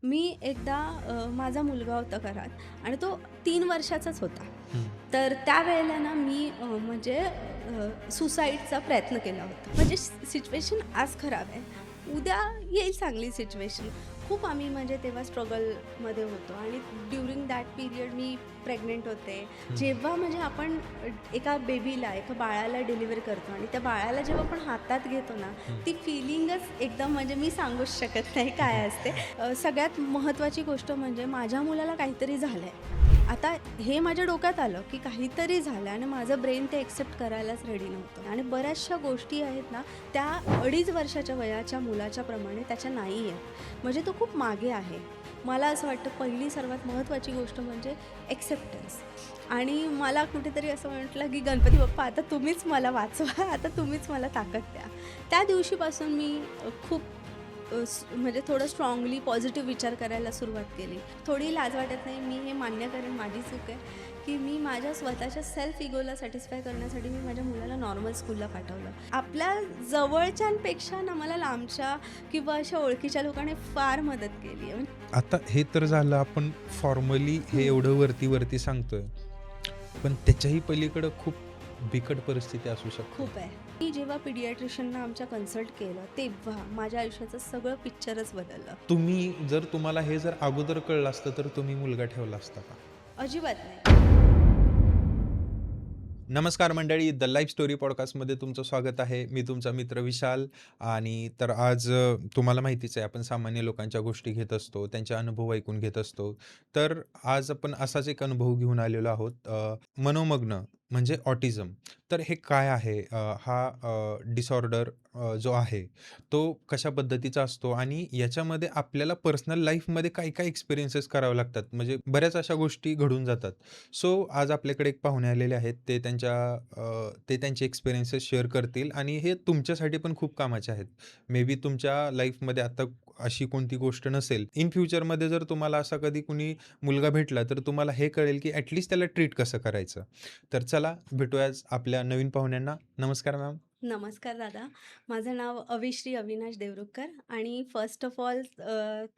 मी एकदा माझा मुलगा होता घरात आणि तो 3 वर्षाचाच होता. हं. तर त्यावेळेला ना मी म्हणजे सुसाईडचा प्रयत्न केला होता. म्हणजे सिच्युएशन आज खराब आहे. उद्या येईल चांगली सिच्युएशन. खूप आम्ही म्हणजे तेव्हा स्ट्रगलमध्ये होतो आणि during that period me pregnant होते. हं, जेव्हा म्हणजे आपण एका बेबीला, एका बाळाला डिलिव्हर करतो आणि त्या बाळाला जेव्हा आपण हातात घेतो ना, हं. ती फिलिंगच एकदम म्हणजे मी सांगूच शकत नाही काय असते. सगळ्यात महत्त्वाची गोष्ट म्हणजे माझ्या मुलाला काहीतरी झालंय. आता हे माझ्या डोक्यात आलं, की काहीतरी झालं आणि माझं ब्रेन ते एक्सेप्ट करायलाच रेडी नव्हतं आणि बऱ्याचशा गोष्टी आहेत ना, त्या 2.5 वर्षाच्या वयाच्या मुलाच्या प्रमाणे त्याच्या नाही आहेत. म्हणजे तो खूप मागे आहे. मला असं वाटतं पहिली सर्वात महत्त्वाची गोष्ट म्हणजे एक्सेप्टन्स आणि मला कुठेतरी असं म्हटलं, की गणपती बाप्पा आता तुम्हीच मला वाचवा, आता तुम्हीच मला ताकद द्या. त्या दिवशीपासून मी खूप म्हणजे थोडं स्ट्राँगली पॉझिटिव्ह विचार करायला सुरुवात केली. थोडी लाज वाटत नाही, मी हे मान्य करेन माझी चूक आहे, की मी माझ्या स्वतःच्या सेल्फ इगोला सॅटिस्फाय करण्यासाठी मी माझ्या मुलाला नॉर्मल स्कूलला पाठवलं. आपल्या जवळच्यांपेक्षा ना मला लांबच्या किंवा अशा ओळखीच्या लोकांनी फार मदत केली आहे. आता हे तर झालं आपण फॉर्मली हे हं, एवढं वरती-वरती सांगतोय. पण त्याच्याही पलीकडं खूप बिकट परिस्थिती असू शकते. खूप आहे. मी जेव्हा पिडियाट्रिशियनला आमच्या कन्सल्ट केलं, तेव्हा माझ्या आयुष्याचं सगळं पिक्चरच बदललं. तुम्हाला हे जर अगोदर कळलं असतं, तर तुम्ही मुलगा ठेवला असता का? अजिबात नाही. नमस्कार मंडळी, द लाईफ स्टोरी पॉडकास्टमध्ये तुमचं स्वागत आहे. मी तुमचा मित्र विशाल आणि तर आज तुम्हाला माहितीच आहे आपण सामान्य लोकांच्या गोष्टी घेत असतो, त्यांचे अनुभव ऐकून घेत असतो. तर आज आपण असाच एक अनुभव घेऊन आलेलो आहोत. मनोमग्न म्हणजे ऑटिझम. तर हे काय आहे? हा डिसऑर्डर जो आहे, तो कशा पद्धतीचा असतो आणि याच्यामध्ये आपल्याला पर्सनल लाईफमध्ये काय-काय एक्सपिरियन्सेस करावे लागतात. म्हणजे बऱ्याच अशा गोष्टी घडून जातात. सो आज आपल्याकडे एक पाहुणे आलेले आहेत. ते त्यांचे एक्सपिरियन्सेस शेअर करतील आणि हे तुमच्यासाठी पण खूप कामाचे आहेत. मे बी तुमच्या लाईफमध्ये आता अशी कोणती गोष्ट नसेल. इन फ्युचरमध्ये जर तुम्हाला असा कधी कुणी मुलगा भेटला, तर तुम्हाला हे कळेल की ॲटलीस्ट त्याला ट्रीट कसं करायचं. तर चला भेटूया आज आपल्या नवीन पाहुण्यांना. नमस्कार मॅम. नमस्कार दादा. माझं नाव अविश्री अविनाश देवरुखकर आणि फर्स्ट ऑफ ऑल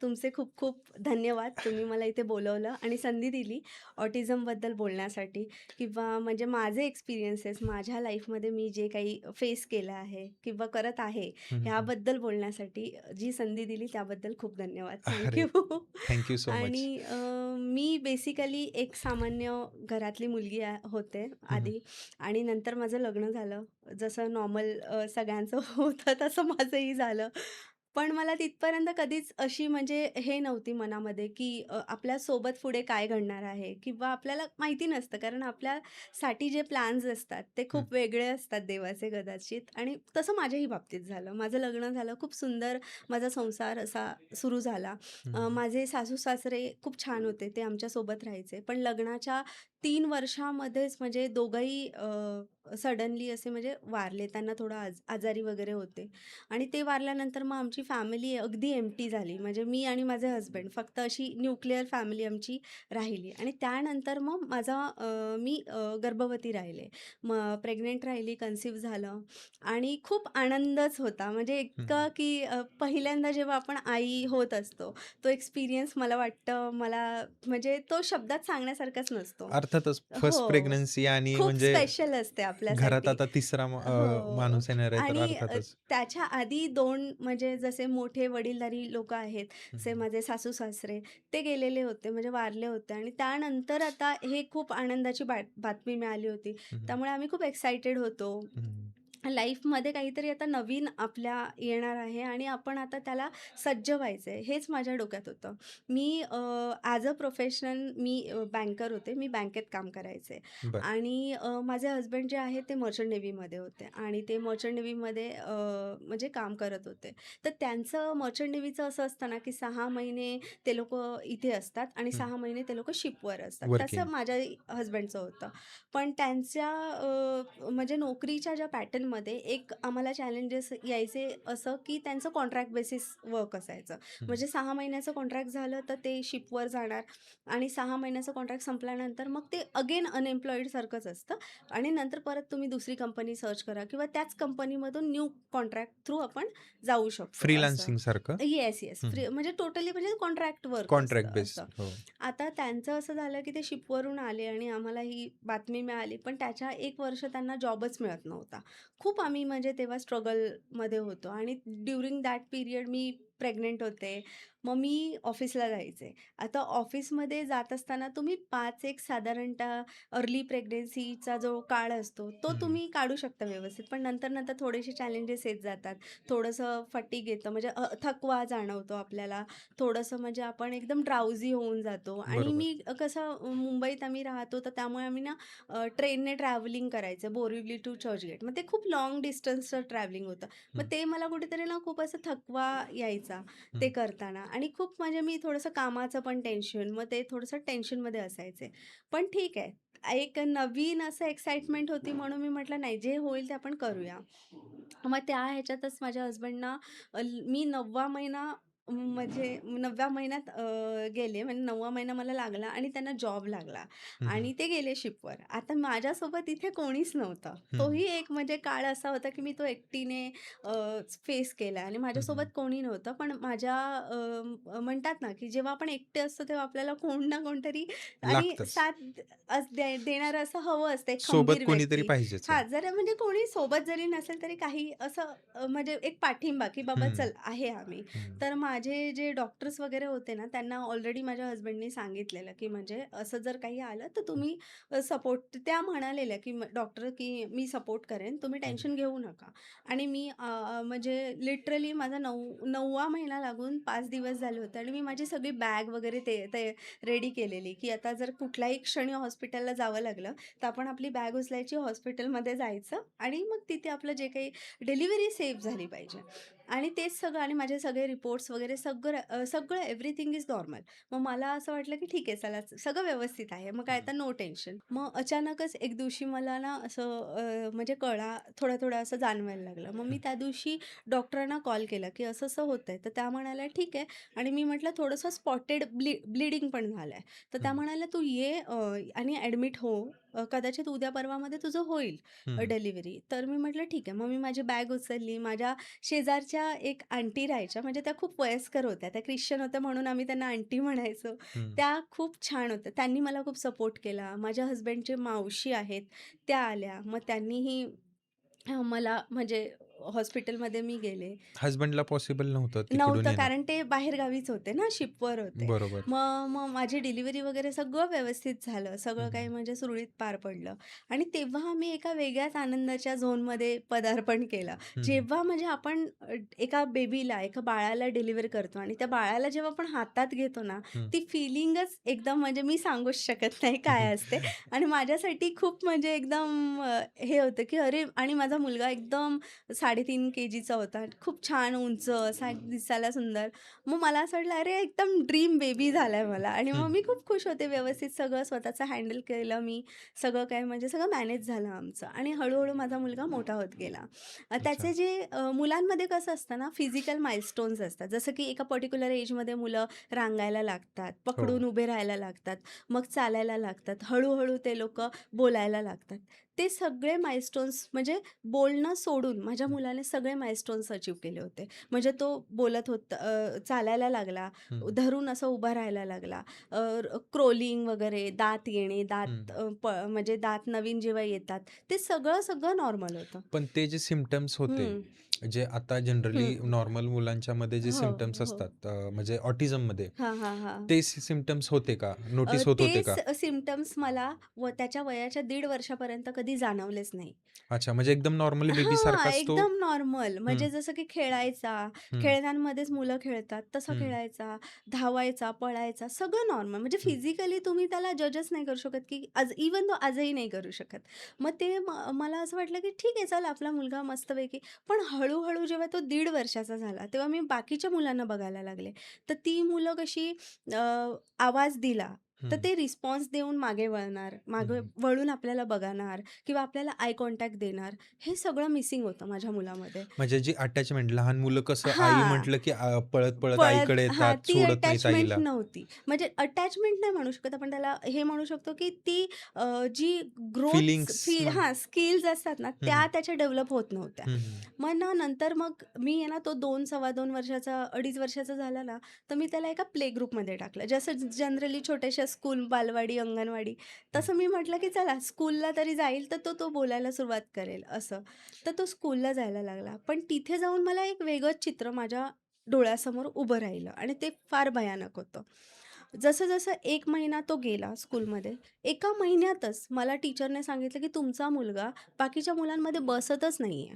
तुमचे खूप खूप धन्यवाद. तुम्ही मला इथे बोलवलं आणि संधी दिली ऑटिझमबद्दल बोलण्यासाठी किंवा म्हणजे माझे एक्सपिरियन्सेस माझ्या लाईफमध्ये मी जे काही फेस केलं आहे किंवा करत आहे, हं, हं, हं. ह्याबद्दल बोलण्यासाठी जी संधी दिली त्याबद्दल खूप धन्यवाद. थँक अरे, थँक यू सो मच. आणि मी बेसिकली एक सामान्य घरातली मुलगी होते हं, हं. आधी आणि नंतर माझं लग्न झालं. जसं नॉर्मल सगळ्यांचं होतं तसं माझंही झालं. पण मला तिथपर्यंत कधीच अशी म्हणजे हे नव्हती मनामध्ये, की आपल्यासोबत पुढे काय घडणार आहे किंवा आपल्याला माहिती नसतं. कारण आपल्यासाठी जे प्लॅन्स असतात ते हं, खूप वेगळे असतात देवाचे कदाचित आणि तसं माझ्याही बाबतीत झालं. माझं लग्न झालं. खूप सुंदर माझा संसार असा सुरू झाला. हं, हं. माझे सासू-सासरे खूप छान होते. ते आमच्यासोबत राहायचे. पण लग्नाच्या 3 वर्षामध्येच म्हणजे दोघंही सडनली असे म्हणजे वारले. त्यांना थोडं आजारी वगैरे होते आणि ते वारल्यानंतर मग आमची फॅमिली अगदी एम्प्टी झाली. म्हणजे मी आणि माझे हसबंड फक्त अशी न्यूक्लिअर फॅमिली आमची राहिली आणि त्यानंतर मग मी गर्भवती राहिले. मग प्रेग्नंट राहिली, कन्सीव्ह झालं आणि खूप आनंदच होता. म्हणजे हं, इतकं की पहिल्यांदा जेव्हा आपण आई होत असतो, तो एक्सपिरियन्स मला वाटतं मला म्हणजे तो शब्दात सांगण्यासारखाच नसतो. अर्थातच फर्स्ट हो. प्रेग्नन्सी आणि खूप म्हणजे स्पेशल असते घरात आपल्यासाठी. आता तिसरा हो. माणूस येणार आहे तर आणि अर्थातच. त्याच्या आधी 2 म्हणजे जसे मोठे वडीलधारी लोकं आहेत, हं, जसे हं. माझे सासू-सासरे, ते गेलेले होते म्हणजे वारले होते आणि त्यानंतर आता हे खूप आनंदाची बातमी मिळाली होती. हं, हं. त्यामुळे आम्ही खूप एक्सायटेड होतो. हं, लाईफमध्ये काहीतरी आता नवीन आपल्या येणार आहे आणि आपण आता त्याला सज्ज व्हायचं आहे, हेच माझ्या डोक्यात होतं. मी ॲज अ प्रोफेशनल बँकर होते. मी बँकेत काम करायचे बरं. आणि माझे हसबंड जे आहेत ते मर्चंट नेव्हीमध्ये होते आणि ते मर्चंट नेव्हीमध्ये म्हणजे काम करत होते. तर त्यांचं मर्चंट नेव्हीचं असं असतं ना, की 6 महिने ते लोकं इथे असतात आणि हं. 6 महिने ते लोकं शिपवर असतात. तसं वर्किंग. माझ्या हसबंडचं होतं. पण त्यांच्या म्हणजे नोकरीच्या ज्या पॅटर्नमध्ये कंपनीमध्ये एक आम्हाला चॅलेंजेस यायचे असं, की त्यांचं कॉन्ट्रॅक्ट बेसिस वर्क असायचं. हं. म्हणजे 6 महिन्याचं कॉन्ट्रॅक्ट झालं तर ते शिपवर जाणार आणि 6 महिन्याचं कॉन्ट्रॅक्ट संपल्यानंतर मग ते अगेन अनएम्प्लॉईडसारखंच असतं आणि नंतर परत तुम्ही दुसरी कंपनी सर्च करा किंवा त्याच कंपनीमधून न्यू कॉन्ट्रॅक्ट थ्रू आपण जाऊ शकतो असं. फ्रीलान्सिंग सारखं? Yes, yes. हं. फ्री म्हणजे टोटली म्हणजे कॉन्ट्रॅक्ट वर्क कॉन्ट्रॅक्ट असतं बेस्ड. असं. हो. आता त्यांचं असं झालं, की ते शिपवरून आले आणि आम्हाला ही बातमी मिळाली. पण त्याच्या 1 वर्ष त्यांना जॉबच मिळत नव्हता. खूप आम्ही म्हणजे तेव्हा स्ट्रगलमध्ये होतो आणि during that period me pregnant होते. मग मी ऑफिसला जायचे. आता ऑफिसमध्ये जात असताना तुम्ही 5 एक साधारणतः अर्ली प्रेग्नन्सीचा जो काळ असतो, तो हं. तुम्ही काढू शकता व्यवस्थित. पण नंतर-नंतर थोडेसे चॅलेंजेस येत जातात. थोडंसं फटीग येतं म्हणजे थकवा जाणवतो आपल्याला. थोडंसं म्हणजे आपण एकदम ड्राउझी होऊन जातो आणि बरोबर. मी कसं मुंबईत आम्ही राहतो तर त्यामुळे आम्ही ना ट्रेनने ट्रॅव्हलिंग करायचं बोरिवली टू चर्चगेट. मग ते खूप लाँग डिस्टन्सचं ट्रॅव्हलिंग होतं. मग हं, ते मला कुठेतरी ना खूप असं थकवा यायचा ते हं. करताना आणि खूप म्हणजे मी थोडंसं कामाचं पण टेन्शन, मग ते थोडंसं टेन्शनमध्ये असायचे. पण ठीक आहे. एक नवीन असं एक्साइटमेंट होती म्हणून मी म्हटलं नाही जे होईल ते आपण करूया. मग त्या ह्याच्यातच माझ्या हसबंडना मी 9वा महिना म्हणजे 9व्या महिन्यात गेले म्हणजे 9वा महिना मला लागला आणि त्यांना जॉब लागला हं, हं. आणि ते गेले शिपवर. आता माझ्यासोबत इथे कोणीच नव्हतं. हं. तोही एक म्हणजे काळ असा होता, की मी तो एकटीने फेस केला आणि हं, हं. माझ्यासोबत कोणी नव्हतं. पण माझ्या म्हणतात ना, की जेव्हा आपण एकटे असतो तेव्हा आपल्याला कोण ना कोणतरी आणि लागतंच. साथ देणारं असं हवं असतं एक सोबत खंबीर कोणीतरी व्यक्ती. पाहिजेच आहे. हां, जरा म्हणजे कोणी सोबत जरी नसेल तरी काही असं म्हणजे एक पाठिंबा, की बाबा हं, चल आहे आम्ही. हं. तर माझे जे डॉक्टर्स वगैरे होते ना, त्यांना ऑलरेडी माझ्या हसबंडनी सांगितलेलं, की म्हणजे असं जर काही आलं तर तुम्ही सपोर्ट त्या म्हणालेल्या, की डॉक्टर की मी सपोर्ट करेन, तुम्ही हं, टेन्शन घेऊ नका. आणि मी म्हणजे लिटरली माझा 9वा महिना लागून 5 दिवस झाले होते आणि मी माझी सगळी बॅग वगैरे ते ते रेडी केलेली, की आता जर कुठल्याही क्षणी हॉस्पिटलला जावं लागलं, तर आपण आपली बॅग उचलायची, हॉस्पिटलमध्ये जायचं आणि मग तिथे आपलं जे काही डिलिव्हरी सेफ झाली पाहिजे. आणि तेच सगळं आणि माझे सगळे रिपोर्ट्स वगैरे सगळं एव्हरीथिंग इज नॉर्मल. मग मला असं वाटलं, की ठीक आहे चला सगळं व्यवस्थित आहे. मग काय हं. आता नो टेन्शन. मग अचानकच एक दिवशी मला ना असं म्हणजे कळा थोडा-थोडा असं जाणवायला लागलं. मग मी हं, त्या दिवशी डॉक्टरांना कॉल केला, की असं-असं होतंय. तर त्या म्हणाल्या, "ठीक आहे." आणि मी म्हटलं, "थोडंसं स्पॉटेड ब्लीडिंग पण झालंय." तर त्या हं, म्हणाल्या, "तू ये आणि ॲडमिट हो. कदाचित उद्या परवामध्ये तुझं होईल हं. डिलिव्हरी." तर मी म्हटलं, "ठीक आहे." मग मी माझी बॅग उचलली. माझ्या शेजारच्या एक आंटी राहायच्या. म्हणजे त्या खूप वयस्कर होत्या. त्या ख्रिश्चन होत्या म्हणून आम्ही त्यांना आंटी म्हणायचो. हं. त्या खूप छान होत्या. त्यांनी मला खूप सपोर्ट केला. माझ्या हसबँडचे मावशी आहेत, त्या आल्या. मग त्यांनीही मला म्हणजे हॉस्पिटलमध्ये मी गेले. हसबंडला पॉसिबल नव्हतं तिकडून नव्हतं येणं. कारण ते बाहेरगावीच होते ना, शिपवर होते. बरोबर. मग मग माझी डिलिव्हरी वगैरे सगळं व्यवस्थित झालं. हं, सगळं काही हं. म्हणजे सुरळीत पार पडलं आणि तेव्हा आम्ही एका वेगळ्याच आनंदाच्या झोनमध्ये पदार्पण केलं. हं, हं. जेव्हा म्हणजे आपण एका बेबीला, एका बाळाला डिलिव्हर करतो आणि त्या बाळाला जेव्हा आपण हातात घेतो ना, हं. ती फिलिंगच एकदम म्हणजे मी सांगूच शकत नाही काय असते आणि माझ्यासाठी खूप म्हणजे एकदम हे होतं, की अरे आणि माझा मुलगा एकदम 3.5 केजीचा होता. खूप छान उंच असा एक दिसायला सुंदर. मग मला असं वाटलं अरे एकदम ड्रीम बेबी झालाय मला आणि मग हं. मी खूप खुश होते. व्यवस्थित सगळं स्वतःचं हँडल केलं मी. सगळं काय म्हणजे सगळं मॅनेज झालं आमचं आणि हळू माझा मुलगा मोठा होत गेला. अच्छा. त्याचे जे मुलांमध्ये कसं असतं ना फिजिकल माइलस्टोन्स असतात. जसं की एका पर्टिक्युलर एजमध्ये मुलं रांगायला लागतात, हो. पकडून उभे राहायला लागतात, मग चालायला लागतात. हळू ते लोकं बोलायला लागतात. ते सगळे माइलस्टोन्स म्हणजे बोलणं सोडून माझ्या हं, मुलाने सगळे माइलस्टोन्स अचीव्ह केले होते. म्हणजे तो बोलत होता चालायला लागला, हं, धरून असं उभा राहायला लागला. क्रोलिंग वगैरे, दात येणे, हं. म्हणजे दात नवीन जेव्हा येतात, ते सगळं नॉर्मल होतं. पण ते जे सिम्प्टम्स होते, हं, जे आता जनरली हं. नॉर्मल मुलांच्यामध्ये जे हो, सिम्प्टम्स हो. असतात म्हणजे ऑटिझममध्ये हां. ते सिम्प्टम्स होते का? नोटीस होत होते का? तेच सिम्प्टम्स मला त्याच्या वयाच्या 1.5 वर्षापर्यंत कधी जाणवलेच नाही. अच्छा, म्हणजे एकदम नॉर्मली हां, बेबीसारखाच तो. एकदम नॉर्मल. हं, म्हणजे जसं की खेळायचा, हं, खेळण्यांमध्येच मुलं खेळतात, तसं हं, खेळायचा, धावायचा, पळायचा, सगळं नॉर्मल. म्हणजे हं. फिजिकली तुम्ही त्याला जजच नाही करू शकत, की आज इव्हन तो आजही नाही करू शकत. मग ते मला असं वाटलं, की ठीक आहे, चल आपला मुलगा मस्तपैकी पण हळू जेव्हा तो 1.5 वर्षाचा झाला, तेव्हा मी बाकीच्या मुलांना बघायला लागले. तर ती मुलं कशी अ, आवाज दिला तर हं. ते रिस्पॉन्स देऊन मागे वळणार, मागे हं. वळून आपल्याला बघणार किंवा आपल्याला आय कॉन्टॅक्ट देणार, हे सगळं मिसिंग होतं माझ्या मुलामध्ये. म्हणजे जी अटॅचमेंट लहान मुलं कसं आई हां. म्हटलं, की पळत-पळत पळत आईकडे हां, येतात, ती सोडत नाहीत अटॅचमेंट आईला. नव्हती. म्हणजे अटॅचमेंट नाही म्हणू शकत आपण त्याला, हे म्हणू शकतो की ती जी ग्रोथ फीलिंग्स म्हण हां, स्किल्स असतात ना, हं, त्या हं. त्याच्या डेव्हलप होत नव्हत्या. हं, हं. मग ना नंतर मग मी आहे ना, तो 2, सव्वा 2 वर्षाचा, 2.5 वर्षाचा झाला ना, तर मी त्याला एका प्ले ग्रुपमध्ये टाकलं. जसं जनरली छोट्याशा स्कूल, बालवाडी, अंगणवाडी, हं. तसं मी म्हटलं की चला स्कूलला तरी जाईल, तर तो बोलायला सुरुवात करेल असं. तर तो स्कूलला जायला लागला. पण तिथे जाऊन मला एक वेगळंच चित्र माझ्या डोळ्यासमोर उभं राहिलं आणि ते फार भयानक होतं. जसं-जसं 1 महिना तो गेला स्कूलमध्ये, एका महिन्यातच मला टीचरने सांगितलं, की तुमचा मुलगा बाकीच्या मुलांमध्ये बसतच नाहीये.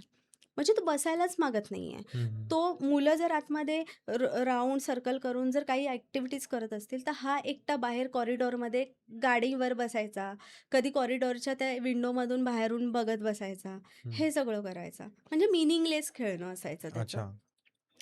म्हणजे तो बसायलाच मागत नाहीये. हं, हं. तो मुलं जर आतमध्ये राउंड सर्कल करून जर काही ॲक्टिव्हिटीज करत असतील, तर हा एकटा बाहेर कॉरिडॉरमध्ये गाडीवर बसायचा. कधी कॉरिडॉरच्या त्या विंडोमधून बाहेरून बघत बसायचा. हं. हे सगळं करायचा. म्हणजे मीनिंगलेस खेळणं असायचं त्याचं. अच्छा.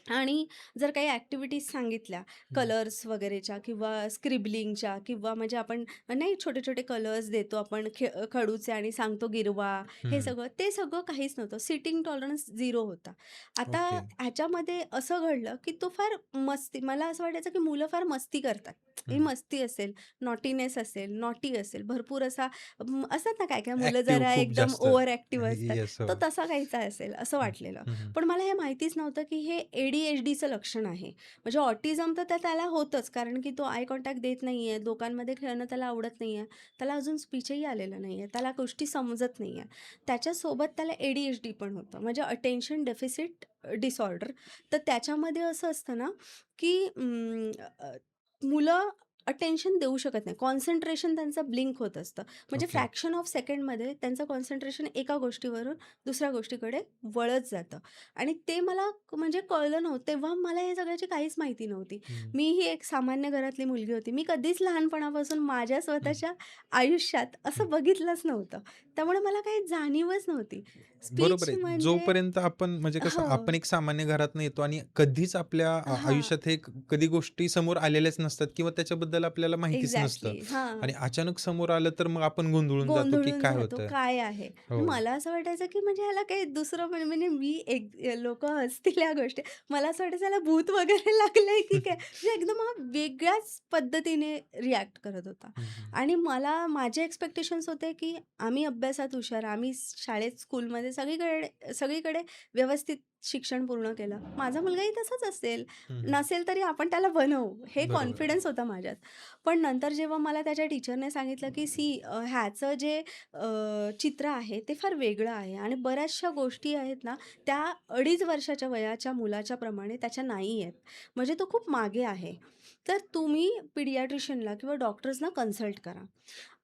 आणि जर काही ॲक्टिव्हिटीज सांगितल्या, हं. कलर्स वगैरेच्या किंवा स्क्रिबलिंगच्या किंवा म्हणजे आपण नाही छोटे-छोटे कलर्स देतो आपण खडूचे आणि सांगतो गिरवा, हे हं. सगळं, ते सगळं काहीच नव्हतं. सिटिंग टॉलरन्स 0 होता. आता ओके. ह्याच्यामध्ये असं घडलं, की तो फार मस्ती, मला असं वाटायचं, की मुलं फार मस्ती करतात. ही हं. मस्ती असेल, नॉटीनेस असेल, नॉटी असेल, भरपूर असा असतात ना काय-काय मुलं ॲक्टिव्ह जरा खूप एकदम जास्त. ओव्हर ॲक्टिव्ह असतात. येस. हो. तो तसा काहीसा असेल असं हं. वाटलेलं. हं, हं. पण मला हे माहितीच नव्हतं, की हे ADHDचं लक्षण आहे. म्हणजे ऑटिझम तर त्याला होतंच, कारण की तो आय कॉन्टॅक्ट देत नाहीये, लोकांमध्ये खेळणं त्याला आवडत नाहीये. त्याला अजून स्पीचही आलेलं नाहीये. त्याला गोष्टी समजत नाहीये. त्याच्यासोबत त्याला ADHD पण होतं, म्हणजे अटेन्शन डेफिसिट डिसऑर्डर. तर त्याच्यामध्ये असं असतं ना, की मुलं अटेन्शन देऊ शकत नाही. कॉन्सन्ट्रेशन त्यांचं ब्लिंक होत असतं. म्हणजे ओके. फ्रॅक्शन ऑफ सेकंडमध्ये त्यांचं कॉन्सन्ट्रेशन एका गोष्टीवरून दुसऱ्या गोष्टीकडे वळत जातं. आणि ते मला म्हणजे कळलं नव्हतं. तेव्हा मला हे सगळ्याची काहीच माहिती नव्हती. हं. मी ही एक सामान्य घरातली मुलगी होती. मी कधीच लहानपणापासून माझ्या हं. स्वतःच्या आयुष्यात हं. असं बघितलंच नव्हतं. त्यामुळे मला काही जाणीवच नव्हती. बरोबर स्पीच आहे. म्हणजे जोपर्यंत आपण म्हणजे कसं हो. आपण एक सामान्य घरातनं येतो आणि कधीच आपल्या हां. आयुष्यात हे कधी गोष्टी समोर आलेल्याच नसतात किंवा त्याच्याबद्दल आपल्याला माहितीच नसतं एक्झॅक्टली. हां. आणि अचानक समोर आलं तर मग आपण गोंधळून जातो, की गोंधळून काय जातो, होतंय? काय आहे? हो. मला असं वाटायचं, की म्हणजे ह्याला काही दुसरं म्हणजे मी एक लोकं हसतील या गोष्टी. मला असं वाटायचं ह्याला भूत वगैरे लागलंय की काय? म्हणजे एकदम हा वेगळ्याच पद्धतीने रिॲक्ट करत होता. हं, हं. आणि मला माझे एक्स्पेक्टेशन्स होते, की आम्ही अभ्यासात हुशार, आम्ही शाळेत, स्कूलमध्ये सगळीकडे सगळीकडे व्यवस्थित शिक्षण पूर्ण केलं. माझा मुलगाही तसाच असेल. हं, हं. नसेल तरी आपण त्याला बनवू, हे बरोबर. कॉन्फिडन्स होता माझ्यात. पण नंतर जेव्हा मला त्याच्या टीचरने सांगितलं, की ह्याचं जे चित्र आहे ते फार वेगळं आहे आणि बऱ्याचशा गोष्टी आहेत ना, त्या 2.5 वर्षाच्या वयाच्या मुलाच्या प्रमाणे त्याच्या नाही आहेत. म्हणजे तो खूप मागे आहे. तर तुम्ही पिडियाट्रिशियनला किंवा डॉक्टर्सना कन्सल्ट करा.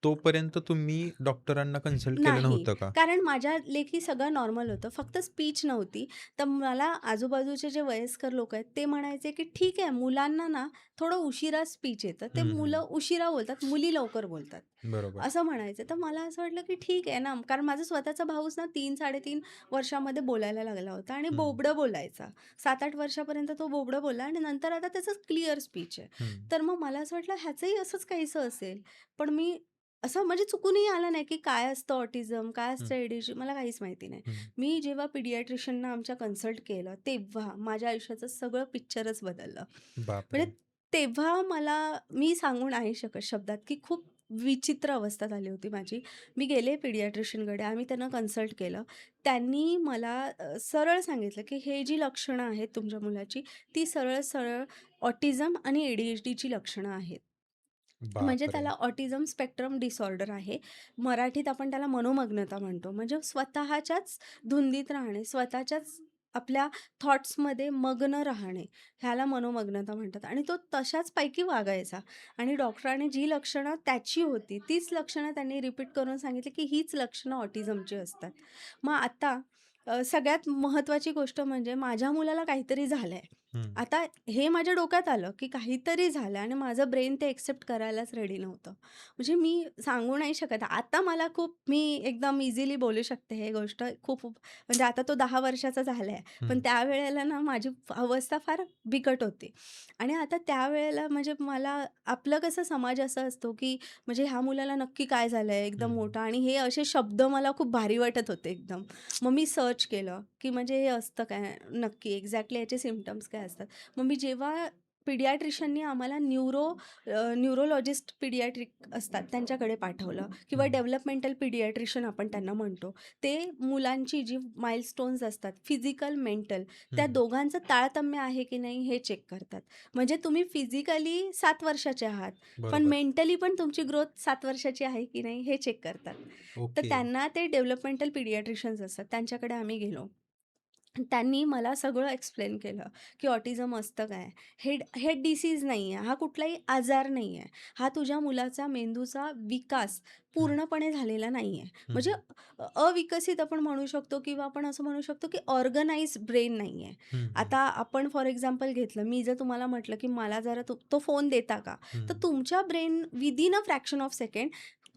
तोपर्यंत तुम्ही डॉक्टरांना कन्सल्ट केलं नाही. नव्हतं का? कारण माझ्या लेखी सगळं नॉर्मल होतं. फक्त स्पीच नव्हती. तर मला आजूबाजूचे जे वयस्कर लोकं आहेत, ते म्हणायचे, की "ठीक आहे, मुलांना ना थोडं उशिरा स्पीच येतं. ते हं, हं. मुलं उशिरा बोलतात, मुली लवकर बोलतात." बरोबर. असं म्हणायचे. तर मला असं वाटलं, की ठीक आहे ना, कारण माझा स्वतःचा भाऊच ना 3-3.5 वर्षामध्ये बोलायला लागला होता आणि हं, बोबडं बोलायचा. 7-8 वर्षापर्यंत तो बोबडं बोलला आणि नंतर आता त्याचं क्लिअर स्पीच आहे. हं, तर मग मला असं वाटलं, ह्याचंही असंच काहीसं असेल. पण मी असं म्हणजे चुकूनही आलं नाही, की काय असतं ऑटिझम, काय हं, असतं ADHD, मला काहीच माहिती नाही. हं. मी जेव्हा पिडियाट्रिशियनना आमच्या कन्सल्ट केलं, तेव्हा माझ्या आयुष्याचं सगळं पिक्चरच बदललं. बापरे! म्हणजे तेव्हा मी सांगू नाही शकत शब्दात, की खूप विचित्र अवस्था झाली होती माझी. मी गेले पिडियाट्रिशियनकडे, आम्ही त्यांना कन्सल्ट केलं. त्यांनी मला सरळ सांगितलं, की हे जी लक्षणं आहेत तुमच्या मुलाची, ती सरळ-सरळ ऑटिझम आणि ADHDची लक्षणं आहेत. म्हणजे बापरे! त्याला ऑटिझम स्पेक्ट्रम डिसऑर्डर आहे. मराठीत आपण त्याला मनोमग्नता म्हणतो. म्हणजे स्वतःच्याच धुंदीत राहणे, स्वतःच्याच आपल्या थॉट्समध्ये मग्न राहणे, ह्याला मनोमग्नता म्हणतात आणि तो तशाच पैकी वागायचा आणि डॉक्टरांनी जी लक्षणं त्याची होती, तीच लक्षणं त्यांनी रिपीट करून सांगितली, की हीच लक्षणं ऑटिझमची असतात. मग आता सगळ्यात महत्त्वाची गोष्ट म्हणजे माझ्या मुलाला काहीतरी झालंय. हं. आता हे माझ्या डोक्यात आलं, की काहीतरी झालं आणि माझं ब्रेन ते एक्सेप्ट करायलाच रेडी नव्हतं. म्हणजे मी सांगू नाही शकत. आता मला मी एकदम इझिली बोलू शकते हे गोष्ट म्हणजे आता तो 10 वर्षाचा झालाय. पण हं. त्यावेळेला ना माझी अवस्था फार बिकट होती. आणि आता त्यावेळेला म्हणजे मला आपलं कसं समाज असा असतो, की म्हणजे ह्या मुलाला नक्की काय झालंय एकदम हं. मोठा आणि हे असे शब्द मला खूप भारी वाटत होते एकदम. मग मी सर्च केलं, की म्हणजे हे असतं काय नक्की एक्झॅक्टली याचे सिम्प्टम्स काय असतात. मग मी जेव्हा पिडियाट्रिशियननी आम्हाला न्यूरोलॉजिस्ट पिडियाट्रिक असतात त्यांच्याकडे पाठवलं किंवा हं. डेव्हलपमेंटल पिडियाट्रिशियन आपण त्यांना म्हणतो. ते मुलांची जी माइलस्टोन्स असतात फिजिकल, मेंटल त्या हं. दोघांचं तारतम्य आहे की नाही हे चेक करतात. म्हणजे तुम्ही फिजिकली 7 वर्षाचे आहात, पण बरोबर. मेंटली पण तुमची ग्रोथ 7 वर्षाची आहे की नाही हे चेक करतात. तर ओके. त्यांना ते डेव्हलपमेंटल पिडियाट्रिशियन्स असतात त्यांच्याकडे आम्ही गेलो. त्यांनी मला सगळं एक्सप्लेन केलं, की ऑटिझम असतं काय? हेड डिसीज नाही आहे. हा कुठलाही आजार नाही आहे. हा तुझ्या मुलाचा मेंदूचा विकास हं. पूर्णपणे झालेला नाही आहे. हं. म्हणजे अविकसित आपण म्हणू शकतो किंवा आपण असं म्हणू शकतो, की ऑर्गनाइज्ड ब्रेन नाही आहे. हं. हं. आता आपण फॉर एक्झाम्पल घेतलं, मी जर तुम्हाला म्हटलं, की मला जरा तो फोन देता का? तर हं. तुमच्या brain within a fraction of second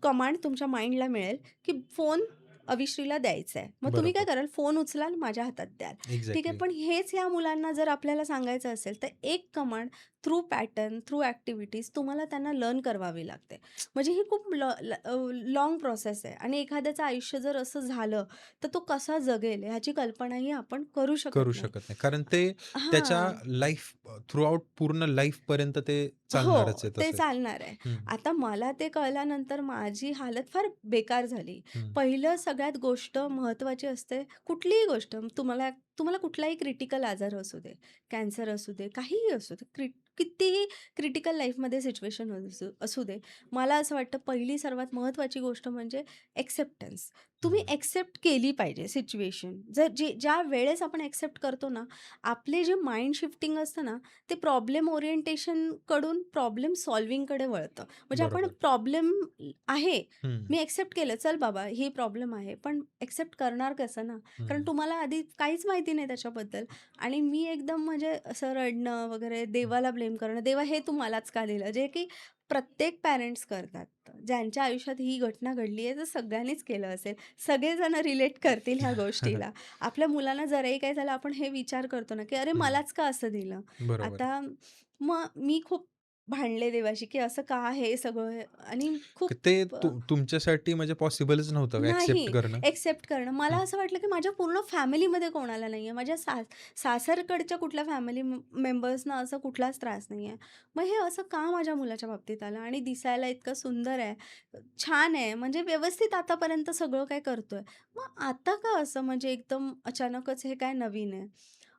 command तुमच्या माइंडला मिळेल, की फोन अविश्रीला द्यायचा आहे. मग तुम्ही काय बरोबर. कराल? फोन उचलाल, माझ्या हातात द्याल. ठीक आहे. एक्झॅक्टली. पण हेच या मुलांना जर आपल्याला सांगायचं असेल, तर एक command through pattern, through activities तुम्हाला त्यांना लर्न करावी लागते. म्हणजे ही खूप प्रोसेस आहे आणि एखाद्याचं आयुष्य जर असं झालं, तर तो कसा जगेल ह्याची कल्पनाही आपण करू करू शकत नाही. शकत नाही. कारण ते त्याच्या हां. लाईफ थ्रूआउट पूर्ण लाईफपर्यंत ते हो, चालणारच आहे ते तसं. चालणार आहे. हं. आता मला ते कळल्यानंतर माझी हालत फार बेकार झाली. हं. पहिलं सगळ्यात गोष्ट महत्त्वाची असते, कुठलीही गोष्ट तुम्हाला तुम्हाला कुठलाही क्रिटिकल आजार असू दे, कॅन्सर असू दे, काहीही असू दे, कितीही क्रिटिकल लाईफमध्ये सिच्युएशन असू असू दे. मला असं वाटतं पहिली सर्वात महत्त्वाची गोष्ट म्हणजे एक्सेप्टन्स. तुम्ही हं. एक्सेप्ट केली पाहिजे सिच्युएशन. ज्या वेळेस आपण एक्सेप्ट करतो ना, आपले जे माइंड शिफ्टिंग असतं ना, ते प्रॉब्लेम ओरिएंटेशनकडून प्रॉब्लेम सॉल्व्हिंगकडे वळतं. म्हणजे आपण बरोबर. प्रॉब्लेम आहे, हं. मी एक्सेप्ट केलं, चल बाबा ही प्रॉब्लेम आहे. पण एक्सेप्ट करणार कसं ना? हं. कारण तुम्हाला आधी काहीच माहिती नाही त्याच्याबद्दल आणि मी एकदम म्हणजे असं रडणं वगैरे, हं. देवाला ब्लेम करणं, "देवा हे तू मलाच का दिलं?" जे की प्रत्येक पॅरेंट्स करतात. ज्यांच्या आयुष्यात ही घटना घडली आहे, तर सगळ्यांनीच केलं असेल. सगळेजण रिलेट करतील ह्या गोष्टीला. आपल्या मुलांना जराही काही झालं, आपण हे विचार करतो ना, की "अरे हं. मलाच का असं दिलं?" बरोबर. आता मग मी खूप भांडले देवाशी, की असं का हे सगळं आणि खूप ते अ, तुमच्यासाठी म्हणजे पॉसिबलच नव्हतं का नाही एक्सेप्ट करणं? एक्सेप्ट करणं. मला हं. असं वाटलं, की माझ्या पूर्ण फॅमिलीमध्ये कोणाला नाहीये. माझ्या सासरकडच्या कुठल्या फॅमिली मेंबर्सना असं कुठलाच त्रास नाहीये. मग हे असं का माझ्या मुलाच्या बाबतीत आलं? आणि दिसायला इतकं सुंदर आहे, छान आहे, म्हणजे व्यवस्थित आतापर्यंत सगळं काही करतोय. मग आता का असं म्हणजे एकदम अचानकच हे काय नवीन आहे?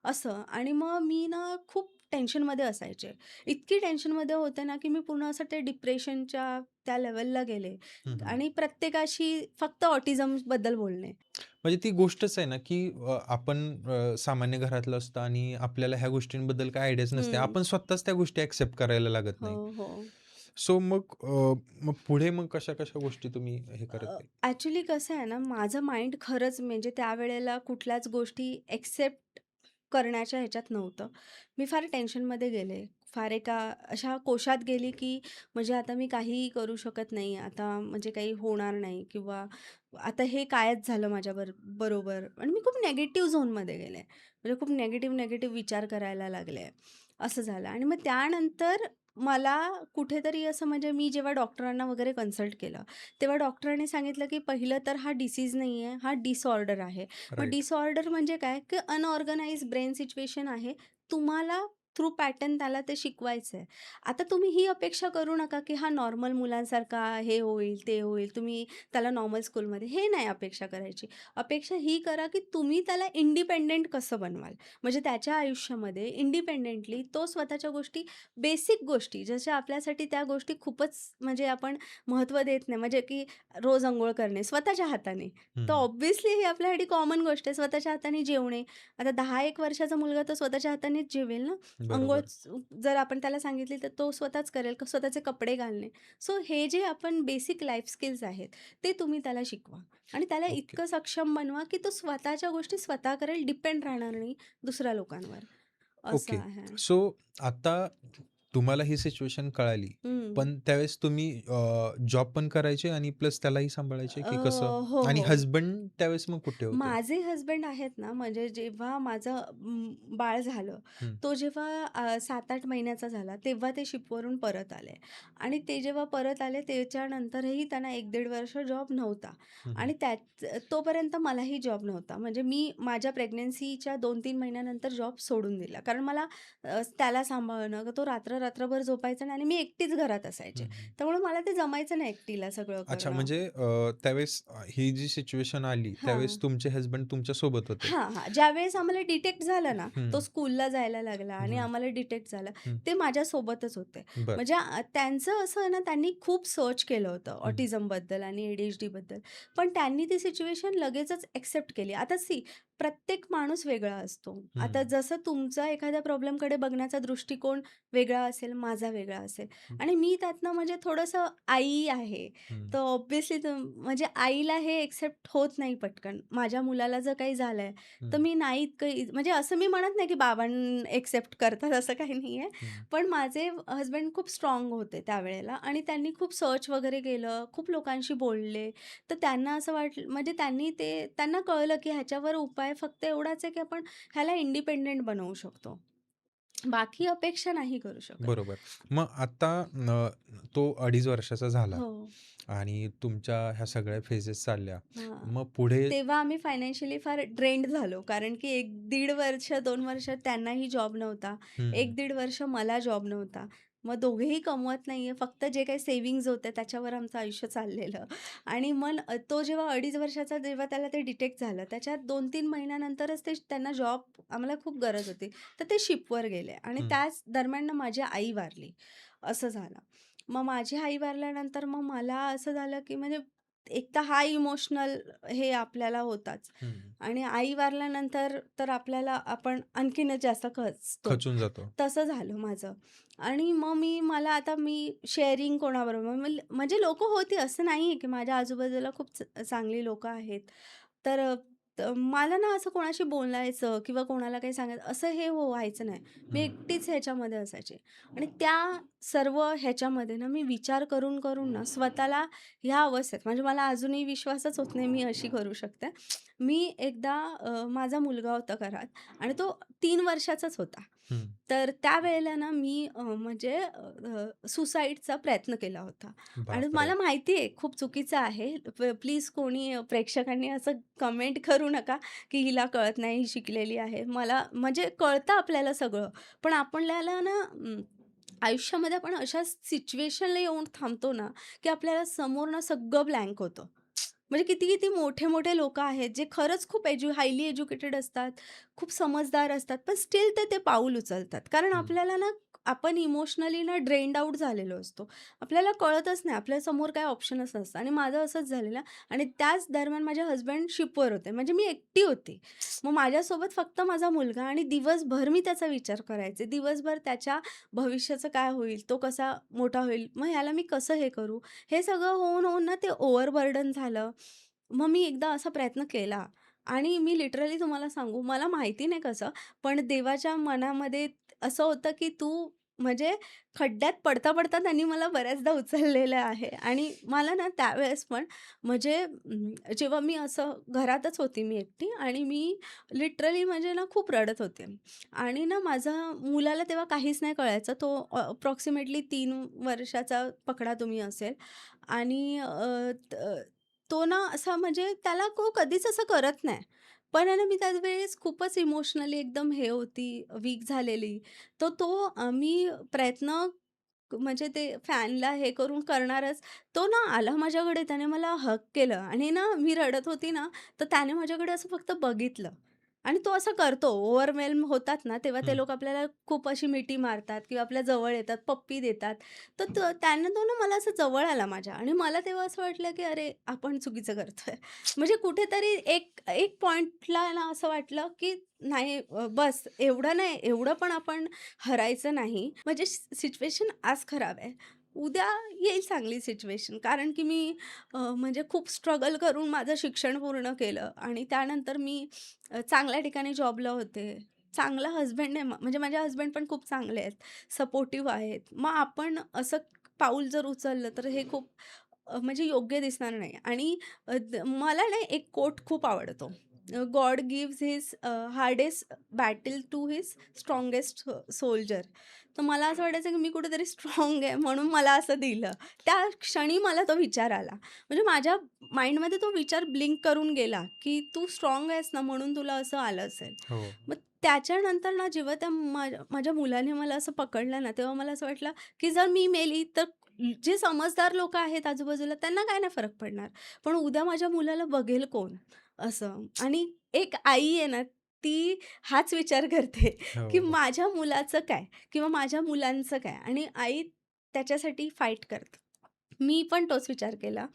असं आणि मग मी ना खूप टेन्शनमध्ये असायचे. इतकी टेन्शनमध्ये होते ना, की मी पूर्ण असं ते डिप्रेशनच्या त्या लेव्हलला गेले. हं. हं. आणि प्रत्येकाशी फक्त ऑटिझमबद्दल बोलणे. म्हणजे ती गोष्टच आहे ना, की आपण सामान्य घरातलं असतं आणि आपल्याला ह्या गोष्टींबद्दल काही आयडियाच नसते. हं. आपण स्वतःच त्या गोष्टी एक्सेप्ट करायला लागत हो, नाही. हो. सो मग पुढे मग कशा-कशा गोष्टी तुम्ही हे करत गेले? ॲक्चुअली कसं आहे ना, माझं माइंड खरंच म्हणजे त्यावेळेला कुठल्याच गोष्टी एक्सेप्ट करण्याच्या ह्याच्यात नव्हतं. मी फार टेन्शनमध्ये गेले. फार एका अशा कोशात गेली, की म्हणजे आता मी काहीही करू शकत नाही. आता म्हणजे काही होणार नाही किंवा आता हे कायच झालं बरोबर आणि मी खूप निगेटिव्ह झोनमध्ये गेले. म्हणजे खूप निगेटिव्ह विचार करायला लागले. असं झालं आणि मग त्यानंतर मला कुठेतरी असं म्हणजे मी जेव्हा डॉक्टरांना वगैरे कन्सल्ट केलं, तेव्हा डॉक्टरांनी सांगितलं, की पहिलं तर हा डिसीज नाही आहे, हा डिसऑर्डर आहे. मग राइट. डिसऑर्डर म्हणजे काय, की अनऑर्गनाइज्ड ब्रेन सिच्युएशन आहे. तुम्हाला थ्रू पॅटर्न त्याला ते शिकवायचं आहे. आता तुम्ही ही अपेक्षा करू नका, की हा नॉर्मल मुलांसारखा हे होईल, ते होईल. तुम्ही त्याला नॉर्मल स्कूलमध्ये हे नाही अपेक्षा करायची. अपेक्षा ही करा, की तुम्ही त्याला इंडिपेंडेंट कसं बनवाल. म्हणजे त्याच्या आयुष्यामध्ये इंडिपेंडेंटली तो स्वतःच्या बेसिक गोष्टी जशा आपल्यासाठी त्या गोष्टी खूपच म्हणजे आपण महत्त्व देत नाही. म्हणजे की रोज अंघोळ करणे स्वतःच्या हाताने. तर हं. ऑब्व्हियसली ही आपल्यासाठी कॉमन गोष्ट आहे. स्वतःच्या हाताने जेवणे. आता 10-1 वर्षाचा मुलगा तर स्वतःच्या हातानेच जेवेल ना. अंघोळ बरोबर. जर आपण त्याला सांगितली तर तो स्वतःच करेल. स्वतःचे कपडे घालणे. सो हे जे आपण बेसिक लाईफ स्किल्स आहेत, ते तुम्ही त्याला शिकवा आणि त्याला ओके. इतकं सक्षम बनवा, की तो स्वतःच्या गोष्टी स्वतः करेल, डिपेंड राहणार नाही दुसऱ्या लोकांवर. असं ओके. आहे. सो आता तुम्हाला ही सिच्युएशन कळाली. हं. पण त्यावेळेस तुम्ही जॉब पण करायचे आणि प्लस त्यालाही सांभाळायचे की कसं? हो, आणि हो. हसबंड त्यावेळेस मग कुठे होते? माझे हसबंड आहेत ना, म्हणजे जेव्हा माझं बाळ झालं, हं, तो जेव्हा 7-8 महिन्याचा झाला, तेव्हा ते शिपवरून परत आले आणि ते जेव्हा परत आले त्याच्यानंतरही त्यांना 1-1.5 वर्ष जॉब नव्हता हं, हं. आणि तोपर्यंत मलाही जॉब नव्हता. म्हणजे मी माझ्या प्रेग्नन्सीच्या 2-3 महिन्यानंतर जॉब सोडून दिला. कारण मला त्याला सांभाळणं, तो रात्रभर झोपायचा नाही आणि मी एकटीच घरात असायचे. हं, हं. त्यामुळे मला ते जमायचं नाही एकटीला सगळं अच्छा, करणं. म्हणजे त्यावेळेस ही जी सिच्युएशन आली, त्यावेळेस हां. तुमचे हसबंड तुमच्या सोबत होते? ज्यावेळेस आम्हाला डिटेक्ट झालं ना, तो हं, स्कूलला जायला लागला हं, आणि हं, आम्हाला डिटेक्ट झालं, हं. ते माझ्यासोबतच होते. बरं. म्हणजे त्यांचं असं आहे ना, त्यांनी खूप सर्च केलं होतं हं, ऑटिझमबद्दल आणि ADHDबद्दल. पण त्यांनी ती सिच्युएशन लगेचच एक्सेप्ट केली. आता प्रत्येक माणूस वेगळा असतो. आता हं, जसं तुमचा एखाद्या प्रॉब्लेमकडे बघण्याचा दृष्टिकोन वेगळा असेल, माझा वेगळा असेल हं, आणि मी त्यातनं म्हणजे थोडंसं आई आहे. हं, तर ऑब्व्हियसली म्हणजे आईला हे एक्सेप्ट होत नाही पटकन. माझ्या मुलाला जर काही झालंय, तर हं, मी नाही इतकं म्हणजे असं मी म्हणत नाही, की एक्सेप्ट करतात असं काही नाहीये. हं, पण माझे हसबंड खूप स्ट्राँग होते त्यावेळेला आणि त्यांनी खूप सर्च वगैरे केलं, खूप लोकांशी बोलले. तर त्यांना असं वाटलं म्हणजे त्यांना कळलं, की ह्याच्यावर उपाय फक्त एवढाच आहे, की आपण ह्याला इंडिपेंडेंट बनवू शकतो. बाकी अपेक्षा नाही करू शकत. बरोबर. मग आता तो 2.5 वर्षाचा झाला हो. आणि तुमच्या ह्या सगळ्या फेजेस चालल्या. हां. मग पुढे तेव्हा आम्ही फायनान्शियली फार ड्रेन्ड झालो. कारण की 1-1.5 वर्ष, 2 वर्ष त्यांनाही जॉब नव्हता. हं, 1-1.5 वर्ष मला जॉब नव्हता. मग दोघेही कमवत नाहीये. फक्त जे काही सेव्हिंग्ज होते त्याच्यावर आमचं आयुष्य चाललेलं. आणि मग तो जेव्हा 2.5 वर्षाचा जेव्हा त्याला ते डिटेक्ट झालं, त्याच्यात 2-3 महिन्यानंतरच त्यांना जॉब आम्हाला खूप गरज होती. तर ते शिपवर गेले आणि हं, त्याच दरम्यान ना माझी आई वारली. असं झालं. मग माझी आई वारल्यानंतर मग मला असं झालं, की म्हणजे एक तर हा इमोशनल हे आपल्याला होताच हं. आणि आई वारल्यानंतर तर आपण आणखीनच जास्त खचतो. खचून जातो. तसं झालं माझं आणि मग मला आता शेअरिंग कोणाबरोबर म्हणजे लोकं होती असं नाहीये, की माझ्या आजूबाजूला खूप चांगली लोकं आहेत. तर मला ना असं कोणाशी बोलायचं किंवा कोणाला काही सांगायचं असं व्हायचं नाही. मी हं, एकटीच ह्याच्यामध्ये असायचे आणि त्या सर्व ह्याच्यामध्ये ना मी विचार करून ना स्वतःला ह्या अवस्थेत म्हणजे मला अजूनही विश्वासच होत नाही मी अशी करू शकते. मी एकदा माझा मुलगा होता घरात आणि तो 3 वर्षाचाच होता. हं. तर त्यावेळेला ना मी म्हणजे सुसाईडचा प्रयत्न केला होता आणि बापरे! मला माहिती आहे खूप चुकीचं आहे. प्लीज कोणी प्रेक्षकांनी असं कमेंट करू नका, की हिला कळत नाही, ही शिकलेली आहे. मला म्हणजे कळतं आपल्याला सगळं. पण आपल्याला ना आयुष्यामध्ये आपण अशा सिच्युएशनला येऊन थांबतो ना, की आपल्याला समोरनं सगळं ब्लँक होतं. म्हणजे किती-किती मोठे-मोठे लोकं आहेत, जे खरंच खूप हायली एज्युकेटेड असतात, खूप समजदार असतात, पण स्टिल ते पाऊल उचलतात. कारण हं. आपल्याला ना, आपण इमोशनली ना ड्रेन्ड आउट झालेलो असतो. आपल्याला कळतच नाही, आपल्यासमोर काही ऑप्शनच नसतं आणि माझं असंच झालेलं आणि त्याच दरम्यान माझे हसबंड शिपवर होते. म्हणजे मी एकटी होती. मग माझ्यासोबत फक्त माझा मुलगा आणि दिवसभर मी त्याचा विचार करायचे. दिवसभर त्याच्या भविष्याचं काय होईल? तो कसा मोठा होईल? मग ह्याला मी कसं हे करू? हे सगळं होऊन ना ते ओव्हरबर्डन झालं. मग मी एकदा असा प्रयत्न केला आणि मी लिटरली तुम्हाला सांगू, मला माहिती नाही कसं, पण देवाच्या मनामध्ये असं होतं, की तू म्हणजे खड्ड्यात पडता-पडता त्यांनी मला बऱ्याचदा उचललेलं आहे आणि मला ना त्यावेळेस पण म्हणजे जेव्हा मी असं घरातच होती मी एकटी आणि मी लिटरली म्हणजे ना खूप रडत होते आणि ना माझा मुलाला तेव्हा काहीच नाही कळायचं. तो अप्रॉक्सिमेटली 3 वर्षाचा पकडा तुम्ही असेल आणि तो ना असा म्हणजे त्याला कधीच असं करत नाही. पण आहे ना मी त्यावेळेस खूपच इमोशनली एकदम हे होती, वीक झालेली. तर मी प्रयत्न म्हणजे ते फॅनला हे करून करणारच. तो ना आला माझ्याकडे, त्याने मला हग केलं आणि ना मी रडत होती ना, तर त्याने माझ्याकडे असं फक्त बघितलं आणि तो असं करतो. ओव्हरवेल्म होतात ना, तेव्हा ते हं. लोक आपल्याला खूप अशी मिठी मारतात किंवा आपल्या जवळ येतात, पप्पी देतात. तर त्यानं तो ना मला असं जवळ आला माझ्या आणि मला तेव्हा असं वाटलं, की अरे आपण चुकीचं करतोय. म्हणजे कुठेतरी एक एक पॉइंटला ना असं वाटलं, की नाही बस एवढं नाही, एवढं पण आपण हरायचं नाही. म्हणजे सिच्युएशन आज खराब आहे. उद्या येईल चांगली सिच्युएशन. कारण की मी म्हणजे खूप स्ट्रगल करून माझं शिक्षण पूर्ण केलं आणि त्यानंतर मी चांगल्या ठिकाणी जॉबला होते. चांगला हसबँड आहे म्हणजे माझे हसबँड पण खूप चांगले आहेत, सपोर्टिव्ह आहेत. मग आपण असं पाऊल जर उचललं तर हे खूप म्हणजे योग्य दिसणार नाही. आणि मला ना एक कोट खूप आवडतो. God gives his hardest battle to his strongest soldier. तर मला असं वाटायचं की मी कुठेतरी स्ट्राँग आहे म्हणून मला असं दिलं. त्या क्षणी मला तो विचार आला. म्हणजे माझ्या माइंडमध्ये तो विचार ब्लिंक करून गेला, की तू स्ट्राँग आहेस ना म्हणून तुला असं आलं असेल. हो. मग त्याच्यानंतर ना जेव्हा त्या माझ्या मुलाने मला असं पकडलं ना, तेव्हा मला असं वाटलं, की जर मी मेली तर जे समजदार लोकं आहेत आजूबाजूला त्यांना काय नाही फरक पडणार. पण उद्या माझ्या मुलाला बघेल कोण? असं. आणि एक आई आहे ना, ती हाच विचार करते, की हो. माझ्या मुलाचं काय? किंवा माझ्या मुलांचं काय? आणि आई त्याच्यासाठी फाईट करते. मी पण तोच विचार केला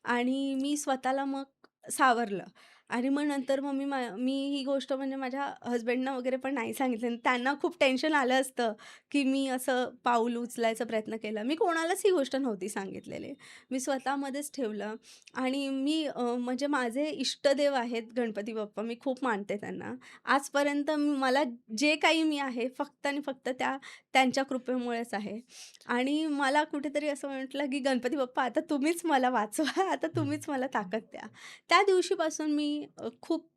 आणि मी स्वतःला मग सावरलं. आणि मग नंतर मी ही गोष्ट म्हणजे माझ्या हसबँडना वगैरे पण नाही सांगितली आणि त्यांना खूप टेन्शन आलं असतं, की मी असं पाऊल उचलायचा प्रयत्न केला. मी कोणालाच ही गोष्ट नव्हती सांगितलेली. मी स्वतःमध्येच ठेवलं. आणि म्हणजे माझे इष्टदेव आहेत गणपती बाप्पा. मी खूप मानते त्यांना. आजपर्यंत मला जे काही मी आहे फक्त आणि फक्त त्यांच्या कृपेमुळेच आहे. आणि मला कुठेतरी असं म्हटलं, की "गणपती बाप्पा आता तुम्हीच मला वाचवा, आता हं. तुम्हीच मला ताकद द्या." त्या दिवशीपासून मी खूप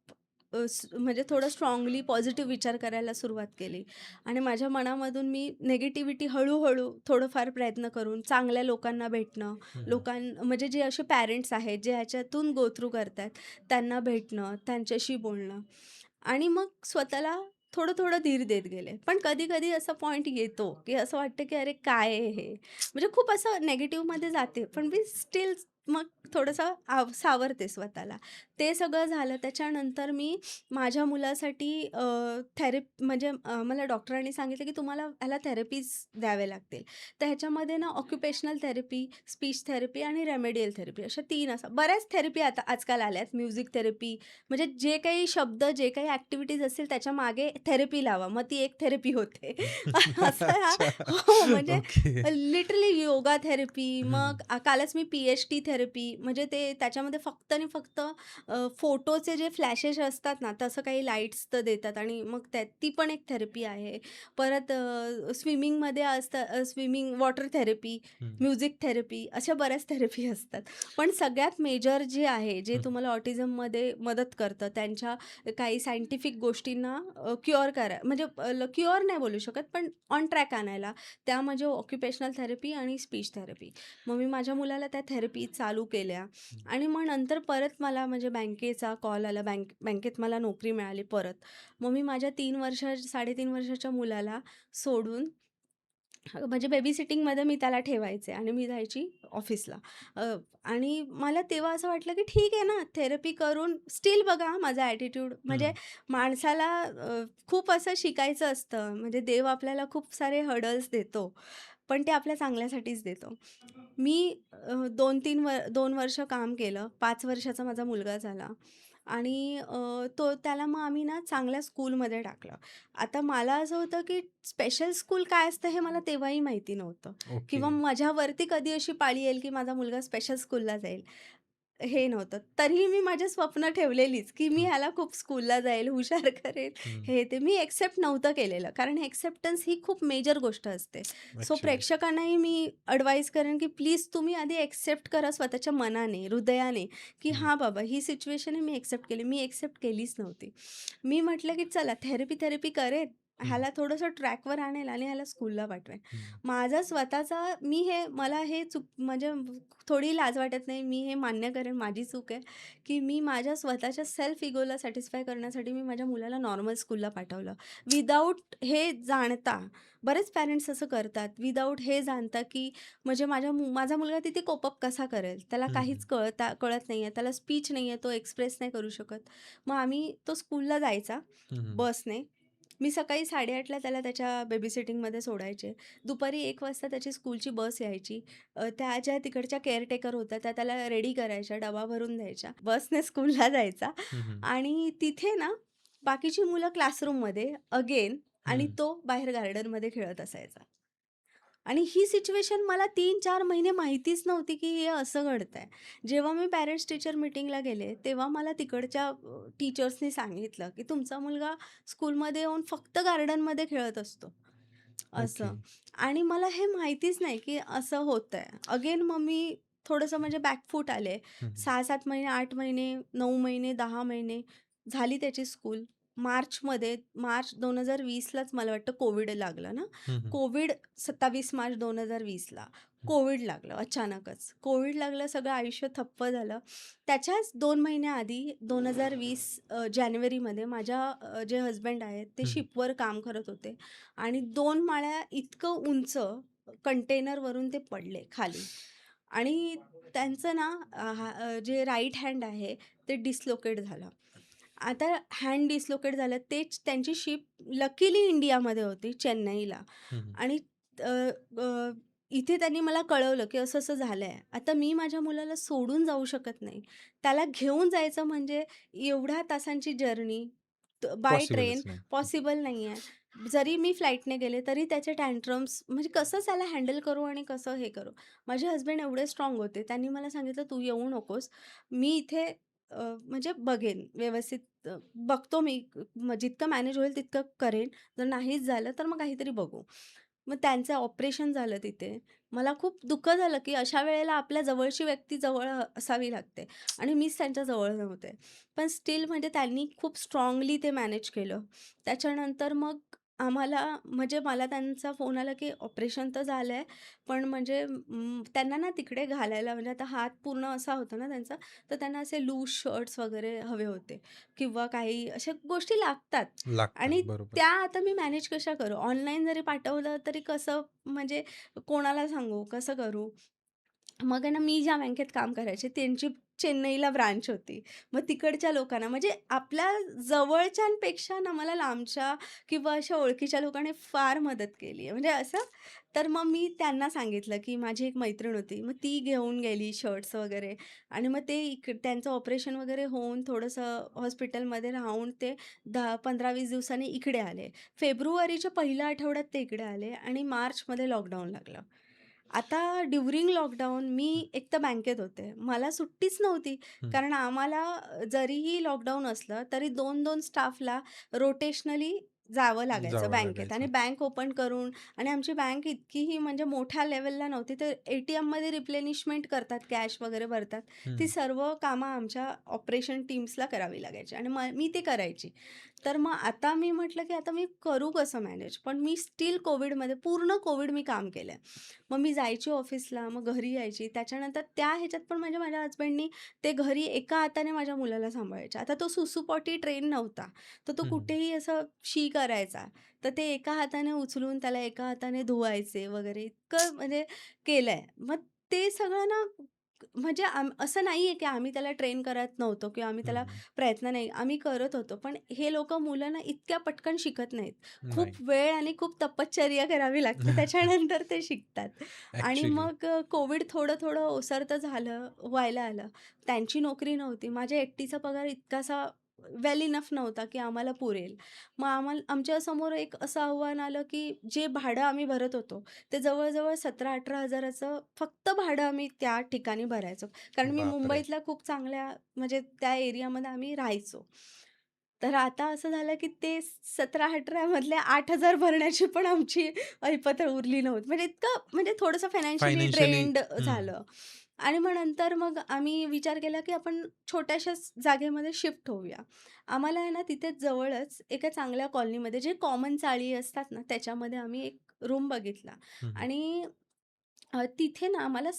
म्हणजे थोडं स्ट्राँगली पॉझिटिव्ह विचार करायला सुरुवात केली. आणि माझ्या मनामधून मी निगेटिव्हिटी हळू-हळू थोडंफार प्रयत्न करून चांगल्या लोकांना भेटणं, हं. म्हणजे जे असे पॅरेंट्स आहेत, जे ह्याच्यातून गो थ्रू करतायत, त्यांना भेटणं, त्यांच्याशी बोलणं आणि मग स्वतःला थोडं-थोडं धीर देत गेले. पण कधी-कधी असा पॉइंट येतो, की असं वाटतं, की "अरे काय आहे हे?" म्हणजे खूप असं निगेटिव्हमध्ये जाते. पण मी स्टिल मग थोडंसं सावरते स्वतःला. ते सगळं झालं त्याच्यानंतर मी माझ्या मुलासाठी म्हणजे मला डॉक्टरांनी सांगितलं, की तुम्हाला ह्याला थेरपीज द्यावे लागतील. तर ह्याच्यामध्ये ना ऑक्युपेशनल थेरपी, स्पीच थेरपी आणि रेमेडियल थेरपी अशा 3 असं बऱ्याच थेरपी आता आजकाल आल्यात. म्युझिक थेरपी म्हणजे जे काही शब्द, जे काही ॲक्टिव्हिटीज असतील त्याच्या मागे थेरपी लावा. मग ती एक थेरपी होते. असं ना अच्छा. हो, म्हणजे ओके. लिटरली योगा थेरपी, हं. मग कालच मी पी-एच-टी थेरपी म्हणजे ते त्याच्यामध्ये फक्त आणि फक्त फोटोचे जे फ्लॅशेस असतात ना, तसं काही लाईट्स तर देतात आणि मग ती पण एक थेरपी आहे. परत स्विमिंगमध्ये असतं स्विमिंग वॉटर थेरपी, हं. म्युझिक थेरपी अशा बऱ्याच थेरपी असतात. पण सगळ्यात मेजर जे आहे, जे हं. तुम्हाला ऑटिझममध्ये मदत करतं, त्यांच्या काही सायंटिफिक गोष्टींना क्युअर म्हणजे क्युअर नाही बोलू शकत, पण ऑन ट्रॅक आणायला, त्या म्हणजे ऑक्युपेशनल थेरपी आणि स्पीच थेरपी. मग मी माझ्या मुलाला त्या थेरपी चालू केल्या. हं. आणि मग नंतर परत मला म्हणजे बँकेचा कॉल आला. बँकेत मला नोकरी मिळाली परत. मग मी माझ्या 3.5 वर्षाच्या मुलाला सोडून म्हणजे बेबी सिटिंगमध्ये मी त्याला ठेवायचे आणि मी जायची ऑफिसला. अ, आणि मला तेव्हा असं वाटलं, की ठीक आहे ना, थेरपी करून स्टिल बघा माझा ॲटिट्यूड म्हणजे हं. माणसाला खूप असं शिकायचं असतं. म्हणजे देव आपल्याला खूप सारे हर्डल्स देतो, पण ते आपल्या चांगल्यासाठीच देतो. मी 2 वर्ष काम केलं. 5 वर्षाचा माझा मुलगा झाला आणि त्याला मग आम्ही ना चांगल्या स्कूलमध्ये टाकलं. आता मला असं होतं, की स्पेशल स्कूल काय असतं हे मला तेव्हाही माहिती नव्हतं ओके. किंवा माझ्यावरती कधी अशी पाळी येईल, की माझा मुलगा स्पेशल स्कूलला जाईल. हे नव्हतं. तरीही मी माझी स्वप्न ठेवलेलीच, की मी हं. ह्याला खूप स्कूलला जाईल, हुशार करेल, हं. हे ते. मी एक्सेप्ट नव्हतं केलेलं. कारण एक्सेप्टन्स ही खूप मेजर गोष्ट असते. सो अच्छा. प्रेक्षकांनाही मी ॲडवाईस करेन, की प्लीज तुम्ही आधी एक्सेप्ट करा स्वतःच्या मनाने, हृदयाने, की हं. हां बाबा, ही सिच्युएशन आहे मी एक्सेप्ट केली. मी एक्सेप्ट केलीच नव्हती. मी म्हटलं, की चला थेरपी करेन, हं. ह्याला थोडंसं ट्रॅकवर आणेल आणि ह्याला स्कूलला पाठवेन. हं. माझा स्वतःचा मला हे म्हणजे थोडी लाज वाटत नाही. मी हे मान्य करेन माझी चूक आहे, की मी माझ्या स्वतःच्या सेल्फ इगोला सॅटिस्फाय करण्यासाठी मी माझ्या मुलाला नॉर्मल स्कूलला पाठवलं. विदाऊट हे जाणता बरेच पॅरेंट्स असं करतात. विदाऊट हे जाणता, की म्हणजे माझा मुलगा तिथे कोप कसा करेल? त्याला हं. हं. काहीच कळत नाहीये. त्याला स्पीच नाहीये. तो एक्सप्रेस नाही करू शकत. मग तो स्कूलला जायचा हं. बसने. मी सकाळी 8:30ला त्याला त्याच्या बेबी सिटिंगमध्ये सोडायचे. दुपारी 1 वाजता त्याची स्कूलची बस यायची. त्या ज्या तिकडच्या केअरटेकर होत्या त्या त्याला रेडी करायच्या, डबा भरून द्यायच्या. बसने स्कूलला जायचा हं. हं. आणि तिथे ना बाकीची मुलं क्लासरूममध्ये अगेन आणि हं. तो बाहेर गार्डनमध्ये खेळत असायचा. आणि ही सिच्युएशन मला 3-4 महिने माहितीच नव्हती, की हे असं घडतंय. जेव्हा मी पॅरेंट्स टीचर मीटिंगला गेले, तेव्हा मला तिकडच्या टीचर्सनी सांगितलं, की तुमचा मुलगा स्कूलमध्ये येऊन फक्त गार्डनमध्ये खेळत असतो, ओके. असं. आणि मला हे माहितीच नाही, की असं होतंय. अगेन मग मी थोडंसं म्हणजे बॅकफूट आले. हं, हं. 6-7 महिने, 8 महिने, 9 महिने, 10 महिने झाली त्याची स्कूल. मार्च 2020लाच मला वाटतं कोविड लागलं ना. हं, हं. कोविड 27 मार्च 2020ला हं. कोविड लागलं अचानकच. कोविड लागलं, सगळं आयुष्य ठप्प झालं. त्याच्याच 2 महिन्याआधी 2020 जानेवारीमध्ये माझ्या जे हसबंड आहेत ते हं, शिपवर काम करत होते आणि 2 माळ्या इतकं उंच कंटेनरवरून ते पडले खाली आणि त्यांचं ना जे राईट हँड आहे ते डिस्लोकेट झालं. आता हँड डिस्लोकेट झालं. तेच त्यांची शिप लकीली इंडियामध्ये होती, चेन्नईला. हं, हं. आणि अ, अ, इथे त्यांनी मला कळवलं, की असं-असं झालंय. आता मी माझ्या मुलाला सोडून जाऊ शकत नाही. त्याला घेऊन जायचं म्हणजे एवढ्या तासांची जर्नी बाय ट्रेन पॉसिबलच नाही. पॉसिबल नाहीये. जरी मी फ्लाईटने गेले, तरी त्याचे टँट्रम्स म्हणजे कसं त्याला हँडल करू आणि कसं हे करू. माझे हसबंड एवढे स्ट्राँग होते. त्यांनी मला सांगितलं, "तू येऊ नकोस. मी इथे म्हणजे बघेन व्यवस्थित बघतो मी जितकं मॅनेज होईल तितकं करेन. जर नाहीच झालं तर मग काहीतरी बघू." मग त्यांचं ऑपरेशन झालं तिथे. मला खूप दुःख झालं, की अशा वेळेला आपल्या जवळची व्यक्ती जवळ असावी लागते आणि मीच त्यांच्या जवळ नव्हते. पण स्टिल म्हणजे त्यांनी खूप स्ट्राँगली ते मॅनेज केलं. त्याच्यानंतर मग आम्हाला म्हणजे मला त्यांचा फोन आला, की ऑपरेशन तर झालंय, पण म्हणजे त्यांना ना तिकडे घालायला म्हणजे आता हात पूर्ण असा होता ना त्यांचा, तर त्यांना असे लूज शर्ट्स वगैरे हवे होते किंवा काही अशा गोष्टी लागतात लागतात. आणि बरोबर. त्या आता मी मॅनेज कशा करू? ऑनलाईन जरी पाठवलं तरी कसं म्हणजे कोणाला सांगू? कसं करू? मग आहे ना, मी ज्या बँकेत काम करायचे त्यांची चेन्नईला ब्रांच होती. मग तिकडच्या लोकांना म्हणजे आपल्या जवळच्यांपेक्षा ना मला लांबच्या किंवा अशा ओळखीच्या लोकांनी फार मदत केली आहे. म्हणजे असं तर मग मी त्यांना सांगितलं, की माझी एक मैत्रीण होती. मग ती घेऊन गेली शर्ट्स वगैरे आणि मग ते त्यांचं ऑपरेशन वगैरे होऊन थोडंसं हॉस्पिटलमध्ये राहून ते 15-20 दिवसांनी इकडे आले. फेब्रुवारीच्या पहिल्या आठवड्यात ते इकडे आले आणि मार्चमध्ये लॉकडाऊन लागलं. आता ड्युरिंग लॉकडाऊन मी हं, एक तर बँकेत होते. मला सुट्टीच नव्हती. हं. कारण आम्हाला जरीही लॉकडाऊन असलं, तरी 2-2 स्टाफला रोटेशनली जावं लागायचं जावं बँकेत आणि लागायचं. बँक ओपन करून आणि आमची बँक इतकीही म्हणजे मोठ्या लेव्हलला नव्हती. तर एटीएममध्ये रिप्लेनिशमेंट करतात, कॅश वगैरे भरतात. ती हं, सर्व कामं आमच्या ऑपरेशन टीम्सला करावी लागायची आणि मी ते करायची. तर मग आता मी म्हटलं, की आता मी करू कसं मॅनेज? पण मी स्टिल कोविडमध्ये पूर्ण कोविड मी काम केलंय. मग मी जायची ऑफिसला, मग घरी यायची. त्याच्यानंतर त्या ह्याच्यात पण म्हणजे माझ्या हसबंडनी ते घरी एका हाताने माझ्या मुलाला सांभाळायचे. आता तो सुसुपॉटी ट्रेन नव्हता. तर तो हं, हं. कुठेही असं शी करायचा. तर ते एका हाताने उचलून त्याला एका हाताने धुवायचे वगैरे इतकं म्हणजे केलंय. मग ते सगळं ना म्हणजे असं नाहीये की आम्ही त्याला ट्रेन करत नव्हतो किंवा आम्ही हं, त्याला हं. प्रयत्न नाही आम्ही करत होतो. पण हे लोकं मुलं ना इतक्या पटकन शिकत नाहीत. खूप नाही. वेळ आणि खूप तपश्चर्या करावी लागते त्याच्यानंतर ते शिकतात. आणि ॲक्चुअली. मग कोविड थोडं-थोडं ओसरतं झालं, व्हायला आलं. त्यांची नोकरी नव्हती. माझ्या एकटीचा पगार इतकासा वेल इनफ नव्हता, की आम्हाला पुरेल. मग आमच्यासमोर एक असं आव्हान आलं, की जे भाडं आम्ही भरत होतो, ते जवळ-जवळ 17,000-18,000चं फक्त भाडं आम्ही त्या ठिकाणी भरायचो. कारण मी बापरे! मुंबईतल्या खूप चांगल्या म्हणजे त्या एरियामध्ये आम्ही राहायचो. तर आता असं झालं, की ते 17-18 मधले 8,000 भरण्याची पण आमची ऐपत उरली नव्हती. म्हणजे इतकं म्हणजे थोडंसं फायनान्शियली फायनान्शियली ड्रेन्ड हं. झालं. आणि मग नंतर मग आम्ही विचार केला, की आपण छोट्याशाच जागेमध्ये शिफ्ट होऊया. आम्हाला आहे ना तिथेच जवळच एका चांगल्या कॉलनीमध्ये जे कॉमन चाळी असतात ना, त्याच्यामध्ये आम्ही एक रूम बघितला हं, हं. आणि तिथे ना आम्हाला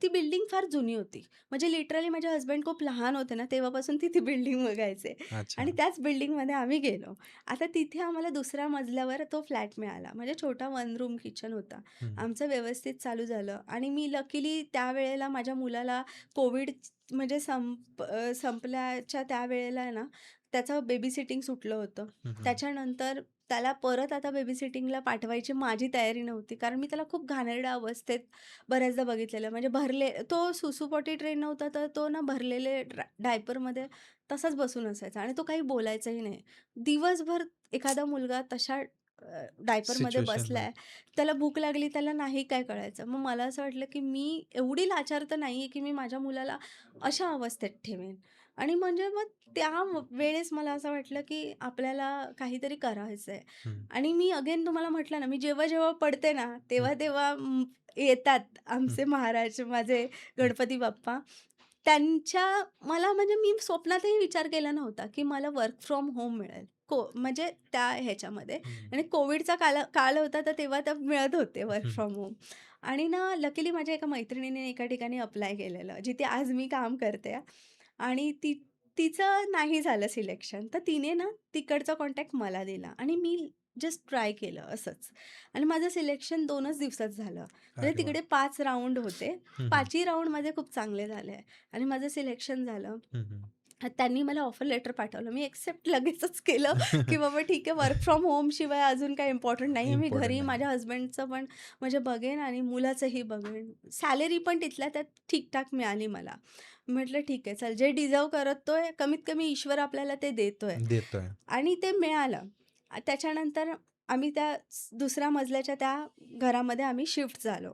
ती बिल्डिंग फार जुनी होती. म्हणजे लिटरली माझे हसबंड खूप लहान होते ना, तेव्हापासून ती बिल्डिंग बघायचे अच्छा. आणि त्याच बिल्डिंगमध्ये आम्ही गेलो. आता तिथे आम्हाला दुसऱ्या मजल्यावर तो फ्लॅट मिळाला. म्हणजे छोटा वन रूम किचन होता. हं, आमचं व्यवस्थित चालू झालं आणि मी लकीली त्यावेळेला माझ्या मुलाला कोविड म्हणजे संपल्याच्या त्यावेळेला आहे ना, त्याचं बेबी सिटिंग सुटलं होतं. हं, हं. त्याच्यानंतर त्याला परत आता बेबी सिटिंगला पाठवायची माझी तयारी नव्हती. कारण मी त्याला खूप घाणेरड्या अवस्थेत बऱ्याचदा बघितलेलं. म्हणजे तो सुसुपॉटी ट्रेन नव्हता, तर तो ना भरलेले डायपरमध्ये तसाच बसून असायचा आणि तो काही बोलायचाही नाही. दिवसभर एखादा मुलगा तशा डायपरमध्ये सिच्युएशन. बसलाय, त्याला भूक लागली, त्याला नाही काय कळायचं. मग मला असं वाटलं, की मी एवढी लाचार तर नाहीये, की मी माझ्या मुलाला अशा अवस्थेत ठेवेन. आणि म्हणजे मग त्या वेळेस मला असं वाटलं, की आपल्याला काहीतरी करायचंय. हं, आणि मी अगेन तुम्हाला म्हटलं ना, मी जेव्हा-जेव्हा पडते ना, हं, तेव्हा-तेव्हा येतात हं, आमचे महाराज, माझे गणपती बाप्पा. त्यांच्या मला म्हणजे मी स्वप्नातही विचार केला नव्हता, की मला वर्क फ्रॉम होम मिळेल. म्हणजे त्या ह्याच्यामध्ये हं, आणि कोविडचा काळ होता, तर तेव्हा तर मिळत होते वर्क हं. From home. आणि ना लकीली माझ्या एका मैत्रिणीने एका ठिकाणी अप्लाय केलेलं, जिथे आज मी काम करते आहे. आणि तिचं नाही झालं सिलेक्शन. तर तिने ना तिकडचा कॉन्टॅक्ट मला दिला आणि मी जस्ट ट्राय केलं असंच. आणि माझं सिलेक्शन 2च दिवसात झालं. म्हणजे अरे वाह! तिकडे 5 राउंड होते. हं, हं, 5ही राउंड माझे खूप चांगले झाले आणि माझं सिलेक्शन झालं. हं, हं. त्यांनी मला ऑफर लेटर पाठवलं. मी एक्सेप्ट लगेचच केलं, की बाबा ठीक आहे, वर्क फ्रॉम होम शिवाय अजून काही इम्पोर्टंट नाही आहे. मी इम्पोर्टंट घरी नाहीये. माझ्या हसबँडचं पण म्हणजे बघेन आणि मुलाचंही बघेन. सॅलरी पण तिथल्या त्यात ठीक-ठाक मिळाली मला. म्हटलं ठीक आहे, चल जे डिझर्व्ह करतोय कमीत कमी ईश्वर आपल्याला ते देतोय देतोय. आणि ते मिळालं. त्याच्यानंतर आम्ही त्या दुसऱ्या मजल्याच्या त्या घरामध्ये आम्ही शिफ्ट झालो.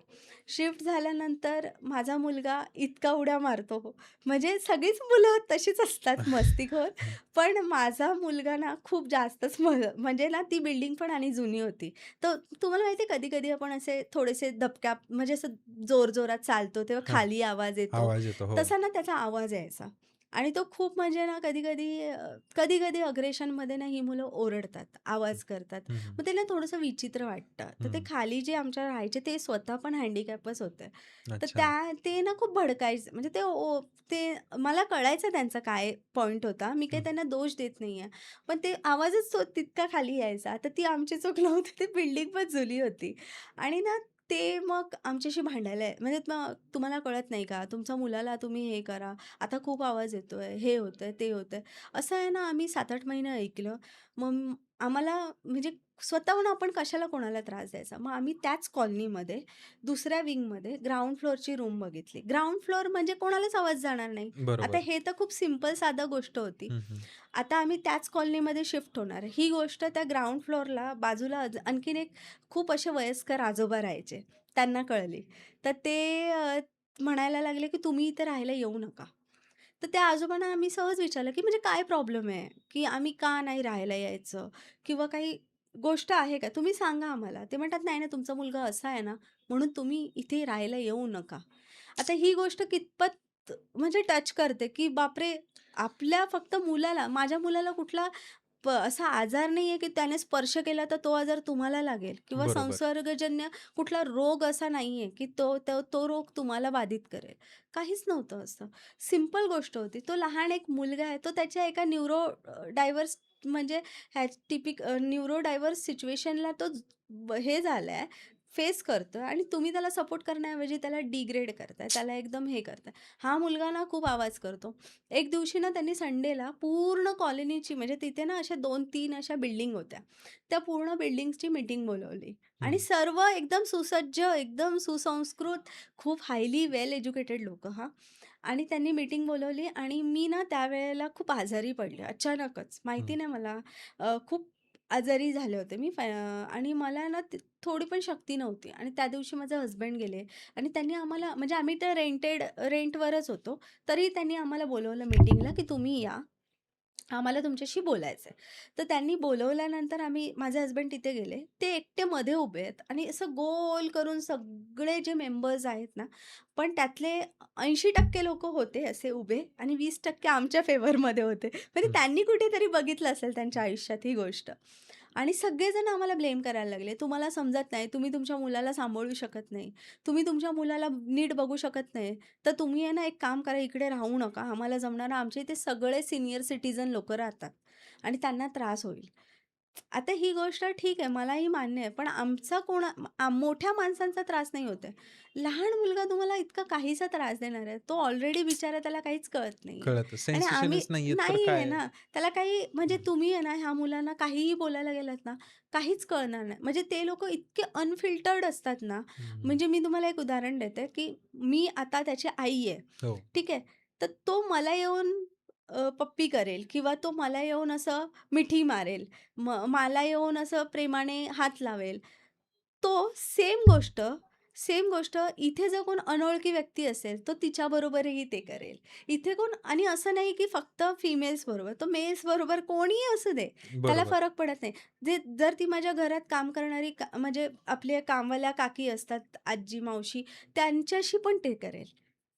शिफ्ट झाल्यानंतर माझा मुलगा इतका उड्या मारतो, म्हणजे सगळीच मुलं तशीच असतात मस्तीखोर. पण माझा मुलगा ना खूप जास्तच म्हणजे ना ती बिल्डिंग पण आणि जुनी होती. तर तुम्हाला माहिती आहे कधी-कधी आपण असे थोडेसे दबक्या म्हणजे असं जोरजोरात चालतो तेव्हा हां, खाली आवाज येतो. आवाज येतो. हो. तसा ना त्याचा आवाज यायचा आणि तो खूप म्हणजे ना कधी-कधी अग्रेशनमध्ये ना ही मुलं ओरडतात, हं, आवाज करतात. हं, हं, मग ते ना थोडंसं विचित्र वाटतं. तर ते हं. खाली जे आमच्या राहायचे ते स्वतः पण हँडिकॅपच होते. तर अच्छा. ते ना खूप भडकायचे. म्हणजे ते मला कळायचं त्यांचा काय पॉइंट होता. मी काही हं, त्यांना दोष देत नाहीये. पण ते आवाजच तो तितका खाली यायचा. तर ती आमची चूक नव्हती. ती बिल्डिंग पण जुनी होती. आणि ना ते मग आमच्याशी भांडायला म्हणजे मग तुम्हाला कळत नाही का? तुमच्या मुलाला तुम्ही हे करा. आता खूप आवाज येतोय, हे होतंय, ते होतंय. असं आहे ना आम्ही 7-8 महिने ऐकलं. मग आम्हाला म्हणजे स्वतःहून आपण कशाला कोणाला त्रास द्यायचा. मग आम्ही त्याच कॉलनीमध्ये दुसऱ्या विंगमध्ये ग्राउंड फ्लोअरची रूम बघितली. ग्राउंड फ्लोअर म्हणजे कोणालाच आवाज जाणार नाही. आता बरोबर. हे तर खूप सिंपल साधं गोष्ट होती. हं, हं. आता आम्ही त्याच कॉलनीमध्ये शिफ्ट होणार. ही गोष्ट त्या ग्राउंड फ्लोअरला बाजूला आणखीन एक खूप असे वयस्कर आजोबा राहायचे. त्यांना कळली. तर ते म्हणायला लागले, की "तुम्ही इथे राहायला येऊ नका." तर त्या आजोबांना आम्ही सहज विचारलं, की "म्हणजे काय प्रॉब्लेम आहे? की आम्ही का नाही राहायला यायचं? किंवा काही गोष्ट आहे का? तुम्ही सांगा आम्हाला." ते म्हणतात, "नाही ना, तुमचा मुलगा असा आहे ना, म्हणून तुम्ही इथे राहायला येऊ नका." आता ही गोष्ट कितपत म्हणजे टच करते, की बापरे! आपल्या फक्त मुलाला माझ्या मुलाला कुठला असा आजार नाहीये, की त्याने स्पर्श केला तर तो आजार तुम्हाला लागेल किंवा बरोबर. संसर्गजन्य कुठला रोग असा नाहीये, की तो रोग तुम्हाला बाधित करेल. काहीच नव्हतं असं. सिंपल गोष्ट होती. तो लहान एक मुलगा आहे. तो त्याच्या एका डायव्हर्स म्हणजे न्यूरो डायव्हर्स सिच्युएशनला तो हे झालाय, फेस करतोय आणि तुम्ही त्याला सपोर्ट करण्याऐवजी त्याला डिग्रेड करताय. त्याला एकदम हे करताय. हा मुलगा ना खूप आवाज करतो. एक दिवशी ना त्यांनी संडेला पूर्ण कॉलनीची म्हणजे तिथे ना अशा 2-3 अशा बिल्डिंग होत्या. त्या पूर्ण बिल्डिंग्सची मीटिंग बोलावली आणि हं, सर्व एकदम सुसज्ज, एकदम सुसंस्कृत, खूप हायली वेल एज्युकेटेड लोकं हां. आणि त्यांनी मीटिंग बोलावली आणि मी ना त्यावेळेला खूप आजारी पडले अचानकच. माहिती हं, नाही मला खूप आजारी झाले होते मी आणि मला ना थोडी पण शक्ती नव्हती आणि त्या दिवशी माझे हसबंड गेले आणि त्यांनी आम्हाला म्हणजे आम्ही तर रेंटवरच होतो. तरी त्यांनी आम्हाला बोलवलं मीटिंगला, की तुम्ही या. आम्हाला तुमच्याशी बोलायचं आहे. तर त्यांनी बोलवल्यानंतर माझे हसबंड तिथे गेले. ते एकटे मध्ये उभे आहेत आणि असं गोल करून सगळे जे मेंबर्स आहेत ना, पण त्यातले 80% लोकं होते असे उभे आणि 20% आमच्या फेवरमध्ये होते. म्हणजे हं. त्यांनी कुठेतरी बघितलं असेल त्यांच्या आयुष्यात ही गोष्ट. आणि सगळेजण आम्हाला ब्लेम करायला लागले. तुम्हाला समजत नाही, तुम्ही तुमच्या मुलाला सांभाळू शकत नाही. तुम्ही तुमच्या मुलाला नीट बघू शकत नाही. तर तुम्ही आहे ना, एक काम करा, इकडे राहू नका. आम्हाला जमणार नाही. आमच्या इथे सगळे सीनियर सिटिझन लोकं राहतात आणि त्यांना त्रास होईल. आता ही गोष्ट ठीक आहे, मलाही मान्य आहे. पण मोठ्या माणसांचा त्रास नाही होत आहे. लहान मुलगा तुम्हाला इतका काहीसा त्रास देणार आहे. तो ऑलरेडी बिचारा त्याला काहीच कळत नाहीये कळतं. आणि आम्ही सेन्सेशनच नाहीयेत तर नाही आहे काय? ना. त्याला काही म्हणजे हं, तुम्ही आहे ना, ह्या मुलांना काहीही बोलायला गेलात ना, काहीच कळणार नाही. म्हणजे ते लोकं इतके अनफिल्टर्ड असतात ना, हं. म्हणजे मी तुम्हाला एक उदाहरण देते, की मी आता त्याची आई आहे. हो. ठीक आहे. तर तो मला येऊन पप्पी करेल किंवा तो मला येऊन असं मिठी मारेल, मला येऊन असं प्रेमाने हात लावेल. तो सेम गोष्ट इथे जर कोण अनोळखी व्यक्ती असेल, तो तिच्याबरोबरही ते करेल. इथे कोण आणि असं नाही की फक्त फिमेल्स बरोबर, तो मेल्स बरोबर कोणीही असू दे, त्याला बरोबर. फरक पडत नाही. जर ती माझ्या घरात काम करणारी म्हणजे आपल्या कामवाल्या काकी असतात, आजी, मावशी, त्यांच्याशी पण ते करेल.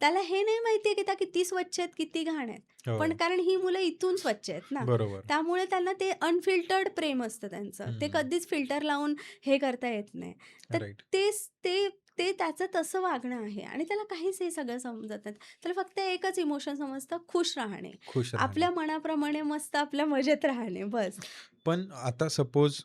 त्याला हे नाही माहिती आहे की त्या किती स्वच्छ आहेत, किती घाण आहेत. पण हो. कारण ही मुलं इथून स्वच्छ आहेत ना, बरोबर. त्यामुळे त्यांना ते अनफिल्टर्ड प्रेम असतं त्यांचं. ते हं. कधीच फिल्टर लावून हे करता येत नाही. तर राइट. तेच ते ते त्याचं तसं वागणं आहे आणि त्याला काहीच हे सगळं समजत नाही. त्याला फक्त एकच इमोशन समजतं, खुश राहणे. खुश राहणे. आपल्या मनाप्रमाणे मस्त आपल्या मजेत राहणे बस. पण आता सपोज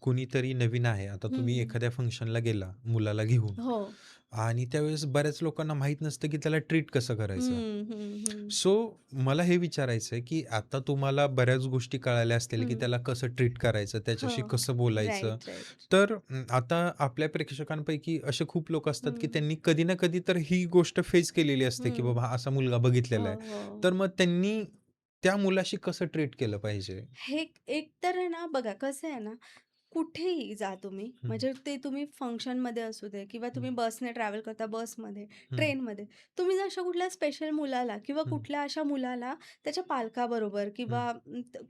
कुणीतरी नवीन आहे. आता तुम्ही हं. एखाद्या फंक्शनला गेला मुलाला घेऊन हो. आणि त्यावेळेस बऱ्याच लोकांना माहीत नसतं, की त्याला ट्रीट कसं करायचं. हं, हं, हं. सो मला हे विचारायचं आहे, की आता तुम्हाला बऱ्याच गोष्टी कळाल्या असतील, की हं. त्याला कसं ट्रीट करायचं, हो. त्याच्याशी कसं बोलायचं. Right, right. तर आता आपल्या प्रेक्षकांपैकी असे खूप लोक असतात, की हं, त्यांनी कधी ना कधी तर ही गोष्ट फेस केलेली असते, की हं. बाबा हा असा मुलगा हो, बघितलेला आहे. हो. तर मग त्यांनी त्या मुलाशी कसं ट्रीट केलं पाहिजे? हे एक तर आहे ना, बघा कसं आहे ना, कुठेही जा तुम्ही, हं, म्हणजे ते तुम्ही फंक्शनमध्ये असू दे किंवा हं, तुम्ही बसने ट्रॅव्हल करता, बसमध्ये, हं, ट्रेनमध्ये. तुम्ही जर अशा कुठल्या स्पेशल मुलाला किंवा हं, कुठल्या अशा मुलाला त्याच्या पालकाबरोबर हं, किंवा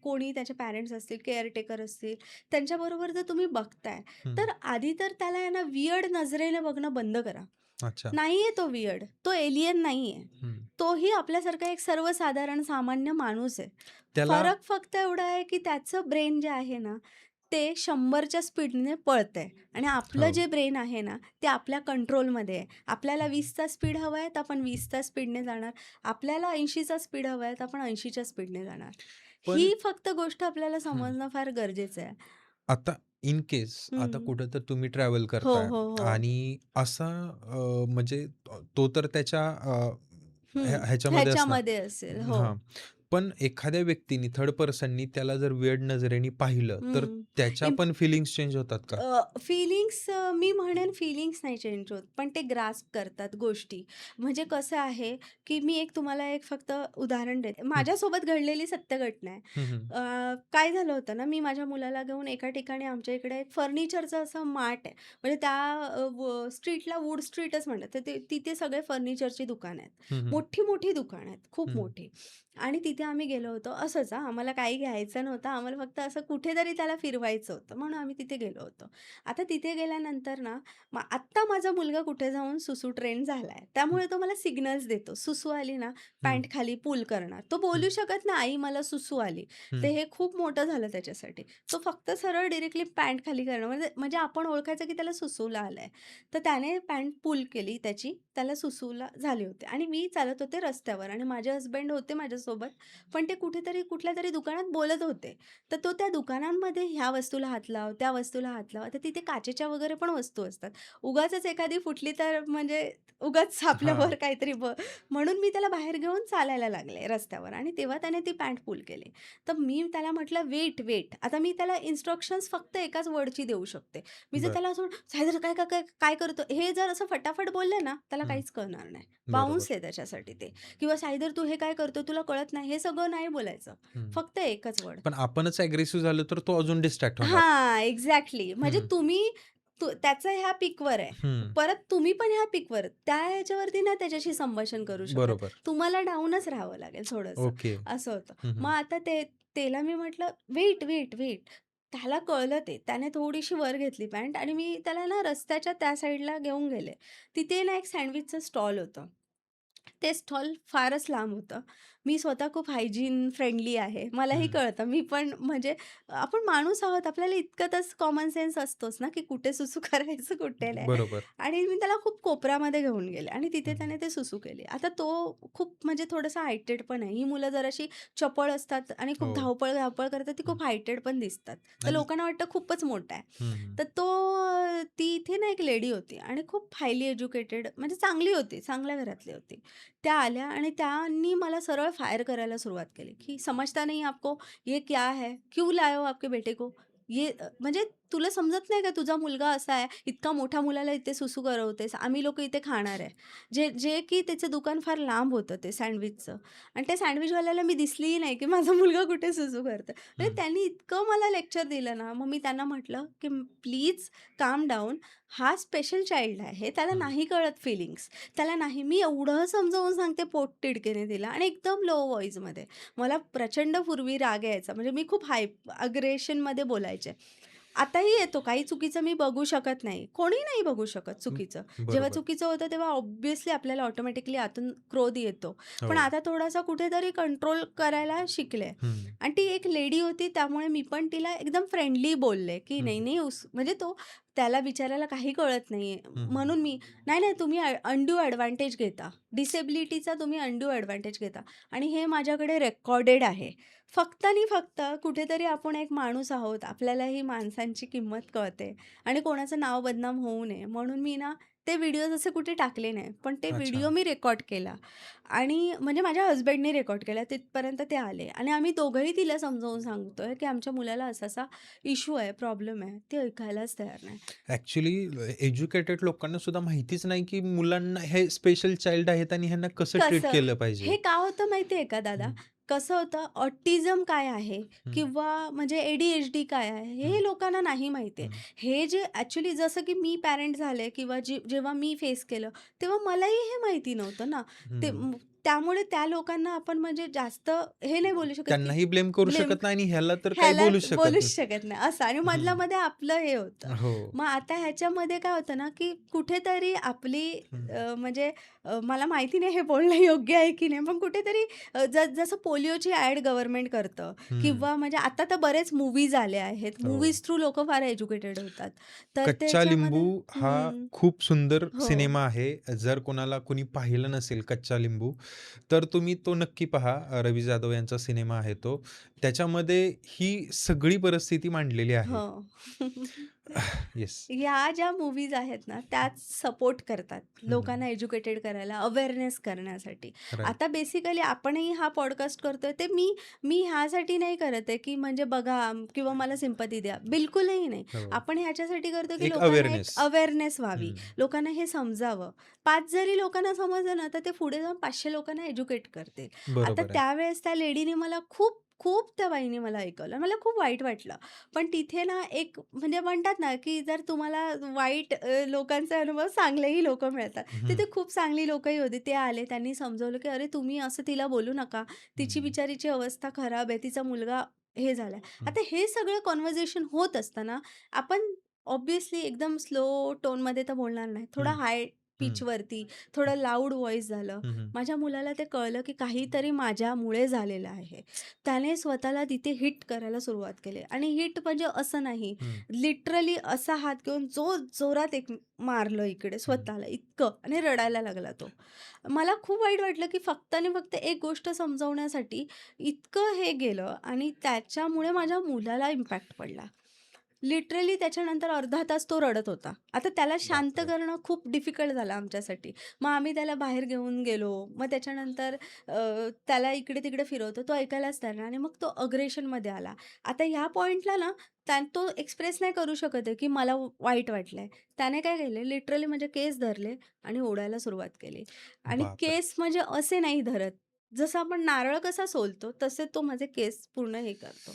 कोणी त्याचे पॅरेंट्स असतील, केअरटेकर असतील, त्यांच्याबरोबर जर तुम्ही बघताय, हं. तर आधी तर त्याला आहे ना वियर्ड नजरेने बघणं बंद करा. अच्छा. नाहीये तो वियर्ड, तो एलियन नाहीये. हं. तोही आपल्यासारखा एक सर्वसाधारण सामान्य माणूस आहे. त्याला फरक फक्त एवढा आहे, की त्याचं ब्रेन जे आहे ना, ते 100च्या स्पीडने पळतंय आणि आपलं हो. जे ब्रेन आहे ना, ते आपल्या कंट्रोलमध्ये आहे. आपल्याला 20चा स्पीड हवा आहे, तर आपण 20च्या स्पीडने जाणार. आपल्याला 80चा स्पीड हवा आहे, तर आपण 80च्या स्पीडने जाणार. पण ही फक्त गोष्ट आपल्याला हं. समजणं फार गरजेचं आहे. आता इन केस आता हं. कुठं तर तुम्ही ट्रॅव्हल हो, करताय हो, हो. आणि असा म्हणजे तो तर त्याच्या हं. ह्याच्यामध्ये असणार. ह्याच्यामध्ये असेल. हो. हां. पण एखाद्या व्यक्तीनी थर्ड पर्सननी त्याला जर वेड नजरेने पाहिलं, तर हं. त्याच्या पण फीलिंग्स चेंज होतात का? मी म्हणेन फीलिंग्स नाही चेंज होत, पण ते ग्रास्प करतात गोष्टी. म्हणजे कसं आहे, की मी तुम्हाला एक फक्त उदाहरण देते. हं, माझ्यासोबत घडलेली सत्य घटना आहे. हं, हं, काय झालं होतं ना, मी माझ्या मुलाला घेऊन एका ठिकाणी आमच्या इकडे एक फर्निचरचं असं मार्ट आहे. म्हणजे त्या स्ट्रीटला वूड स्ट्रीटच म्हणतात. तर तिथे सगळे फर्निचरची दुकानं आहेत. हं, हं, मोठी-मोठी दुकानं आहेत, खूप हं, मोठी. आणि तिथे आम्ही गेलो होतो. असंच आम्हाला काही घ्यायचं नव्हतं. आम्हाला फक्त असं कुठेतरी त्याला फिरवायचं होतं, म्हणून आम्ही तिथे गेलो होतो. आता तिथे गेल्यानंतर ना, आत्ता माझा मुलगा कुठे जाऊन सुसू ट्रेन झालाय. हं, त्यामुळे तो मला सिग्नल्स देतो. सुसू आली ना, हं, पॅन्ट खाली पूल करणार. तो हं, बोलू शकत नाही, "आई मला सुसू आली." तर हं, हे खूप मोठं झालं त्याच्यासाठी. तो फक्त सरळ डायरेक्टली पॅन्ट खाली करणं म्हणजे म्हणजे आपण ओळखायचं की त्याला सुसूला आलंय. तर त्याने पॅन्ट पूल केली त्याची, त्याला सुसूला झाले होते आणि मी चालत होते रस्त्यावर आणि माझे हसबंड होते माझ्यासोबत. पण ते कुठेतरी कुठल्यातरी दुकानात बोलत होते. तर तो त्या दुकानांमध्ये ह्या वस्तूला हात लाव, त्या वस्तूला हात लाव. आता तिथे काचेच्या वगैरे पण वस्तू असतात. उगाचच एखादी फुटली तर म्हणजे उगाच हां. आपल्यावर काहीतरी म्हणून मी त्याला बाहेर घेऊन चालायला लागले रस्त्यावर आणि तेव्हा त्याने ती पॅन्ट पुल केली. तर मी त्याला म्हटलं, "वेट, वेट." आता मी त्याला इन्स्ट्रक्शन्स फक्त एकाच वर्डची देऊ शकते. मी जर बरं. त्याला असं "सायदर काय, काय, काय, काय करतो?" हे जर असं फटाफट बोलले ना, त्याला हं. काहीच कळणार नाही. बाउन्स बरोबर. आहे त्याच्यासाठी ते. किंवा "सायदर तू हे काय करतो? तुला कळत नाही." हे सगळं नाही बोलायचं. हं. फक्त एकच वर्ड. पण आपणच अग्रेसिव्ह झालो तर तो अजून डिस्ट्रॅक्ट होणार. हां, एक्झॅक्टली. म्हणजे हं, त्याचं ह्या पिकवर आहे. हं. परत तुम्ही पण ह्या पिकवर. त्या ह्याच्यावरती नाही त्याच्याशी संभाषण करू शकत. बरोबर. तुम्हाला डाऊनच राहावं लागेल थोडंसं. ओके. असं होतं. हं, मग हं. आता त्याला मी म्हटलं, "वेट, वेट, वेट." त्याला कळलं ते. त्याने थोडीशी वर घेतली पॅन्ट आणि मी त्याला ना रस्त्याच्या त्या साईडला घेऊन गेले. तिथे ना एक सँडविचचं स्टॉल होतं. ते स्टॉल फारच लांब होतं. मी स्वतः खूप हायजीन फ्रेंडली आहे. मलाही हं. कळतं. मी पण म्हणजे आपण माणूस आहोत. आपल्याला इतकं तर कॉमन सेन्स असतोच ना, की कुठे सुसू करायचं, कुठे नाही. बरोबर. आणि मी त्याला खूप कोपऱ्यामध्ये घेऊन गेले आणि तिथे हं. त्याने ते सुसू केली. आता तो खूप म्हणजे थोडासा हायटेड पण आहे. ही मुलं जराशी चपळ असतात आणि खूप हो. धावपळ करतात. ती हं. खूप हायटेड पण दिसतात. तर आणि लोकांना वाटतं खूपच मोठा आहे. हं, हं. तर ती इथे ना एक लेडी होती आणि खूप हायली एज्युकेटेड म्हणजे चांगली होती, चांगल्या घरातली होती. त्या आल्या आणि त्यांनी मला सरळ फायर करायला सुरुवात केली, की "समझता नहीं आपको? ये क्या है? क्यों लाए हो आपके बेटे को?" म्हणजे तुला समजत नाही का तुझा मुलगा असा आहे, इतका मोठ्या मुलाला इथे सुसू करवतेस, आम्ही लोकं इथे खाणार आहे. जे जे की त्याचं दुकान फार लांब होतं ते सँडविचचं आणि त्या सँडविचवाल्याला मी दिसलीही नाही, की माझा मुलगा कुठे सुसू करतोय. म्हणजे हं, त्यांनी इतकं मला लेक्चर दिलं ना, मग मी त्यांना म्हटलं, की "प्लीज काम डाऊन. हा स्पेशल चाइल्ड आहे. त्याला हं. नाही कळत फीलिंग्स. त्याला नाही." मी एवढं समजावून सांगते पोटतिडकीने तिला आणि एकदम लो व्हॉईसमध्ये. मला प्रचंड पूर्वी राग यायचा. म्हणजे मी खूप अग्रेशनमध्ये बोलायचे. आताही येतो. काही चुकीचं मी बघू शकत नाही. कोणीही नाही बघू शकत हं, चुकीचं. जेव्हा बरोबर. चुकीचं होतं तेव्हा ऑब्व्हियसली आपल्याला ऑटोमॅटिकली आतून क्रोध येतो. पण हो. आता थोडासा कुठेतरी कंट्रोल करायला शिकले. हं, आणि ती एक लेडी होती त्यामुळे मी पण तिला एकदम फ्रेंडली बोलले, की हं, "नाही, नाही म्हणजे तो त्याला बिचाऱ्याला काही कळत नाहीये." हं. म्हणून मी "नाही, नाही तुम्ही अनड्यू ॲडव्हांटेज घेता. डिसेबिलिटीचा तुम्ही अनड्यू ॲडव्हांटेज घेता आणि हे माझ्याकडे रेकॉर्डेड आहे." फक्त आणि फक्त कुठेतरी आपण एक माणूस आहोत. आपल्यालाही माणसांची किंमत कळते आणि कोणाचं नाव बदनाम होऊ नये म्हणून मी ना ते व्हिडिओज असे कुठे टाकले नाही. पण ते अच्छा. व्हिडिओ मी रेकॉर्ड केला आणि म्हणजे माझ्या हसबँडने रेकॉर्ड केला. तिथपर्यंत ते आले आणि आम्ही दोघंही तिला समजावून सांगतोय, की आमच्या मुलाला असा-असा इश्यू आहे, प्रॉब्लेम आहे. ती ऐकायलाच तयार नाही. ॲक्चुअली एज्युकेटेड लोकांना सुद्धा माहितीच नाही, की मुलांना हे स्पेशल चाइल्ड आहेत आणि ह्यांना कसं ट्रीट कसं? केलं पाहिजे. हे का होतं माहिती आहे का दादा? हं, कसं होतं ऑटिझम काय आहे हं, किंवा म्हणजे ADHD काय आहे, हं, हे लोकांना नाही माहिती आहे. हं, हे जे ॲक्चुअली जसं की मी पॅरेंट झाले किंवा जेव्हा मी फेस केलं, तेव्हा मलाही हे माहिती नव्हतं ना. ते हं. त्यामुळे त्या लोकांना आपण म्हणजे जास्त हे नाही बोलू शकत की त्यांनाही ब्लेम करू ब्लेम शकत नाही आणि ह्याला तर काही ह्याला बोलूच शकत बोलूच नाही. शकत नाही असं आणि हं. मधल्यामध्ये आपलं हे होतं. हो. मग आता ह्याच्यामध्ये काय होतं ना, की कुठेतरी आपली हं, म्हणजे मला माहिती नाही हे बोलणं योग्य आहे की नाही, पण कुठेतरी जसं पोलिओची ॲड गव्हर्नमेंट करतं हं. किंवा म्हणजे आता तर बरेच मूव्हीज आले आहेत. हो. मूव्हीज थ्रू लोकं फार एज्युकेटेड होतात. तर कच्चा लिंबू त्याच्यामध्ये हा हं. खूप सुंदर हो. सिनेमा आहे. जर कोणाला कोणी पाहिलं नसेल कच्चा लिंबू, तर तुम्ही तो नक्की पहा. रवी जाधव यांचा सिनेमा आहे तो. त्याच्यामध्ये ही सगळी परिस्थिती मांडलेली आहे. हो. येस. या ज्या मूव्हीज आहेत ना, त्याच सपोर्ट करतात हं. लोकांना एज्युकेटेड करायला, अवेअरनेस करण्यासाठी. राइट. आता बेसिकली आपणही हा पॉडकास्ट करतोय, ते मी मी ह्यासाठी नाही करत आहे, की म्हणजे बघा किंवा मला सिम्पती द्या. बिलकुलही नाही. हो. आपण ह्याच्यासाठी करतो, की एक लोकांना एक अवेअरनेस. अवेअरनेस व्हावी. हं. लोकांना हे समजावं. 5 जरी लोकांना समजलं ना, तर ते पुढे जाऊन 500 लोकांना एज्युकेट करतील. आता बरोबर आहे. त्यावेळेस त्या लेडीने मला खूप खूप त्या बाईने मला ऐकवलं. मला खूप वाईट वाटलं. पण तिथे ना एक म्हणजे म्हणतात ना, की जर तुम्हाला वाईट लोकांचे अनुभव चांगलेही लोकं मिळतात. हं, तिथे खूप चांगली लोकंही होती. ते आले त्यांनी समजावलं, की "अरे तुम्ही असं तिला बोलू नका. तिची हं, बिचारीची अवस्था खराब आहे. तिचा मुलगा हे झालाय." हं, आता हे सगळं कन्व्हर्सेशन होत असताना आपण ऑब्व्हियसली एकदम स्लो टोनमध्ये तर बोलणार नाही. थोडा हं, हाय हं, पिचवरती, थोडं लाऊड व्हॉईस झालं. हं, हं, माझ्या मुलाला ते कळलं, की काहीतरी माझ्यामुळे झालेलं आहे. त्याने स्वतःला तिथे हिट करायला सुरुवात केली आणि हिट म्हणजे असं नाही, हं, लिटरली असा हात घेऊन जोरात एक मारलं इकडे हं. स्वतःला इतकं आणि रडायला लागला तो. मला खूप वाईट वाटलं, की फक्त आणि फक्त एक गोष्ट समजावण्यासाठी इतकं हे गेलं आणि त्याच्यामुळे माझ्या मुलाला इम्पॅक्ट पडला. लिटरली त्याच्यानंतर अर्धा तास तो रडत होता. आता त्याला शांत बापरे! करणं खूप डिफिकल्ट झालं आमच्यासाठी. मग आम्ही त्याला बाहेर घेऊन गेलो. मग त्याच्यानंतर त्याला इकडे-तिकडे फिरवतो. तो ऐकायलाच तयार नाही आणि मग तो अग्रेशनमध्ये आला. आता ह्या पॉइंटला ना तो एक्सप्रेस नाही करू शकत आहे, की मला वाईट वाटलंय. त्याने काय केले लिटरली म्हणजे केस धरले आणि ओढायला सुरुवात केली. आणि बापरे! केस म्हणजे असे नाही धरत. जसं आपण नारळ कसा सोलतो, तसे तो माझे केस पूर्ण हे करतो.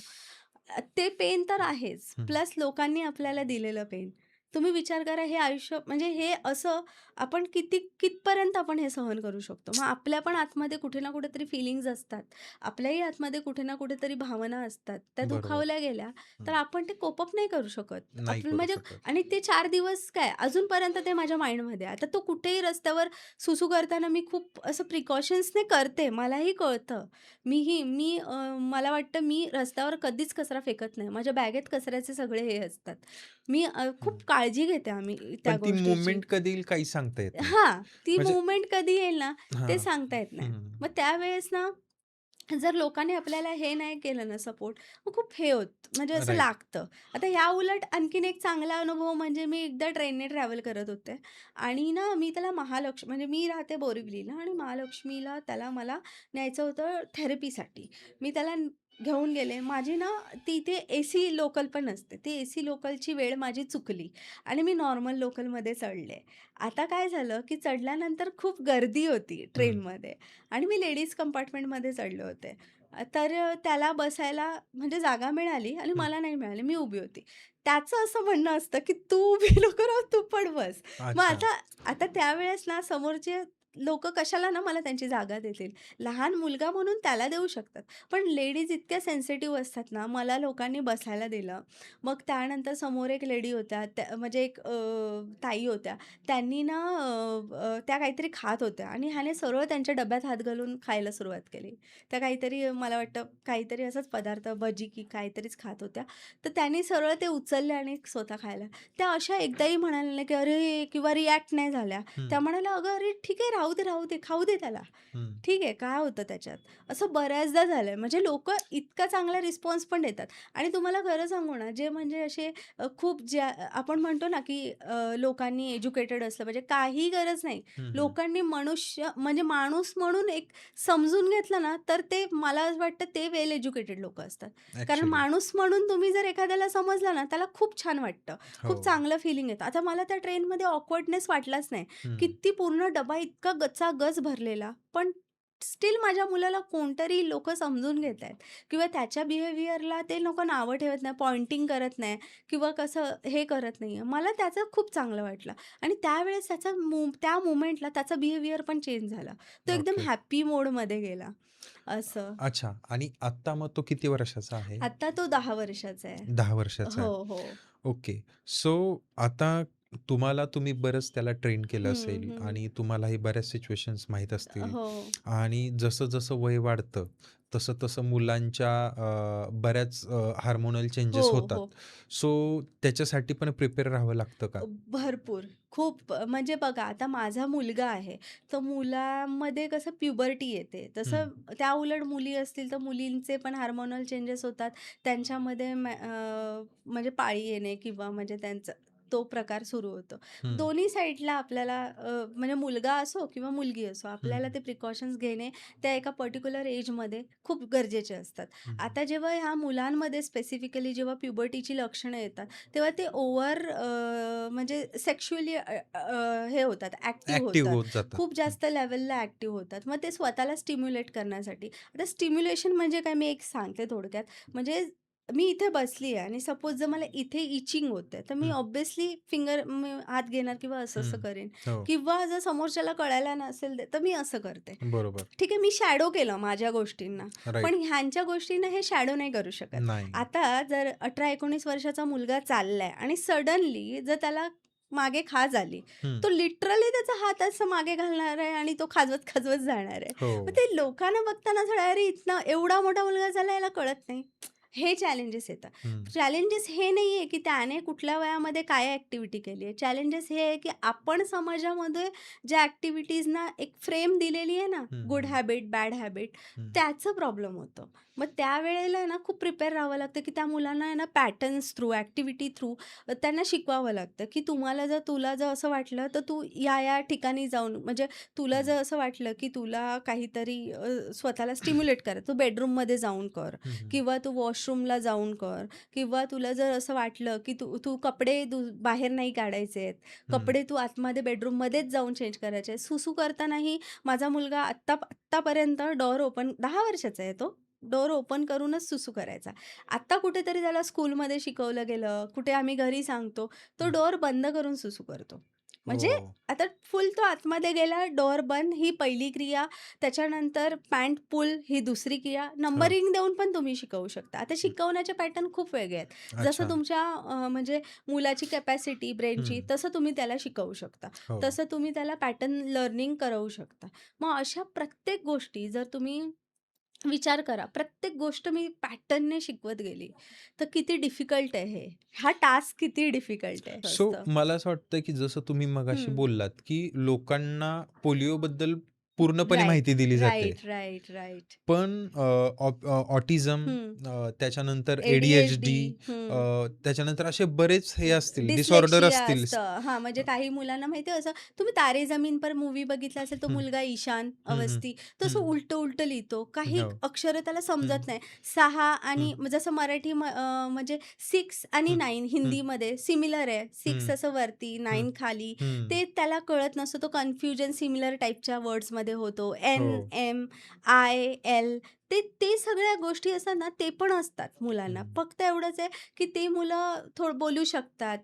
ते पेन तर आहेच. हं. प्लस लोकांनी आपल्याला दिलेलं पेन. तुम्ही विचार करा हे आयुष्य म्हणजे हे असं आपण कितपर्यंत आपण हे सहन करू शकतो. मग आपल्या पण आतमध्ये कुठे ना कुठेतरी फीलिंग्ज असतात. आपल्याही आतमध्ये कुठे ना कुठेतरी भावना असतात. त्या बरोबर. दुखावल्या गेल्या, तर हं. आपण ते कोप अप नाही करू शकत. नाही आपण करू म्हणजे शकत. आणि ते 4 दिवस काय अजूनपर्यंत ते माझ्या माइंडमध्ये आहे. आता तो कुठेही रस्त्यावर सुसू करताना मी खूप असं प्रिकॉशन्सने करते. मलाही कळतं. मला वाटतं मी रस्त्यावर कधीच कचरा फेकत नाही. माझ्या बॅगेत कचऱ्याचे सगळे हे असतात. मी हं. खूप काळजी घेते त्या पण ती गोष्टीची. मूव्हमेंट कधी येईल काही सांगता येत नाही. हां, ती म्हणजे मूव्हमेंट कधी येईल ना, ते हां. सांगता येत नाही. हं. मग त्यावेळेस ना जर लोकांनी आपल्याला हे नाही केलं ना सपोर्ट, मग खूप हे होतं, म्हणजे असं राइट. लागतं. आता ह्या उलट आणखीन एक चांगला अनुभव म्हणजे मी एकदा ट्रेनने ट्रॅव्हल करत होते आणि ना मी त्याला म्हणजे मी राहते बोरिवलीला आणि महालक्ष्मीला मला न्यायचं होतं थेरपीसाठी. मी त्याला घेऊन गेले. माझी ना तिथे एसी लोकल पण असते. ती एसी लोकलची वेळ माझी चुकली आणि मी नॉर्मल लोकलमध्ये चढले. आता काय झालं, की चढल्यानंतर खूप गर्दी होती हं, ट्रेनमध्ये आणि मी लेडीज कंपार्टमेंटमध्ये चढले होते. तर त्याला बसायला म्हणजे जागा मिळाली आणि हं. मला नाही मिळाली. मी उभी होती. त्याचं असं म्हणणं असतं, की "तू उभी नको राहू, तू पण बस." मग अच्छा. आता आता त्यावेळेस ना समोरचे लोकं कशाला ना मला त्यांची जागा देतील. लहान मुलगा म्हणून त्याला देऊ शकतात. पण लेडीज इतक्या सेन्सिटिव्ह असतात ना, मला लोकांनी बसायला दिलं. मग त्यानंतर समोर एक लेडी होत्या, त्या म्हणजे एक ताई होत्या. त्यांनी ना त्या काहीतरी खात होत्या आणि ह्याने सरळ त्यांच्या डब्यात हात घालून खायला सुरुवात केली. त्या काहीतरी मला वाटतं काहीतरी असाच पदार्थ भजी की काहीतरीच खात होत्या. तर त्यांनी सरळ ते उचलले आणि स्वतः खायला. त्या अशा एकदाही म्हणाल्या नाही, की "अरे" किंवा रिएक्ट नाही झाल्या. हं, त्या म्हणाल्या, "अगं, अरे ठीक आहे, राहू दे, राहू दे, खाऊ दे त्याला." हं. ठीक आहे, काय होतं त्याच्यात? असं बऱ्याचदा झालंय. म्हणजे लोकं इतका चांगला रिस्पॉन्स पण देतात आणि तुम्हाला खरं सांगू ना, जे म्हणजे असे खूप ज्या आपण म्हणतो ना, की लोकांनी एज्युकेटेड असलं पाहिजे, काही गरज नाही. हं, हं. लोकांनी मनुष्य म्हणजे माणूस म्हणून एक समजून घेतलं ना, तर ते मला असं वाटतं ते वेल एज्युकेटेड लोकं असतात. कारण ॲक्चुअली. माणूस म्हणून तुम्ही जर एखाद्याला समजलं ना, त्याला खूप छान वाटतं. हो. खूप चांगलं फीलिंग येतं. आता मला त्या ट्रेनमध्ये ऑकवर्डनेस वाटलाच नाही. हं. किती पूर्ण डबा इतका गचागच भरलेला, पण स्टिल माझ्या मुलाला कोणतरी लोकं समजून घेतायत किंवा त्याच्या बिहेवियरला ते लोकं नावं ठेवत नाही, पॉइंटिंग करत नाही किंवा कसं हे करत नाहीये. मला त्याचं खूप चांगलं वाटलं आणि त्यावेळेस त्याचा त्या मोमेंटला त्याचा बिहेवियर पण चेंज झाला. तो एकदम ओके. हॅपी मोडमध्ये गेला, असं. अच्छा आणि आत्ता मग तो किती वर्षाचा आहे? आता तो 10 वर्षाचा आहे. 10 वर्षाचा हो, आहे. हो. ओके. सो आता तुम्ही बरंच त्याला ट्रेन केलं हं, असेल हं. आणि तुम्हालाही बऱ्याच सिच्युएशन्स माहीत असतील हो. आणि जसं-जसं वय वाढतं, तसं-तसं मुलांच्या बऱ्याच हार्मोनल हो, चेंजेस होतात. हो. सो त्याच्यासाठी पण प्रिपेअर राहावं लागतं का? भरपूर. खूप म्हणजे बघा आता माझा मुलगा आहे. तर मुलामध्ये कसं प्युबर्टी येते. हं, तसं त्या उलट मुली असतील तर मुलींचे पण हार्मोनल चेंजेस होतात. त्यांच्यामध्ये म्हणजे पाळी येणे किंवा म्हणजे त्यांचा तो प्रकार सुरू होतो. हं, दोन्ही साइडला आपल्याला म्हणजे मुलगा असो किंवा मुलगी असो, हं, आपल्याला ते प्रिकॉशन्स घेणे त्या एका पर्टिक्युलर एजमध्ये खूप गरजेचे असतात. हं, हं. आता जेव्हा ह्या मुलांमध्ये स्पेसिफिकली जेव्हा प्युबर्टीची लक्षणं येतात, तेव्हा ते ओव्हर म्हणजे सेक्शुअली हे होतात, ॲक्टिव्ह ॲक्टिव्ह होतात. होत जातात. खूप हं, जास्त लेव्हलला ॲक्टिव्ह होतात. मग ते स्वतःला स्टिम्युलेट करण्यासाठी. आता स्टिम्युलेशन म्हणजे काय मी एक सांगते थोडक्यात. म्हणजे मी इथे बसली आहे आणि सपोज जर मला इथे इचिंग होतंय, तर मी हं, ऑब्व्हियसली मी हात घेणार किंवा असं-असं हं. करेन हो, किंवा जर समोरच्याला कळायला नसेल तर मी असं करते. बरोबर. ठीक आहे, मी शॅडो केलं माझ्या गोष्टींना. पण राइट. ह्यांच्या गोष्टींना हे शॅडो नाही करू शकत. नाही. आता जर 18-19 वर्षाचा मुलगा चाललाय आणि सडनली जर त्याला मागे खाज आली, हं. तो लिटरली त्याचा हात असं मागे घालणार आहे आणि तो खाजवत-खाजवत जाणार आहे. हो. मग ते लोकांना बघताना असं वाटतं, "अरे, इतना एवढा मोठा मुलगा झाला, याला कळत नाही." हे चॅलेंजेस येतात. हं, चॅलेंजेस हे नाहीये, की त्याने कुठल्या वयामध्ये काय ॲक्टिव्हिटी केली आहे. चॅलेंजेस हे आहे, की आपण समाजामध्ये ज्या ॲक्टिव्हिटीजना एक फ्रेम दिलेली आहे ना, हं, गुड हं, हॅबिट, बॅड हॅबिट, हं, त्याचं प्रॉब्लेम होतं. मग त्यावेळेला आहे ना, खूप प्रिपेअर राहावं लागतं, की त्या मुलांना आहे ना, पॅटर्न्स थ्रू, ॲक्टिव्हिटी थ्रू त्यांना शिकवावं लागतं, की तुला जर असं वाटलं, तर तू या ठिकाणी जाऊन म्हणजे तुला हं, जर असं वाटलं, की तुला काहीतरी स्वतःला स्टिम्युलेट करायचं, तू बेडरूममध्ये जाऊन कर हं, हं, किंवा तू वॉशरूमला जाऊन कर किंवा तुला जर असं वाटलं, की तू तू कपडे बाहेर नाही काढायचे आहेत. हं. कपडे तू आतमध्ये बेडरूममध्येच जाऊन चेंज करायचे आहेत. सुसू करतानाही माझा मुलगा आत्तापर्यंत डोअर ओपन 10 वर्षाचा आहे तो. डोअर ओपन करूनच सुसू करायचा. आत्ता कुठेतरी त्याला स्कूलमध्ये शिकवलं गेलं, कुठे आम्ही घरी सांगतो, तो हं. डोअर बंद करून सुसू करतो. म्हणजे ओह! आता फुल तो आतमध्ये गेला, डोअर बंद ही पहिली क्रिया. त्याच्यानंतर पॅन्ट पुल ही दुसरी क्रिया. हो. नंबरिंग देऊन पण तुम्ही शिकवू शकता. आता हं. शिकवण्याचे पॅटर्न खूप वेगळे आहेत. जसं अच्छा. तुमच्या म्हणजे मुलाची कॅपॅसिटी ब्रेनची हं. तसं तुम्ही त्याला शिकवू शकता. हो. तसं तुम्ही त्याला पॅटर्न लर्निंग करवू शकता. मग अशा प्रत्येक गोष्टी जर तुम्ही विचार करा, प्रत्येक गोष्ट मी पॅटर्नने शिकवत गेली, तर किती डिफिकल्ट आहे हे. हा टास्क किती डिफिकल्ट आहे सो असतं. मला असं वाटतं, की जसं तुम्ही मगाशी हं. बोललात, की लोकांना पोलिओबद्दल पूर्णपणे राइट, माहिती दिली जाते. Right, right, right. पण ऑटिझम, हं. त्याच्यानंतर ADHD. ADHD, हं. त्याच्यानंतर असे बरेच हे असतील, डिसऑर्डर डिस्लेक्सिया असतील. असतं. हां, म्हणजे काही मुलांना माहिती आहे असं तुम्ही तारे जमीन पर मूव्ही बघितला असेल, तो हं, मुलगा ईशान हं, हं, अवस्थी, तो असं हं. उलटं-उलटं लिहितो. काही हो. अक्षरं त्याला हं, समजत नाही. 6 हं, आणि जसं म्हणजे 6 आणि हं, 9 हं, हिंदीमध्ये सिमिलर आहे. 6 हं, असं वरती, हं, 9 खाली. हं. ते त्याला कळत नसतं. तो कन्फ्युजन सिमिलर टाइपच्या वर्ड्समध्ये होतो. हो. एन, एम, आय, एल ते ते सगळ्या गोष्टी असतात ना, ते पण असतात मुलांना. हं. फक्त एवढंच आहे की ते मुलं थोडं बोलू शकतात,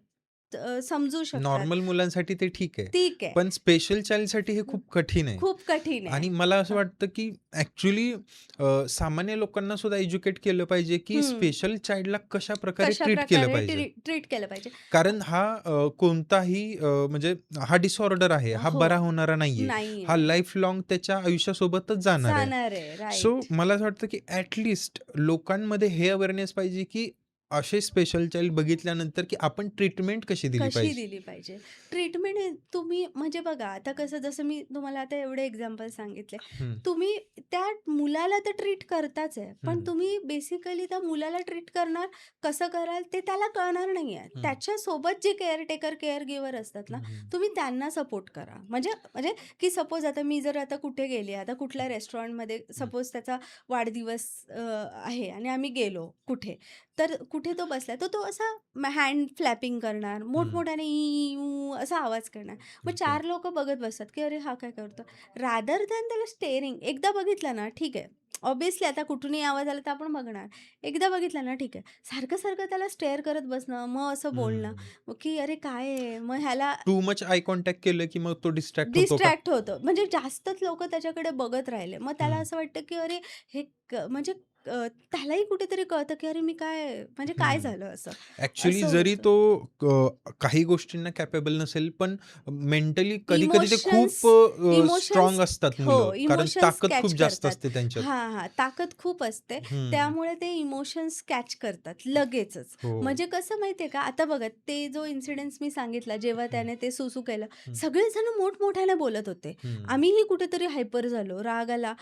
समजू शकतात. नॉर्मल मुलांसाठी ते ठीक आहे. ठीक आहे. पण स्पेशल चाइल्डसाठी हे हं, खूप कठीण आहे. खूप कठीण आहे. आणि मला असं हां. वाटतं, की ॲक्चुअली सामान्य लोकांना सुद्धा एज्युकेट केलं पाहिजे, की हं. स्पेशल चाइल्डला कशाप्रकारे ट्रीट केलं कशाप्रकारे पाहिजे. ट्रीट केलं पाहिजे. कारण हा कोणताही म्हणजे हा डिसऑर्डर आहे. हा हो. बरा होणारा नाहीये. हा नाहीये. लाईफ लाँग त्याच्या आयुष्यासोबतच जाणार आहे. जाणार आहे. So right. मला असं वाटतं, की लोकांमध्ये हे अवेअरनेस पाहिजे, की असे स्पेशल चाइल्ड बघितल्यानंतर, की आपण ट्रीटमेंट कशी दिली कशी पाहिजे. दिली पाहिजे? ट्रीटमेंट हे तुम्ही म्हणजे बघा आता कसं जसं मी तुम्हाला आता एवढे एक्झाम्पल सांगितले. हं, तुम्ही त्या मुलाला तर ट्रीट करताच आहे. पण हं, तुम्ही बेसिकली त्या मुलाला ट्रीट करणार, कसं कराल ते त्याला कळणार नाही आहे. हं, त्याच्यासोबत जे केअरटेकर, केअर गिव्हर असतात ना, हं, हं, तुम्ही त्यांना सपोर्ट करा. म्हणजे म्हणजे की सपोज आता मी जर आता कुठे गेली, आता कुठल्या रेस्टॉरंटमध्ये हं, सपोज त्याचा वाढदिवस आहे आणि आम्ही गेलो कुठे. तर कुठे तो बसलाय, तर तो असा हँड फ्लॅपिंग करणार, हं. मोठमोठ्याने ई, ऊ असा आवाज करणार. मग ओके. 4 लोकं बघत बसतात, की "अरे, हा काय करतो?" रादर दॅन त्याला स्टेअरिंग एकदा बघितलं ना, ठीक आहे. ऑब्व्हियसली आता कुठूनही आवाज आला तर आपण बघणार. एकदा बघितलं ना, ठीक आहे. सारखं-सारखं त्याला स्टेअर करत बसणं, मग असं बोलणं, हं. की "अरे, काय आहे?" मग ह्याला टू मच आय कॉन्टॅक्ट केलं, की मग तो डिस्ट्रॅक्ट होतो का? डिस्ट्रॅक्ट होतो. म्हणजे जास्तच लोकं त्याच्याकडे बघत राहिले. मग त्याला हं, असं वाटतं, की अरे हे म्हणजे त्यालाही कुठेतरी कळतं, की अरे मी काय म्हणजे काय हं. झालं असं? ॲक्चुअली असं जरी होतं. तो काही गोष्टींना कॅपेबल नसेल, पण मेंटली कधी-कधी ते इमोशन्स खूप इमोशन्स स्ट्राँग असतात हो, मुलं. कारण इमोशन्स ताकद कॅच खूप जास्त करतात. असते त्यांच्यात. हां. ताकद खूप असते. हं. त्यामुळे ते इमोशन्स कॅच करतात लगेचच. हो. म्हणजे कसं माहिती का, आता बघा ते जो इन्सिडेन्स मी सांगितला जेव्हा हं, त्याने ते सुसू केलं, हं, सगळेजण मोठमोठ्याने बोलत होते. हं. आम्हीही कुठेतरी हायपर झालो, राग आला.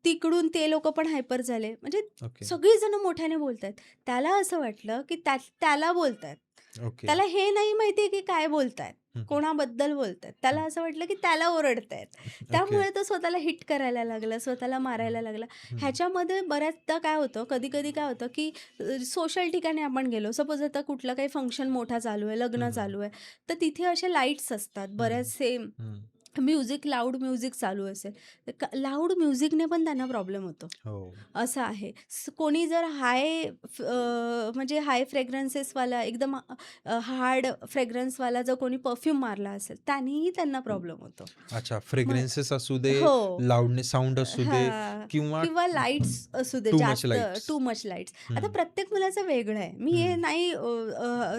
तिकडून ते लोकं पण हायपर झाले. म्हणजे ओके, सगळीजण मोठ्याने बोलतायत. त्याला असं वाटलं, की त्याला बोलतायत. ओके. त्याला हे नाही माहिती की काय बोलतायत. हं, हं, कोणाबद्दल बोलतायत. त्याला हं. असं वाटलं की त्याला ओरडतायत. ओके. त्यामुळे तो स्वतःला हिट करायला लागला, स्वतःला हं, मारायला लागला. हं, ह्याच्यामध्ये बऱ्याचदा काय होतं, कधी-कधी काय होतं, की सोशल ठिकाणी आपण गेलो. सपोज आता कुठलं काही फंक्शन मोठा चालू आहे, लग्न हं, चालू आहे, तर तिथे असे लाईट्स असतात. हं, बरेचसे हं. लाऊड म्युझिक चालू असेल, तर लाऊड म्युझिकने पण त्यांना प्रॉब्लेम होतो. हो. असं आहे. कोणी जर म्हणजे हाय फ्रेग्रन्सेसवाला एकदम हार्ड फ्रेग्रन्सवाला जर कोणी परफ्यूम मारला असेल, त्यानेही त्यांना प्रॉब्लेम होतो. अच्छा, मग फ्रेग्रन्सेस असू दे, हो. लाउडनेस साउंड असू दे हां. किंवा किंवा लाईट्स असू दे टू मच जास्त लाईट्स. Too much lights. आता हं, प्रत्येक मुलाचं वेगळं आहे. मी हे हं, नाही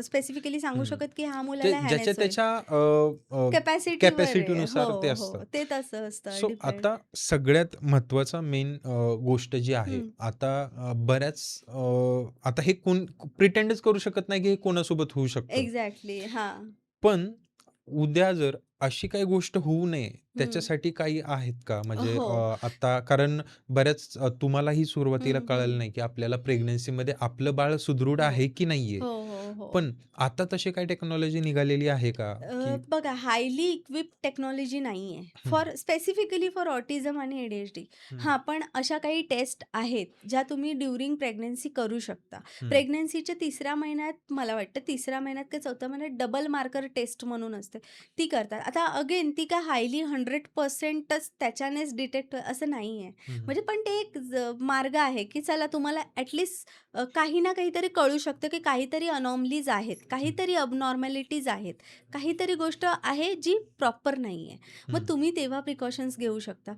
स्पेसिफिकली सांगू हं. शकत, की ह्या ते मुलाला ह्यानेच ज्याच्या होईल. त्याच्या कॅपॅसिटीवर आहे. हो, कॅपॅसिटीनुसार ते हो. असतं. ते तसं असतं सो डिपेंड. आता सगळ्यात महत्त्वाचा मेन गोष्ट जी आहे, हं. आता बऱ्याच आता हे कोण प्रिटेंडच करू शकत नाही, की हे कोणासोबत होऊ शकतं. एक्झॅक्टली. हां. पण उद्या जर अशी काही गोष्ट होऊ नये, हं. त्याच्यासाठी काही आहेत का? म्हणजे हो. आता कारण बऱ्याच तुम्हालाही सुरुवातीला हं, हं. कळालं नाही, की आपल्याला प्रेग्नन्सीमध्ये आपलं बाळ सुदृढ हो. आहे की नाहीये? हो, हो, हो. पण आता तशी काही टेक्नॉलॉजी निघालेली आहे का? की बघा हायली इक्विप टेक्नॉलॉजी नाहीये. हं, स्पेसिफिकली फॉर ऑटिझम आणि ADHD. हं, हां, पण अशा काही टेस्ट आहेत, ज्या तुम्ही ड्युरिंग प्रेग्नन्सी करू शकता. हं. प्रेग्नन्सीच्या 3ऱ्या महिन्यात मला वाटतं 3ऱ्या महिन्यात का 4थ्या महिन्यात डबल मार्कर टेस्ट म्हणून असते. ती करतात. आता अगेन ती काय हायली 100%च त्याच्यानेच डिटेक्ट असं नाहीये. हं, हं. म्हणजे पण ते एक मार्ग आहे, की चला तुम्हाला काही ना काहीतरी कळू शकतं, की काहीतरी अनॉमलीज आहेत, हं, काहीतरी अबनॉर्मॅलिटीज आहेत, काहीतरी गोष्ट आहे जी प्रॉपर नाही आहे. मग हं, तुम्ही तेव्हा प्रिकॉशन्स घेऊ शकता.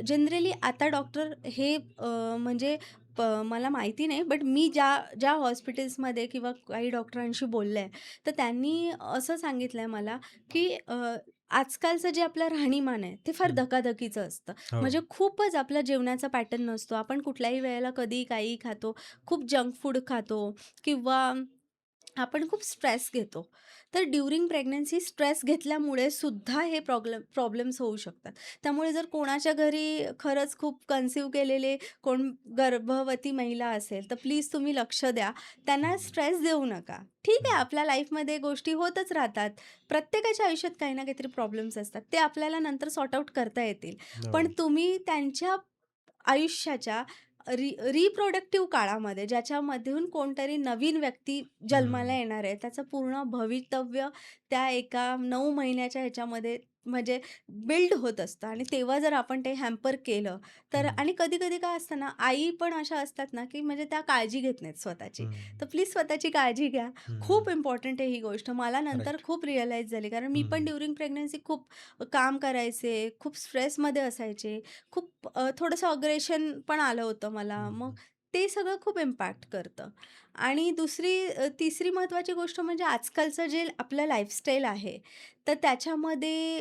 जनरली आता डॉक्टर हे म्हणजे मला माहिती नाही, बट मी ज्या ज्या हॉस्पिटल्समध्ये किंवा काही डॉक्टरांशी बोलले आहे, तर त्यांनी असं सांगितलंय मला, की आजकालचं जे आपलं राहणीमान आहे, ते फार हं. धकाधकीचं असतं. हो. म्हणजे खूपच आपला जेवणाचा पॅटर्न नसतो. आपण कुठल्याही वेळेला कधीही काहीही खातो. खूप जंक फूड खातो किंवा आपण खूप स्ट्रेस घेतो. तर ड्युरिंग प्रेग्नन्सी स्ट्रेस घेतल्यामुळे सुद्धा हे प्रॉब्लेम्स होऊ शकतात. त्यामुळे जर कोणाच्या घरी खरंच खूप कन्सीव्ह केलेले कोण गर्भवती महिला असेल, तर प्लीज तुम्ही लक्ष द्या. त्यांना हं, स्ट्रेस देऊ नका. ठीक आहे, हं. आपल्या लाईफमध्ये गोष्टी होतच राहतात. प्रत्येकाच्या आयुष्यात काही ना काहीतरी प्रॉब्लेम्स असतात. ते आपल्याला नंतर सॉर्ट आउट करता येतील. पण हो. तुम्ही त्यांच्या आयुष्याच्या रिप्रोडक्टिव्ह काळामध्ये ज्याच्यामधून कोणतरी नवीन व्यक्ती जन्माला हं, येणार आहे, त्याचं पूर्ण भवितव्य त्या एका 9 महिन्याच्या ह्याच्यामध्ये म्हणजे बिल्ड होत असतं आणि तेव्हा जर आपण ते हॅम्पर केलं तर हं, आणि कधी-कधी काय असतं ना, आई पण अशा असतात ना, की म्हणजे त्या काळजी घेत नाहीत स्वतःची. हं, तर प्लीज स्वतःची काळजी घ्या. हं. खूप इम्पॉर्टंट आहे ही गोष्ट. मला नंतर राइट. खूप रिअलाईज झाली. कारण मी पण हं, ड्युरिंग प्रेग्नन्सी खूप काम करायचे, खूप स्ट्रेसमध्ये असायचे. खूप थोडंसं अग्रेशन पण आलं होतं मला. हं, मग हं. ते सगळं खूप इम्पॅक्ट करतं. आणि तिसरी महत्त्वाची गोष्ट म्हणजे आजकालचं जे आपलं लाईफस्टाईल आहे, तर त्याच्यामध्ये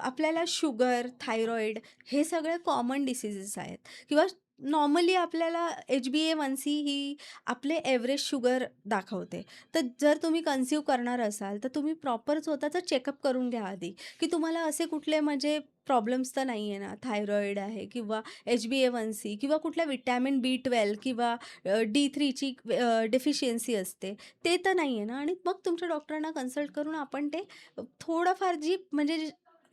आपल्याला शुगर, थायरॉईड हे सगळे कॉमन डिसीजेस आहेत किंवा नॉर्मली आपल्याला HbA1c ही आपले एव्हरेज शुगर दाखवते. तर जर तुम्ही कन्सीव्ह करणार असाल, तर तुम्ही प्रॉपर स्वतःचं चेकअप करून घ्या आधी, की तुम्हाला असे कुठले म्हणजे प्रॉब्लेम्स तर नाही आहे ना, थायरॉईड आहे किंवा HbA1c किंवा कुठल्या व्हिटॅमिन B12 किंवा D3ची डेफिशियन्सी असते, ते तर नाही आहे ना आणि मग तुमच्या डॉक्टरांना कन्सल्ट करून आपण ते थोडंफार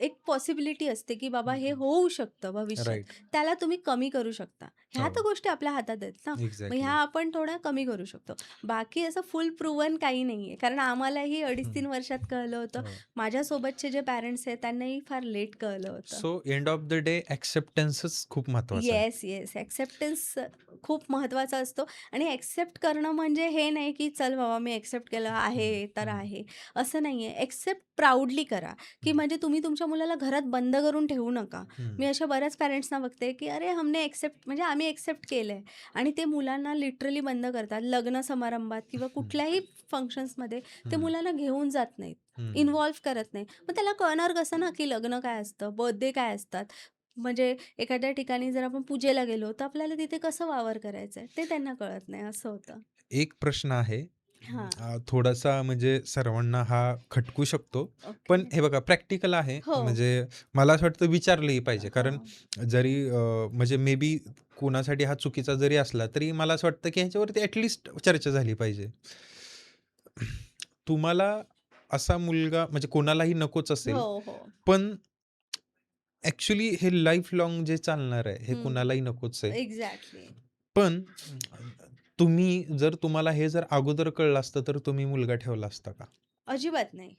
एक पॉसिबिलिटी असते, की बाबा हं, हे हं. होऊ शकतं भविष्यात, राइट. त्याला तुम्ही कमी करू शकता. ह्या तर हो. गोष्टी आपल्या हातात आहेत ना, मग ह्या एक्झॅक्टली. आपण थोड्या कमी करू शकतो. बाकी असं फुल प्रूव्हन काही नाहीये. कारण आम्हालाही हं, 2.5-3 वर्षात कळलं होतं. हो. माझ्यासोबतचे जे पॅरेंट्स आहेत त्यांनाही फार लेट कळलं होतं. So end of the day एक्सेप्टन्सच खूप महत्वाचा आहे. Yes, yes. एक्सेप्टन्स खूप महत्त्वाचा असतो आणि एक्सेप्ट करणं म्हणजे हे नाही, की "चल बाबा मी एक्सेप्ट केलं हं, आहे, तर हं, आहे." असं नाहीये. एक्सेप्ट प्राउडली करा, की हं, म्हणजे तुम्ही तुमच्या मुलाला घरात बंद करून ठेवू नका. हं, मी अशा बऱ्याच पॅरेंट्सना बघते, की "अरे हमने एक्सेप्ट म्हणजे आम्ही एक्सेप्ट केलंय." आणि ते मुलांना लिटरली बंद करतात. लग्न समारंभात किंवा हं, कुठल्याही फंक्शन्समध्ये ते हं, मुलांना घेऊन जात नाहीत. हं. इन्व्हॉल्व करत नाही. मग त्याला कळणार कसं ना, की लग्न काय असतं, बर्थडे काय असतात. म्हणजे एखाद्या ठिकाणी जर आपण पूजेला गेलो, तर आपल्याला तिथे कसं वावर करायचंय ते त्यांना कळत नाही, असं होतं. एक प्रश्न आहे. हां. थोडासा म्हणजे सर्वांना हा खटकू शकतो. ओके. पण हे बघा प्रॅक्टिकल आहे. हो. म्हणजे मला असं वाटतं विचारलंही पाहिजे. कारण हां. जरी म्हणजे मे बी कोणासाठी हा चुकीचा जरी असला, तरी मला असं वाटतं की ह्याच्यावरती ॲट चर्चा झाली पाहिजे. तुम्हाला असा मुलगा म्हणजे कोणालाही नकोच हो, असेल, हो. पण ॲक्चुअली हे लाईफ लाँग जे चालणार आहे, हे हं. कुणालाही नकोच आहे. एक्झॅक्टली. पण जर तुम्हाला हे जर अगोदर कळलं असतं, तर तुम्ही मुलगा ठेवला असता का? अजिबात नाही.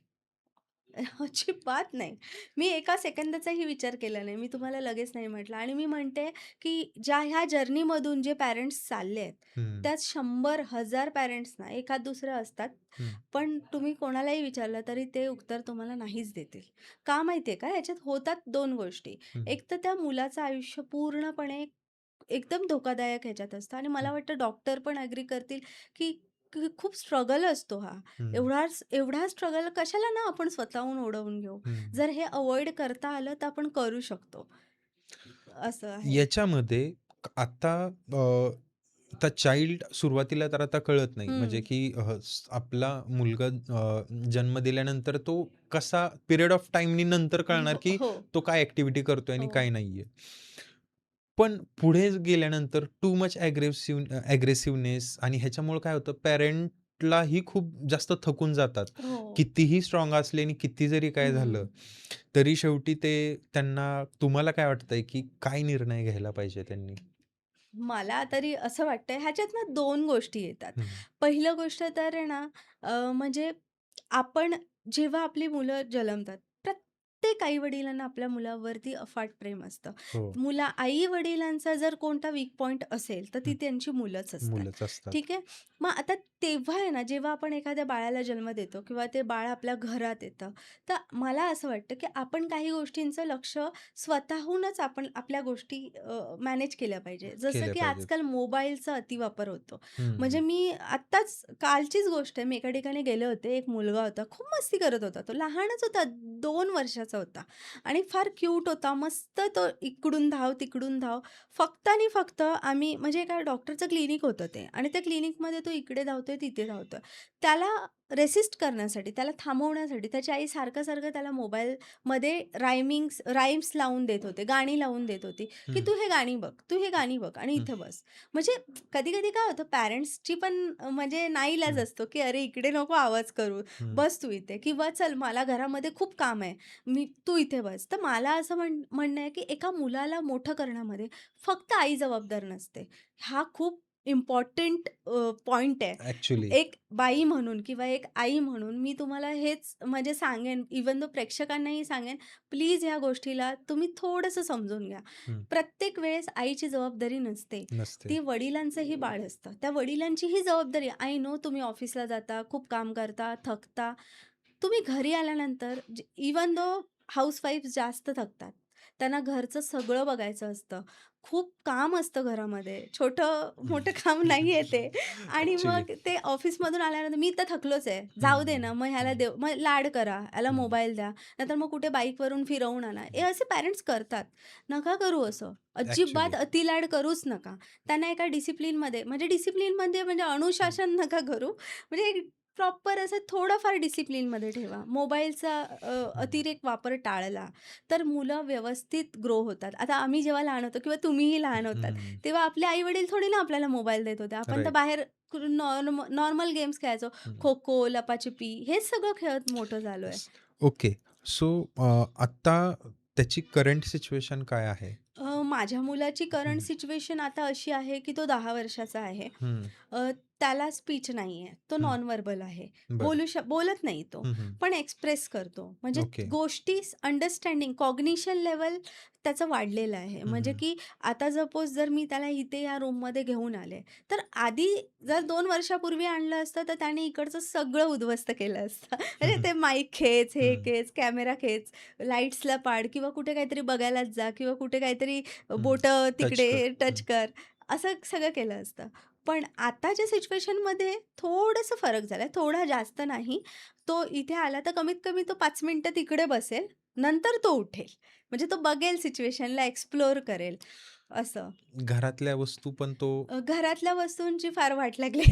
अजिबात नाही. मी एका सेकंदाचाही विचार केला नाही. मी तुम्हाला लगेच नाही म्हटलं आणि मी म्हणते, की ह्या जर्नीमधून जे पॅरेंट्स चालले आहेत, हं, त्यात 100, 1000 पॅरेंट्स ना, एखाद दुसरं असतात. हं, पण तुम्ही कोणालाही विचारलं तरी ते उत्तर तुम्हाला नाहीच देतील. का माहिती आहे का? ह्याच्यात होतात 2 गोष्टी. हं, एक तर त्या मुलाचं आयुष्य पूर्णपणे एकदम धोकादायक ह्याच्यात असतं आणि हं, मला वाटतं डॉक्टर पण ॲग्री करतील, की खूप स्ट्रगल असतो हा. हं, एवढा स्ट्रगल कशाला ना आपण स्वतःहून ओढवून घेऊ. हं. जर हे अव्हॉइड करता आलं तर आपण करू शकतो. असं आहे. याच्यामध्ये आता आता चाइल्ड सुरुवातीला तर आता कळत नाही. हं. म्हणजे की आपला मुलगा जन्म दिल्यानंतर तो कसा पिरियड ऑफ टाईमनी नंतर कळणार, हो, की हो, तो काय ॲक्टिव्हिटी करतोय आणि हो. काय नाहीये. पण पुढे गेल्यानंतर टू मच अग्रेसिव्हनेस आणि ह्याच्यामुळे काय होतं पॅरेंटलाही खूप जास्त थकून जातात. हो. कितीही स्ट्राँग असले आणि किती जरी काय झालं, हं. तरी शेवटी त्यांना तुम्हाला काय वाटतंय, की काय निर्णय घ्यायला पाहिजे त्यांनी? मला तरी असं वाटतंय ह्याच्यात ना 2 गोष्टी येतात. हं, पहिलं गोष्ट तर आहे ना म्हणजे आपण जेव्हा आपली मुलं जन्मतात, प्रत्येक आई-वडिलांना आपल्या मुलावरती अफाट प्रेम असतं. हो. आई-वडिलांचा जर कोणता वीक पॉइंट असेल, तर ती हं, त्यांची मुलंच असतात. मुलंच असतात. ठीक आहे. मग आता तेव्हा आहे ना, जेव्हा आपण एखाद्या बाळाला जन्म देतो किंवा ते बाळ आपल्या घरात येतं, तर मला असं वाटतं, की आपण काही गोष्टींचं लक्ष स्वतःहूनच आपण आपल्या गोष्टी मॅनेज केल्या पाहिजे. जसं केले की पाहिजेत. आजकाल मोबाईलचा अतिवापर होतो. हं, म्हणजे हं. मी आत्ताच कालचीच गोष्ट आहे. मी एका ठिकाणी गेले होते. एक मुलगा होता. खूप मस्ती करत होता. तो लहानच होता. 2 वर्षाचा होता आणि फार क्यूट होता. मस्त तो इकडून धाव, तिकडून धाव. फक्त आणि फक्त आम्ही म्हणजे एका डॉक्टरचं क्लिनिक होतं ते आणि त्या क्लिनिकमध्ये तो इकडे धावतो, धावतोय, तिथे धावतोय. त्याला रेसिस्ट करण्यासाठी, त्याला थांबवण्यासाठी त्याची आई सारखं-सारखं त्याला मोबाईलमध्ये राईम्स लावून देत होते, गाणी लावून देत होती, की हं, "तू हे गाणी बघ, तू हे गाणी बघ आणि हं, इथे बस." म्हणजे कधी-कधी काय होतं पॅरेंट्सची पण म्हणजे नाईलाज हं, असतो, की "अरे इकडे नको आवाज करू, हं, बस तू इथे." किंवा "चल मला घरामध्ये खूप काम आहे, तू इथे बस." तर मला असं म्हणणं आहे, की एका मुलाला मोठं करण्यामध्ये फक्त आई जबाबदार नसते. हा खूप इम्पॉर्टंट पॉइंट आहे. ॲक्चुअली. एक बाई म्हणून किंवा एक आई म्हणून मी तुम्हाला हेच म्हणजे सांगेन, इव्हन दो प्रेक्षकांनाही सांगेन, प्लीज ह्या गोष्टीला तुम्ही थोडंसं समजून घ्या. हं, प्रत्येक वेळेस आईची जबाबदारी नसते. नसते. ती वडिलांचंही बाळ असतं. त्या वडिलांचीही जबाबदारी आय नो तुम्ही ऑफिसला जाता, खूप काम करता, थकता. तुम्ही घरी आल्यानंतर इव्हन दो हाउसवाईफ्स जास्त थकतात. त्यांना घरचं सगळं बघायचं असतं. खूप काम असतं घरामध्ये. छोटं-मोठं काम नाहीये ते. आणि ॲक्चुअली. मग ते ऑफिसमधून आल्यानंतर मी तर थकलोच आहे. जाऊ दे हं, ना, मग ह्याला हं, देव मग लाड करा, ह्याला हं, मोबाईल द्या. नाहीतर मग कुठे बाईकवरून फिरवून आणा. हे असे पॅरेंट्स करतात. नका करू असं. ॲक्चुअली. अजिबात अतिलाड करूच नका. त्यांना एका डिसिप्लिनमध्ये म्हणजे हं, अनुशासन नका करू. म्हणजे एक प्रॉपर असं थोडंफार डिसिप्लिनमध्ये ठेवा. मोबाईलचा हं, अतिरेक वापर टाळला, तर मुलं व्यवस्थित ग्रो होतात. आता आम्ही जेव्हा लहान होतो किंवा तुम्हीही लहान होतात, हं, तेव्हा आपले आई-वडील थोडी ना आपल्याला मोबाईल देत होते. आपण तर राइट. बाहेर नॉर्मल गेम्स खेळायचो. हं, खो-खो, लपाछपी हेच सगळं खेळत मोठं झालोय. येस. ओके. सो आत्ता त्याची करंट सिच्युएशन काय आहे? माझ्या मुलाची करंट हं, सिच्युएशन आता अशी आहे, की तो 10 वर्षाचा आहे. हं, त्याला स्पीच नाहीये. तो हं. नॉन व्हर्बल आहे. बरं. बोलत नाही तो, हं, हं. पण एक्सप्रेस करतो. म्हणजे ओके. गोष्टी अंडरस्टँडिंग, कॉग्निशन लेव्हल त्याचं वाढलेलं आहे. हं, म्हणजे हं. की आता सपोज जर मी त्याला इथे या रूममध्ये घेऊन आले, तर आधी जर 2 वर्षापूर्वी आणलं असतं, तर त्याने इकडचं सगळं उद्ध्वस्त केलं असतं. हं, म्हणजे हं. ते माईक खेच, हे हं, खेच, कॅमेरा खेच, लाईट्सला पाड किंवा कुठे काहीतरी बघायलाच जा किंवा कुठे काहीतरी हं. बोटं टच तिकडे कर. टच हं. कर, असं सगळं केलं असतं. पण आताच्या सिच्युएशनमध्ये थोडंसं फरक झालाय, थोडा जास्त नाही. तो इथे आला तर कमीत कमी तो 5 मिनिटं तिकडे बसेल, नंतर तो उठेल. म्हणजे तो बघेल सिच्युएशनला, एक्सप्लोर करेल असं. घरातल्या वस्तू पण तो घरातल्या वस्तूंची फार वाट लागली.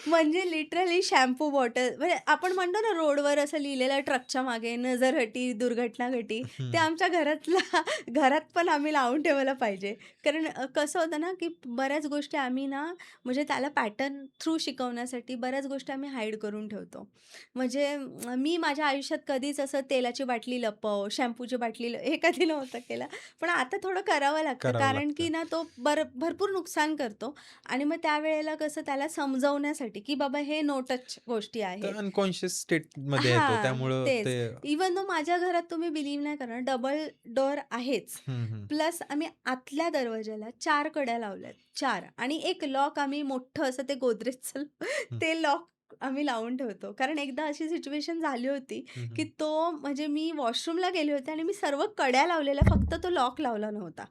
म्हणजे लिटरली शॅम्पू बॉटल म्हणजे आपण म्हणतो ना रोडवर असं लिहिलेलं ट्रकच्या मागे नजर हटी, दुर्घटना घटी. ते हं, आमच्या घरातला घरात पण आम्ही लावून ठेवायला पाहिजे. कारण कसं होतं ना, की बऱ्याच गोष्टी आम्ही ना म्हणजे त्याला पॅटर्न थ्रू शिकवण्यासाठी बऱ्याच गोष्टी आम्ही हाईड करून ठेवतो. म्हणजे मी माझ्या आयुष्यात कधीच असं तेलाची बाटली लपव, शॅम्पूची बाटली हे कधी नव्हतं केलं. पण आता थोडं करावं लागतं करावं कारण की लागतं. ना तो भरपूर नुकसान करतो आणि मग त्यावेळेला कसं त्याला समजवण्यासाठी की बाबा हे नो टच गोष्टी आहेत. तर अनकॉन्शियस स्टेटमध्ये आहे तो. हां, त्यामुळं तेच. ते इव्हन दो माझ्या घरात तुम्ही बिलीव्ह नाही करणार डबल डोअर आहेच. हं, हं, प्लस आम्ही आतल्या दरवाजाला 4 कड्या लावल्यात 4 आणि एक लॉक आम्ही मोठं असं ते गोदरेजचं हं, ते लॉक आम्ही लावून ठेवतो. कारण एकदा अशी सिच्युएशन झाली होती, हं, की हं. तो म्हणजे मी वॉशरूमला गेले होते आणि मी सर्व कड्या लावलेल्या फक्त तो लॉक लावला नव्हता.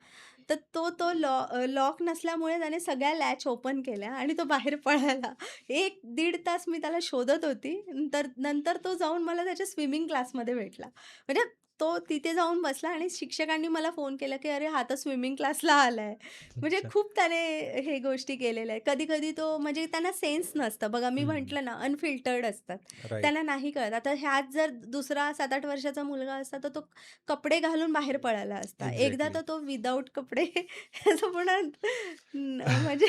तर तो लॉक नसल्यामुळे त्याने सगळ्या लॅच ओपन केल्या आणि तो बाहेर पळाला. 1-1.5 तास मी त्याला शोधत होती. नंतर तो जाऊन मला त्याच्या स्विमिंग क्लासमध्ये भेटला. म्हणजे तो तिथे जाऊन बसला आणि शिक्षकांनी मला फोन केला, की "अरे, हा तर स्विमिंग क्लासला आलाय." म्हणजे अच्छा. खूप त्याने हे गोष्टी केलेल्या आहेत. कधी-कधी तो म्हणजे त्यांना सेन्स नसतं. बघा मी हं. म्हटलं ना, अनफिल्टर्ड असतात. राइट. त्यांना नाही कळत. आता ह्यात जर दुसरा 7-8 वर्षाचा मुलगा असता, तर तो कपडे घालून बाहेर पळाला असता. एकदा एक्झॅक्टली. तर तो विदाऊट कपडे असं म्हणा म्हणजे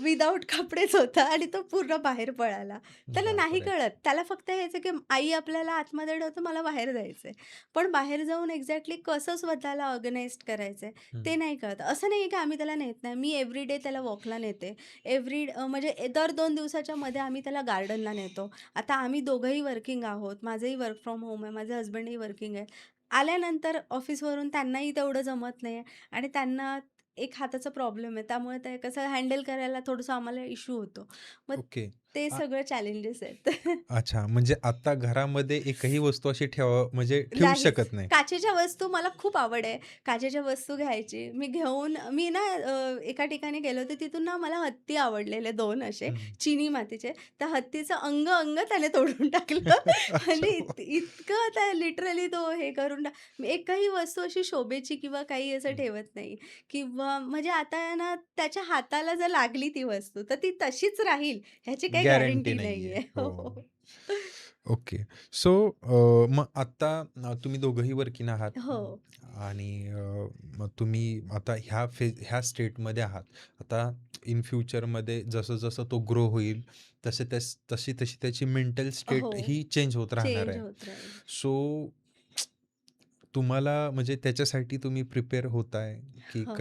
विदाऊट कपडेच होता आणि तो पूर्ण बाहेर पळाला. त्याला नाही बापरे! कळत. त्याला फक्त हेच आहे, की आई आपल्याला आतमध्ये ठेवते, मला बाहेर जायचंय. पण बाहेर जाऊन एक्झॅक्टली कसं स्वतःला ऑर्गनाइज्ड करायचंय, हं. ते नाही कळत. असं नाहीये, की आम्ही त्याला नेत नाही. मी एव्हरीडे त्याला वॉकला नेते. म्हणजे दर 2 दिवसाच्या मध्ये आम्ही त्याला गार्डनला नेतो. आता आम्ही दोघंही वर्किंग आहोत. माझंही वर्क फ्रॉम होम आहे. माझे हसबंडही वर्किंग आहे. आल्यानंतर ऑफिसवरून त्यांनाही तेवढं जमत नाही आणि त्यांना एक हाताचा प्रॉब्लेम आहे. त्यामुळे ते कसं हँडल करायला थोडंसं आम्हाला इश्यू होतो. मग ओके. ते आ सगळं चॅलेंजेस आहेत. अच्छा, म्हणजे आता घरामध्ये एकही वस्तू अशी म्हणजे ठेवूच नाहीच. शकत नाही. काचेच्या वस्तू मला खूप आवड आहे. काचेच्या वस्तू घ्यायची. मी ना एका ठिकाणी गेले होते. तिथून ना मला हत्ती आवडलेले 2 असे हं. चिनी मातीचे. त्या हत्तीचं अंग त्याने तोडून टाकलं. म्हणजे अच्छा. इतकं त्या लिटरली तो हे करून मी एकही वस्तू अशी शोभेची किंवा काही असं हं. ठेवत नाही किंवा म्हणजे आता आहे ना त्याच्या हाताला जर लागली ती वस्तू, तर ती तशीच राहील ह्याची काही गॅरंटी गॅरंटी नाहीये. नाहीये. हो, हो. हो, हो. ओके. सो मग आता तुम्ही दोघंही वर्किंग आहात हो. आणि मग तुम्ही आता ह्या स्टेटमध्ये आहात. आता इन फ्युचरमध्ये जसं-जसं तो ग्रो होईल, तशी-तशी त्याची मेंटल हो. स्टेट ही चेंज होत राहणार चेंज आहे. होत राहील. सो तुम्हाला म्हणजे त्याच्यासाठी तुम्ही प्रिपेअर होताय, की हो.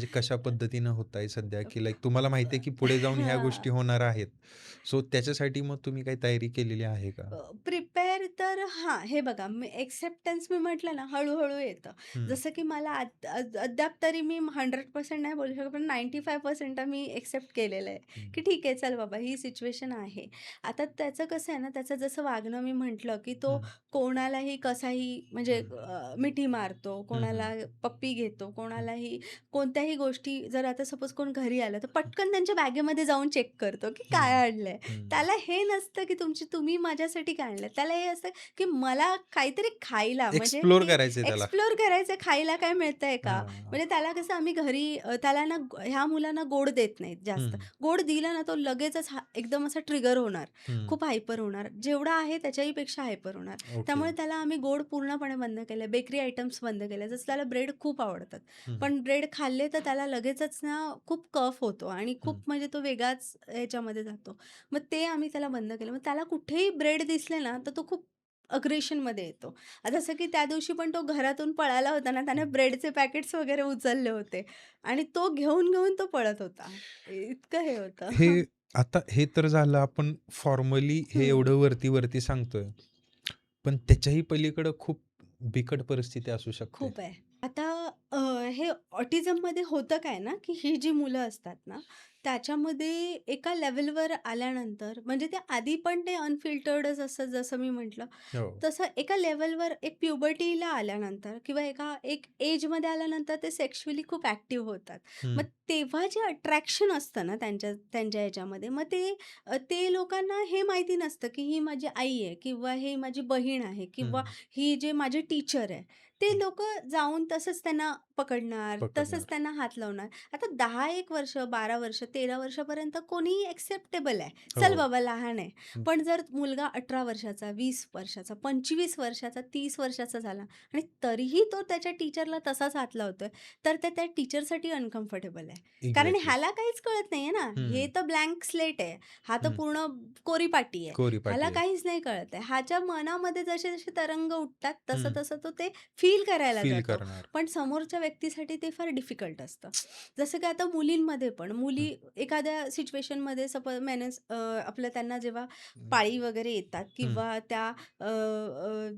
कशा पद्धतीनं होताय सध्या, की लाइक तुम्हाला माहिती आहे, की पुढे जाऊन ह्या गोष्टी हां. होणार आहेत. सो त्याच्यासाठी मग तुम्ही काही तयारी केलेली आहे का? प्रिपेअर तर हां, हे बघा एक्सेप्टन्स मी म्हटलं ना, हळू-हळू येतं. हं, जसं की मला अद्याप तरी मी 100% नाही बोलू शकत, पण 95% मी एक्सेप्ट केलेलं आहे, हं, की ठीक आहे, चल बाबा ही सिच्युएशन आहे. आता त्याचं कसं आहे ना, त्याचं जसं वागणं मी म्हटलं, की तो हं, कोणालाही कसाही म्हणजे हं, मिठी मारतो, हं, हं, कोणाला पप्पी घेतो, हं, कोणालाही कोणत्याही गोष्टी जर आता सपोज कोण घरी आलं, तर पटकन त्यांच्या बॅगेमध्ये जाऊन चेक करतो, की काय हं, आणलंय? हं. त्याला हे नसतं, की तुम्ही माझ्यासाठी काय आणलंय. त्याला हे असतं, की मला काहीतरी खायला म्हणजे एक्सप्लोर ते करायचंय त्याला. एक्सप्लोर करायचं खायला काय मिळतंय का? हां. म्हणजे त्याला कसं आम्ही घरी त्याला ना ह्या मुलांना गोड देत नाहीत जास्त. हं, गोड दिलं ना तो लगेचच एकदम असा ट्रिगर होणार. हं. खूप हायपर होणार. जेवढा आहे त्याच्याही पेक्षा हायपर होणार. ओके. त्यामुळे त्याला आम्ही गोड पूर्णपणे बंद केलंय. बेकरी आयटम्स बंद केले. जसं त्याला ब्रेड खूप आवडतात. हं, पण ब्रेड खाल्ले तर त्याला लगेचच ना खूप कफ होतो आणि हं. खूप म्हणजे तो वेगळाच ह्याच्यामध्ये जातो. मग ते आम्ही त्याला बंद केलं. मग त्याला कुठेही ब्रेड दिसले ना, तर तो खूप अग्रेशनमध्ये येतो. जसं की त्या दिवशी पण तो घरातून पळाला होता ना, त्याने ब्रेडचे पॅकेट्स वगैरे उचलले होते आणि तो घेऊन तो पळत होता. इतकं हे होतं. हे आता हे तर झालं आपण फॉर्मली हे हं. एवढं वरती-वरती सांगतोय. पण त्याच्याही पलीकडं खूप बिकट परिस्थिती असू शकते. खूप आहे. आता अ, हे ऑटिझममध्ये होतं काय ना, की ही जी मुलं असतात ना, त्याच्यामध्ये एका लेव्हलवर आल्यानंतर म्हणजे ते आधी पण ते अनफिल्टर्डच असतं जसं मी म्हटलं. हो. तसं एका लेव्हलवर एक प्युबर्टीला आल्यानंतर किंवा एक एजमध्ये आल्यानंतर ते सेक्शुअली खूप ॲक्टिव्ह होतात. मग हं, तेव्हा जे अट्रॅक्शन असतं ना त्यांच्या त्यांच्या ह्याच्यामध्ये, मग ते लोकांना हे माहिती नसतं, की ही माझी आई आहे किंवा ही माझी बहीण आहे हं, किंवा ही जे माझे टीचर आहे. ते हं. लोकं जाऊन तसंच त्यांना पकडणार, तसंच पकडणार. त्यांना हात लावणार. आता 10-1 वर्ष, 12 वर्ष, 13 वर्षापर्यंत कोणीही एक्सेप्टेबल आहे. चल हो. बाबा लहान आहे. हं, पण जर मुलगा 18 वर्षाचा, 20 वर्षाचा, 25 वर्षाचा, 30 वर्षाचा झाला आणि तरीही तो त्याच्या टीचरला तसाच हात लावतोय, तर ते त्या टीचरसाठी अनकम्फर्टेबल आहे. कारण एक्झॅक्टली. ह्याला काहीच कळत नाहीये ना. हे हं, तर ब्लँक स्लेट आहे. हा तर हं. पूर्ण कोरीपाटी आहे. ह्याला कोरीपाटी आहे. काहीच नाही कळत आहे. ह्याच्या मनामध्ये जसे-जसे तरंग उठतात, हं. तसं-तसं तो ते फील करायला फील जातो. करणार. पण समोरच्या व्यक्तीसाठी ते फार डिफिकल्ट असतं. जसं की आता मुलींमध्ये पण हं, मुली एखाद्या सिच्युएशनमध्ये आपलं त्यांना जेव्हा हं, पाळी वगैरे येतात हं, किंवा त्या अ, अ,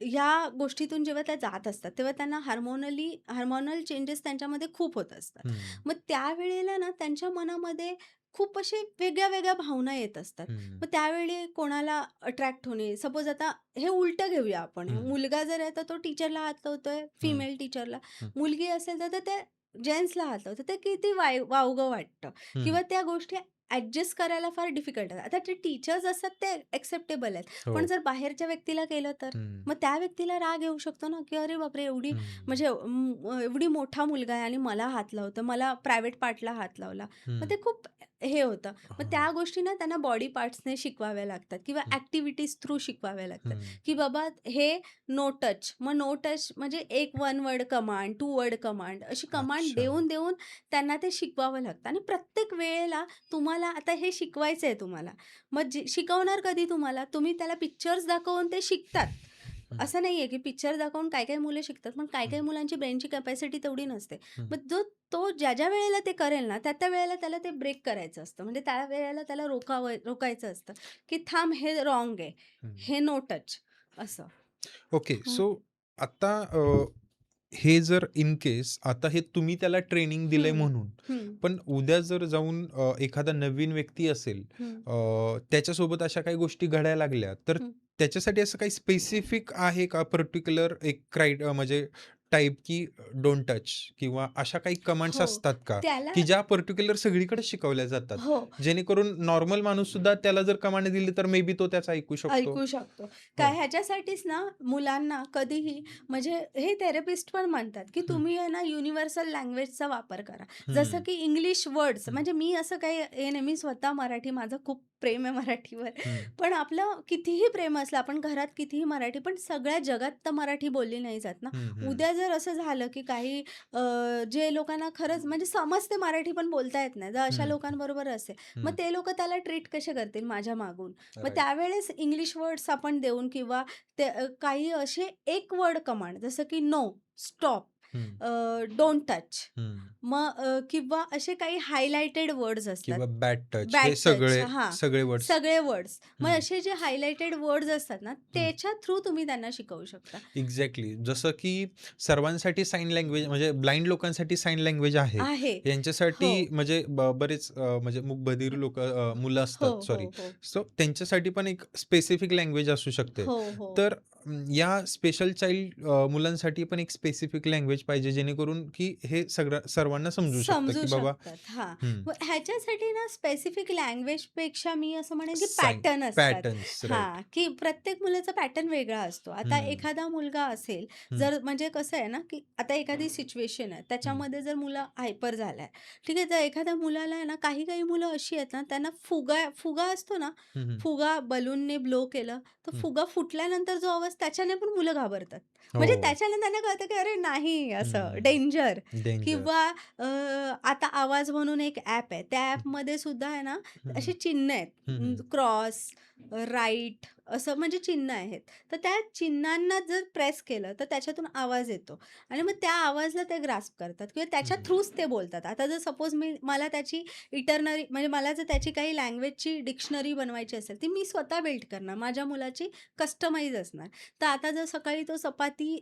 ह्या गोष्टीतून जेव्हा त्या जात असतात, तेव्हा त्यांना हार्मोनल चेंजेस त्यांच्यामध्ये खूप होत असतात. हं, मग त्यावेळेला ना त्यांच्या मनामध्ये खूप असे वेगळ्या-वेगळ्या भावना येत असतात. हं, मग त्यावेळी कोणाला अट्रॅक्ट होणे, सपोज आता हे उलटं घेऊया आपण. हं, मुलगा जर आहे तर तो टीचरला हात लावतोय, हं, फिमेल टीचरला. हं, मुलगी असेल तर ते जेन्ट्सला हात लावतं. ते किती वावगं वाटतं हं. किंवा त्या गोष्टी ॲडजस्ट करायला फार डिफिकल्ट आहे. आता ते टीचर्स असतात ते एक्सेप्टेबल आहेत. हो. पण जर बाहेरच्या व्यक्तीला केलं तर? हं, मग त्या व्यक्तीला राग येऊ शकतो ना, की "अरे बापरे! हं, म्हणजे एवढी मोठा मुलगा आहे आणि मला हात लावतो. मला प्रायव्हेट पार्टला हात लावला." मग हं. ते खूप हे होतं. मग हां. त्या गोष्टी ना त्यांना बॉडी पार्ट्सने शिकवाव्या लागतात किंवा हं, ॲक्टिव्हिटीज थ्रू शिकवाव्या लागतात, हं. की बाबा हे नो टच. मग नो टच म्हणजे एक one word command, two word command अशी कमांड अच्छा. देऊन त्यांना ते शिकवावं लागतं आणि प्रत्येक वेळेला तुम्हाला आता हे शिकवायचं आहे तुम्हाला. मग शिकवणार कधी तुम्हाला? तुम्ही त्याला पिक्चर्स दाखवून ते शिकतात. हं, असं नाहीये, की पिक्चर दाखवून काही-काही मुले शिकतात. पण हं, काही-काही मुलांची ब्रेनची कॅपॅसिटी तेवढी नसते. हं, मग तो ज्या वेळेला ते करेल ना, त्या वेळेला त्याला ते ब्रेक करायचं असतं. म्हणजे त्या वेळेला त्याला रोकायचं असतं, की थांब हे रॉंग आहे. हं. हे नो टच असं. ओके. हं. सो आता हे जर इन केस आता हे तुम्ही त्याला ट्रेनिंग दिलंय हं, म्हणून, हं, पण उद्या जर जाऊन एखादा नवीन व्यक्ती असेल, हं, त्याच्यासोबत अशा काही गोष्टी घडायला लागल्या, तर हं. त्याच्यासाठी असं काही स्पेसिफिक आहे का पर्टिक्युलर एक म्हणजे टाइप की डोंट टच किंवा अशा काही कमांड्स हो, असतात का, त्याला की ज्या पर्टिक्युलर सगळीकडे शिकवल्या जातात? हो. जेणेकरून नॉर्मल माणूस सुद्धा त्याला जर कमांड दिली तर मे बी तो त्याचा ऐकू शकतो. ऐकू शकतो. हो. काय ह्याच्यासाठीच ना मुलांना कधीही म्हणजे हे थेरपिस्ट पण म्हणतात, की हं, तुम्ही आहे ना युनिव्हर्सल लँग्वेजचा वापर करा. जसं हं, की इंग्लिश वर्ड्स हं, म्हणजे मी असं काही हे नाही, मी स्वतः मराठी माझं खूप प्रेम आहे मराठीवर. हं, पण आपलं कितीही प्रेम असलं, आपण घरात कितीही मराठी पण सगळ्या जगात तर मराठी बोलली नाही जात ना. हं, हं, उद्या जर असं झालं, की काही अ, जे लोकांना खरंच म्हणजे समजते मराठी पण बोलता येत नाही. जर अशा हं, लोकांबरोबर असेल, मग हं. ते लोकं त्याला ट्रीट कसे करतील माझ्या मागून? मग राइट. त्यावेळेस इंग्लिश वर्ड्स आपण देऊन किंवा ते काही असे एक वर्ड कमांड जसं की नो, स्टॉप, हं, डोंट टच हं. मग किंवा असे काही हायलाइटेड वर्ड्स असतात. किंवा बॅड टच बॅड हे टच सगळे हां, सगळे वर्ड्स. सगळे वर्ड्स. मग हं, असे जे हायलाइटेड वर्ड्स असतात ना, हं. त्याच्या थ्रू तुम्ही त्यांना शिकवू शकता. एक्झॅक्टली. जसं की सर्वांसाठी साइन लँग्वेज म्हणजे ब्लाइंड लोकांसाठी साइन लँग्वेज आहे. आहे. यांच्यासाठी हो. म्हणजे बरेच म्हणजे मूकबधीर मुलं हो, असतात हो, सॉरी. हो. सो त्यांच्यासाठी पण एक स्पेसिफिक लँग्वेज असू शकते. हो, हो. तर या स्पेशल चाइल्ड मुलांसाठी पण एक स्पेसिफिक लँग्वेज पाहिजे जेणेकरून की हे सगळं सर्वांना समजू शकतं समजू की बाबा शकतात. हां. हं, मग ह्याच्यासाठी ना स्पेसिफिक लँग्वेजपेक्षा मी असं म्हणेन की साइन पॅटर्न असतात. Patterns right. हां, की प्रत्येक मुलाचा पॅटर्न वेगळा असतो. आता हं, एखादा मुलगा असेल, हं, जर म्हणजे कसं आहे ना, की आता एखादी सिच्युएशन आहे, हं, त्याच्यामध्ये जर मुलं हायपर झालाय, ठीक आहे. तर एखाद्या मुलाला आहे ना, काही-काही मुलं अशी आहेत ना, त्यांना फुगा फुगा असतो ना, हं, हं, फुगा बलूनने ब्लो केलं, तर हं. फुगा फुटल्यानंतर जो आवाज त्याच्याने पण मुलं घाबरतात. म्हणजे हो. त्याच्याने त्यांना कळतं, की अरे नाही असं हं. Danger danger. किंवा अ, आता आवाज म्हणून एक ॲप आहे. त्या हं, ॲपमध्ये सुद्धा आहे ना, हं, अशी हं, चिन्ह आहेत. हं, क्रॉस, राईट असं म्हणजे चिन्ह आहेत. तर त्या चिन्हांना जर प्रेस केलं, तर त्याच्यातून आवाज येतो आणि मग त्या आवाजाला ते ग्रास्प करतात किंवा त्याच्या हं, थ्रूच ते बोलतात. आता जर सपोज मला त्याची इटरनरी म्हणजे मला जर त्याची काही लँग्वेजची डिक्शनरी बनवायची असेल, ती मी स्वतः बिल्ड करणार. माझ्या मुलाची कस्टमाइज असणार. तर आता जर सकाळी तो चपाती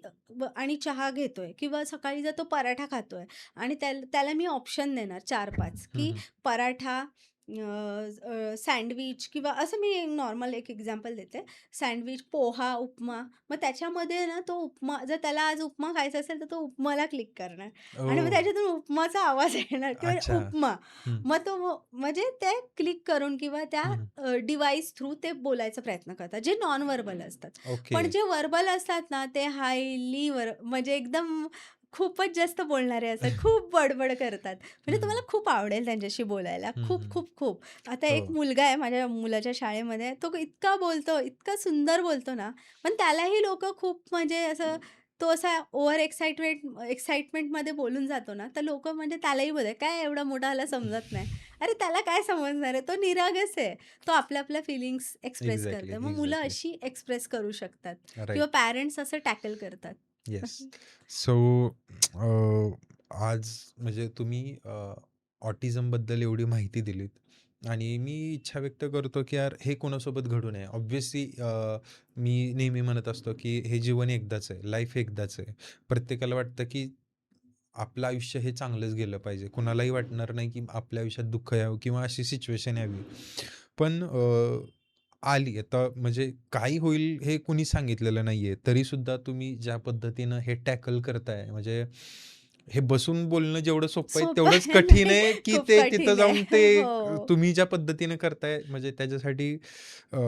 आणि चहा घेतोय किंवा सकाळी जर तो पराठा खातोय आणि त्याला मी ऑप्शन देणार 4-5 हं, की हं. पराठा, सँडविच किंवा असं मी नॉर्मल एक एक्झाम्पल देते. सँडविच, पोहा, उपमा. मग त्याच्यामध्ये ना तो उपमा जर त्याला आज उपमा खायचा असेल, तर तो उपमाला क्लिक करणार आणि मग ओह! त्याच्यातून उपमाचा आवाज येणार किंवा अच्छा. उपमा. हं, मग तो म्हणजे ते क्लिक करून किंवा त्या हं. डिव्हाइस थ्रू ते बोलायचा प्रयत्न करतात, जे नॉन व्हर्बल असतात. ओके. पण जे व्हर्बल असतात ना, ते हायली म्हणजे एकदम खूपच जास्त बोलणारे असतात. खूप बडबड करतात. म्हणजे हं, तुम्हाला खूप आवडेल त्यांच्याशी बोलायला. हं, खूप, हं. खूप, खूप. आता हो. एक मुलगा आहे माझ्या मुलाच्या शाळेमध्ये. तो इतका बोलतो, इतका सुंदर बोलतो ना, पण त्यालाही लोकं खूप म्हणजे असं तो असा ओव्हर एक्साइटमेंटमध्ये बोलून जातो ना, तर लोकं म्हणजे त्यालाही बोलतात, "काय एवढा मोठा ह्याला समजत नाही." अरे त्याला काय समजणार आहे? तो निरागस आहे. तो आपल्या फीलिंग्स एक्सप्रेस एक्झॅक्टली, करतो. मग मुलं एक्झॅक्टली. अशी एक्सप्रेस करू शकतात किंवा राइट. पॅरेंट्स असं टॅकल करतात. येस. सो आज म्हणजे तुम्ही ऑटिझमबद्दल एवढी माहिती दिलीत आणि मी इच्छा व्यक्त करतो, की यार हे कोणासोबत घडू नये. ऑब्व्हियसली मी नेहमी म्हणत असतो, की हे जीवन एकदाच आहे, लाईफ एकदाच आहे. प्रत्येकाला वाटतं, की आपलं आयुष्य हे चांगलंच गेलं पाहिजे. कुणालाही वाटणार नाही, की आपल्या आयुष्यात दुःख यावं किंवा अशी सिच्युएशन यावी. पण आली आता म्हणजे काही होईल हे कुणी सांगितलेलं नाहीये. तरीसुद्धा तुम्ही ज्या पद्धतीनं हे टॅकल करताय म्हणजे हे बसून बोलणं जेवढं सोपं आहे सोपं तेवढंच आहे कठीण नाही, आहे, की खूप ते तिथं कठीण जाऊन आहे. ते हो. तुम्ही ज्या पद्धतीनं करताय म्हणजे त्याच्यासाठी अ,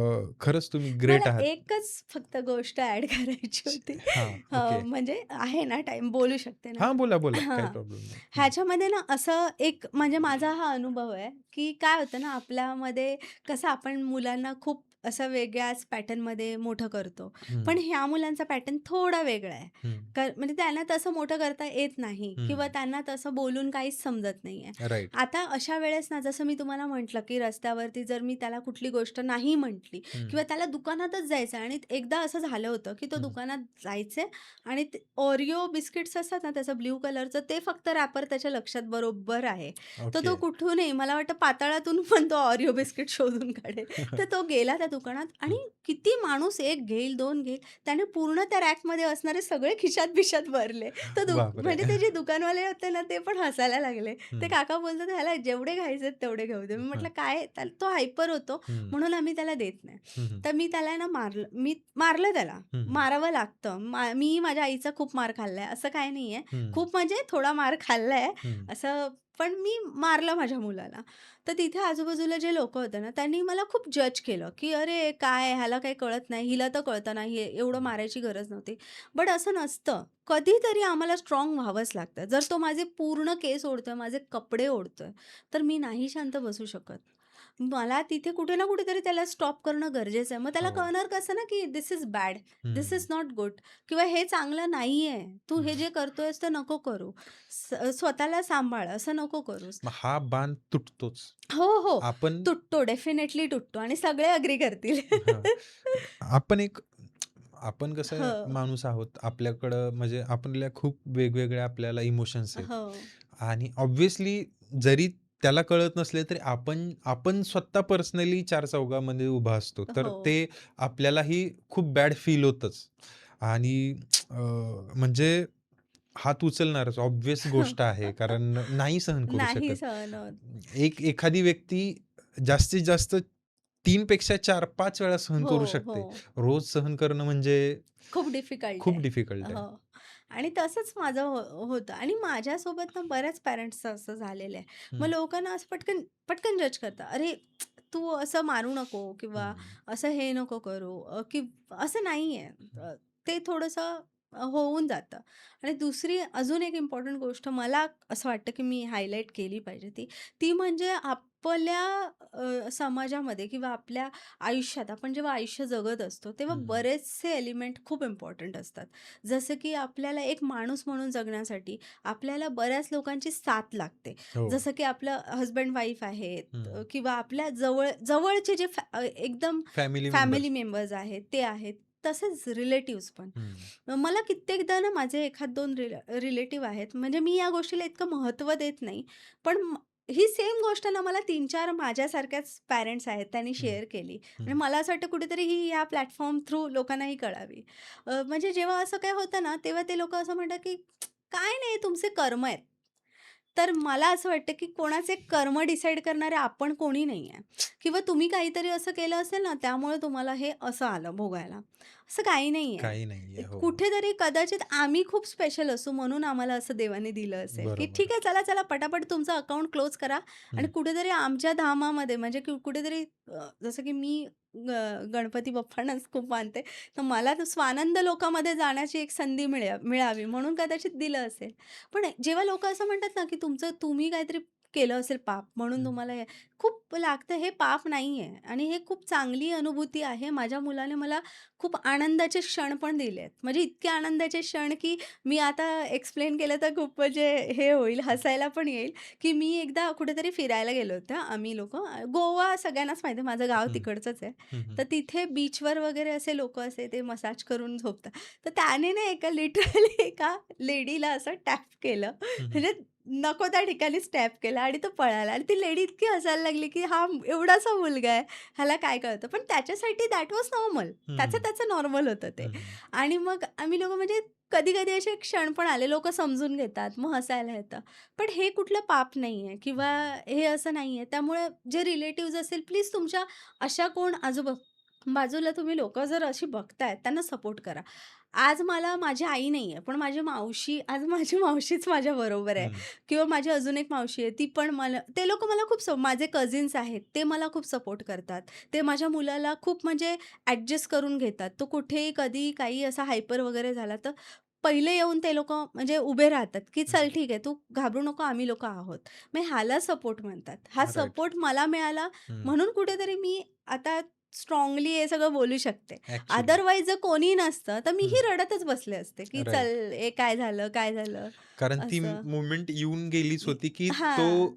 खरंच तुम्ही ग्रेट मला आहात. एकच फक्त गोष्ट ॲड करायची होती. हां, ओके. म्हणजे आहे ना टाईम बोलू शकते ना? हां, बोला, बोला. काही हां. प्रॉब्लेम नाही. हं, ह्याच्यामध्ये ना असं एक म्हणजे माझा हा अनुभव आहे, की काय होतं ना आपल्यामध्ये कसं आपण मुलांना खूप असं वेगळ्याच पॅटर्नमध्ये मोठं करतो. हं, पण ह्या मुलांचा पॅटर्न थोडा वेगळा आहे. हं, म्हणजे त्यांना तसं मोठं करता येत नाही हं. किंवा त्यांना तसं बोलून काहीच समजत नाहीये. राइट. आता अशा वेळेस ना जसं मी तुम्हाला म्हटलं, की रस्त्यावरती जर मी त्याला कुठली गोष्ट नाही म्हटली हं, किंवा त्याला दुकानातच जायचं आणि एकदा असं झालं होतं, की तो हं. दुकानात जायचे आणि ते Oreo बिस्किट्स असतात ना, त्याचं ब्लू कलरचं ते फक्त रॅपर त्याच्या लक्षात बरोबर आहे. तर ओके. तो कुठूनही मला वाटतं पाताळातून पण तो Oreo बिस्किट शोधून काढेल. तर तो गेला त्या दुकानात हं. आणि किती माणूस 1 घेईल, 2 घेईल. त्याने पूर्ण त्या रॅकमध्ये असणारे सगळे खिशात-बिशात भरले. तर बापरे! म्हणजे ते जे दुकानवाले होते ना, ते पण हसायला लागले. ते हं, काका बोलतात, "ह्याला जेवढे घ्यायचे तेवढे घेऊ दे." मी हं, म्हटलं, "काय?" तो हायपर होतो हं, म्हणून आम्ही त्याला देत नाही. हं, हं, तर मी त्याला आहे ना मारलं. मी मारलं त्याला. हं, हं, मारावं लागतं. मी माझ्या आईचा खूप मार खाल्लाय, असं काही नाहीये. हं, खूप म्हणजे थोडा मार खाल्लाय हं. असं, पण मी मारलं माझ्या मुलाला. तर तिथे आजूबाजूला जे लोकं होते ना, त्यांनी मला खूप जज केलं, की "अरे काय ह्याला काही कळत नाही, हिला तर कळतं नाही, एवढं मारायची गरज नव्हती." बट असं नसतं. कधीतरी आम्हाला स्ट्राँग व्हावंच लागतं. जर तो माझे पूर्ण केस ओढतोय, माझे कपडे ओढतोय, तर मी नाही शांत बसू शकत. मला तिथे कुठे ना कुठेतरी त्याला स्टॉप करणं गरजेचं आहे. मग त्याला हो. कळणार कसं ना, की धिस इज बॅड, धिस हं, इज नॉट गुड किंवा हे चांगलं नाहीये. तू हे हं. जे करतोयस ते नको करू. स्वतःला सांभाळ, असं नको करूस. मग हा बांध तुटतोच. हो, हो. आपण तुटतो, डेफिनेटली तुटतो आणि सगळे अग्री करतील. हां. आपण एक आपण कसं हो, माणूस आहोत. आपल्याकडं म्हणजे आपल्या खूप वेगवेगळ्या आपल्याला इमोशन्स आहेत. हो, आणि ऑब्व्हियसली जरी त्याला कळत नसले तरी आपण आपण स्वतः पर्सनली चार चौघामध्ये उभा असतो. तर हो. ते आपल्यालाही खूप बॅड फील होतंच. आणि म्हणजे हात उचलणारच ऑब्व्हियस गोष्ट आहे. कारण नाही सहन करू नाही शकत. सहन होत. एखादी व्यक्ती जास्तीत जास्त 3 पेक्षा 4-5 वेळा सहन हो, करू हो. शकते. रोज सहन करणं म्हणजे खूप डिफिकल्ट खूप आहे. डिफिकल्ट आहे. हो. आणि तसंच माझं होतं आणि माझ्यासोबत ना बऱ्याच पॅरेंट्सचं असं झालेलं आहे. मग हं, लोकांना असं पटकन पटकन जज करतात. "अरे, तू असं मारू नको किंवा हं, असं हे नको करू." की असं नाहीये. ते थोडंसं होऊन जातं. आणि दुसरी अजून एक इम्पोर्टंट गोष्ट मला असं वाटतं, की मी हायलाइट केली पाहिजे ती. ती म्हणजे आपल्या समाजामध्ये किंवा आपल्या आयुष्यात आपण जेव्हा आयुष्य जगत असतो, तेव्हा हं. बरेचसे एलिमेंट खूप इम्पॉर्टंट असतात. जसं की आपल्याला एक माणूस म्हणून जगण्यासाठी आपल्याला बऱ्याच लोकांची साथ लागते. हो. जसं की आपलं हजबंड वाईफ आहेत हं. किंवा आपल्या जवळचे जे एकदम फॅमिली फॅमिली मेंबर्स. मेंबर्स आहेत, ते आहेत. तसेच रिलेटिव्हज पण. हं, मला कित्येकदा ना माझे 1-2 रिलेटिव्ह आहेत. म्हणजे मी या गोष्टीला इतकं महत्त्व देत नाही. पण ही सेम गोष्ट ना मला 3-4 माझ्यासारख्याच पॅरेंट्स आहेत, त्यांनी हं, शेअर केली आणि हं, मला असं वाटतं कुठेतरी ही या प्लॅटफॉर्म थ्रू लोकांनाही कळावी. म्हणजे जेव्हा असं काही होतं ना, तेव्हा ते लोकं असं म्हणतात, की "काय नाही, तुमचे कर्म आहेत." तर मला असं वाटतं, की कोणाचे कर्म डिसाईड करणारे आपण कोणी नाही आहे किंवा तुम्ही काहीतरी असं केलं असेल ना, त्यामुळे तुम्हाला हे असं आलं भोगायला. असं काही नाही आहे. काही नाहीये. हो. कुठेतरी कदाचित आम्ही खूप स्पेशल असू म्हणून आम्हाला असं देवाने दिलं असेल, की बरोबर. ठीक आहे चला, चला पटापट तुमचं अकाउंट क्लोज करा आणि हं, कुठेतरी आमच्या धामामध्ये म्हणजे कुठेतरी जसं की मी गणपती बाप्पांनाच खूप मानते. तर मला तो स्वानंद लोकामध्ये जाण्याची एक संधी मिळावी म्हणून कदाचित दिलं असेल. पण जेव्हा लोकं असं म्हणतात ना, की तुम्ही काहीतरी केलं असेल पाप म्हणून हं, तुम्हाला हे खूप लागतं. हे पाप नाहीये आणि हे खूप चांगली अनुभूती आहे. माझ्या मुलाने मला खूप आनंदाचे क्षण पण दिलेत. म्हणजे इतके आनंदाचे क्षण, की मी आता एक्सप्लेन केलं तर खूप म्हणजे हे होईल, हसायला पण येईल, की मी एकदा कुठेतरी फिरायला गेलो होतो आम्ही लोकं. गोवा सगळ्यांनाच माहिती आहे, माझं गाव हं, तिकडचंच आहे. हं, हं, तर तिथे बीचवर वगैरे असे लोकं असे ते मसाज करून झोपतात. तर त्याने ना लिटरली एका लेडीला असं टॅप केलं. हं, हं, म्हणजे नको त्या ठिकाणीच टॅप केला आणि तो पळाला आणि ती लेडी इतकी हसायला लागली, की हा एवढासा मुलगा आहे, ह्याला काय कळतं? पण त्याच्यासाठी दॅट वॉज नॉर्मल. त्याचं हं, त्याचं नॉर्मल होतं ते. हं, आणि मग आम्ही लोकं म्हणजे कधी-कधी असे क्षण पण आले, लोकं समजून घेतात, मग हसायला येतं. पण हे कुठलं पाप नाहीये किंवा हे असं नाहीये. त्यामुळे जे रिलेटिव्हज असतील, प्लीज तुमच्या अशा कोण बाजूला तुम्ही लोकं जर अशी बघतायत, त्यांना सपोर्ट करा. आज मला माझी आई नाहीये, पण माझी मावशी आज माझी मावशीच माझ्याबरोबर आहे हं, किंवा माझी अजून एक मावशी आहे, ती पण ते लोकं मला खूप माझे कझिन्स आहेत, ते मला खूप सपोर्ट करतात. ते माझ्या मुलाला खूप म्हणजे ॲडजस्ट करून घेतात. तो कुठेही कधी काही असा हायपर वगैरे झाला, तर पहिले येऊन ते लोकं म्हणजे उभे राहतात, की हं. "चल ठीक आहे, तू घाबरू नको, आम्ही लोकं आहोत." मग ह्याला सपोर्ट म्हणतात. हा राइट. सपोर्ट मला मिळाला हं. म्हणून कुठेतरी मी आता स्ट्राँगली हे सगळं बोलू शकते. ॲक्चुअली. अदरवाईज जर कोणी नसतं, तर मीही रडतच बसले असते, की राइट. "चल, हे काय झालं, काय झालं?" कारण ती असं. मोमेंट येऊन गेलीच इ होती, की तो हां.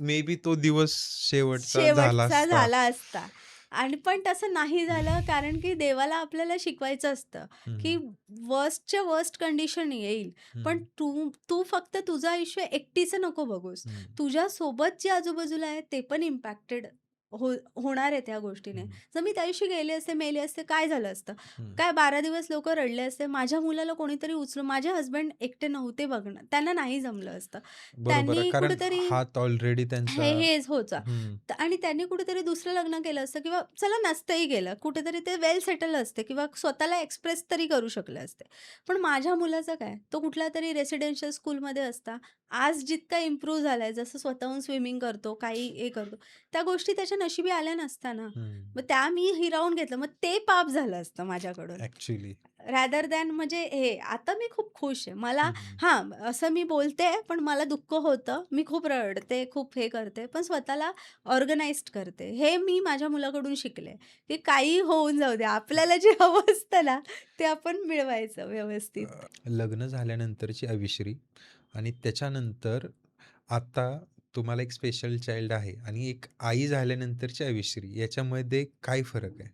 मे बी तो दिवस शेवटचा झाला शेवटचा असता. झाला असता. आणि पण तसं नाही झालं कारण की देवाला आपल्याला शिकवायचं असतं, की हं, वर्स्टच्या वर्स्ट कंडिशन येईल. पण हं, तू तू फक्त तुझं आयुष्य एकटीचं नको बघूस. हं. तुझ्यासोबत जे आजूबाजूला आहेत ते पण इम्पॅक्टेड होणार आहे त्या गोष्टीने. हं, जर मी त्या दिवशी गेले असते, मेले असते, काय झालं असतं? हं. काय 12 दिवस लोकं रडले असते. माझ्या मुलाला कोणीतरी उचलून माझे हसबंड एकटे नव्हते बघणार. त्यांना नाही जमलं असतं. बरोबर आहे. त्यांनी कारण कुठेतरी हात ऑलरेडी त्यांचा हेच होतं. हं, आणि त्यांनी कुठेतरी दुसरं लग्न केलं असतं किंवा चला नसतंही गेलं. कुठेतरी ते वेल सेटल असते किंवा स्वतःला एक्सप्रेस तरी करू शकले असते. पण माझ्या मुलाचं काय? तो कुठल्यातरी रेसिडेन्शियल स्कूलमध्ये असता. आज जितका इम्प्रूव्ह झालाय, जसं स्वतःहून स्विमिंग करतो, काही हे करतो, त्या गोष्टी त्याच्या नशिबी आल्या नसत्या ना. हं. मग त्या मी हिरावून घेतलं. मग ते पाप झालं असतं माझ्याकडून. ॲक्चुअली. रॅदर दॅन म्हणजे हे, आता मी खूप खुश आहे. मला हं, हं. हां, असं मी बोलते, पण मला दुःख होतं. मी खूप रडते, खूप हे करते, पण स्वतःला ऑर्गनाइज्ड करते. हे मी माझ्या मुलाकडून शिकले, की काहीही होऊन जाऊ दे. आपल्याला जे हवं असतं ना, ते आपण मिळवायचं व्यवस्थित. लग्न झाल्यानंतरची अविश्री आणि त्याच्यानंतर आता तुम्हाला एक स्पेशल चाइल्ड आहे आणि एक आई झाल्यानंतरची अविश्री याच्यामध्ये काय फरक आहे?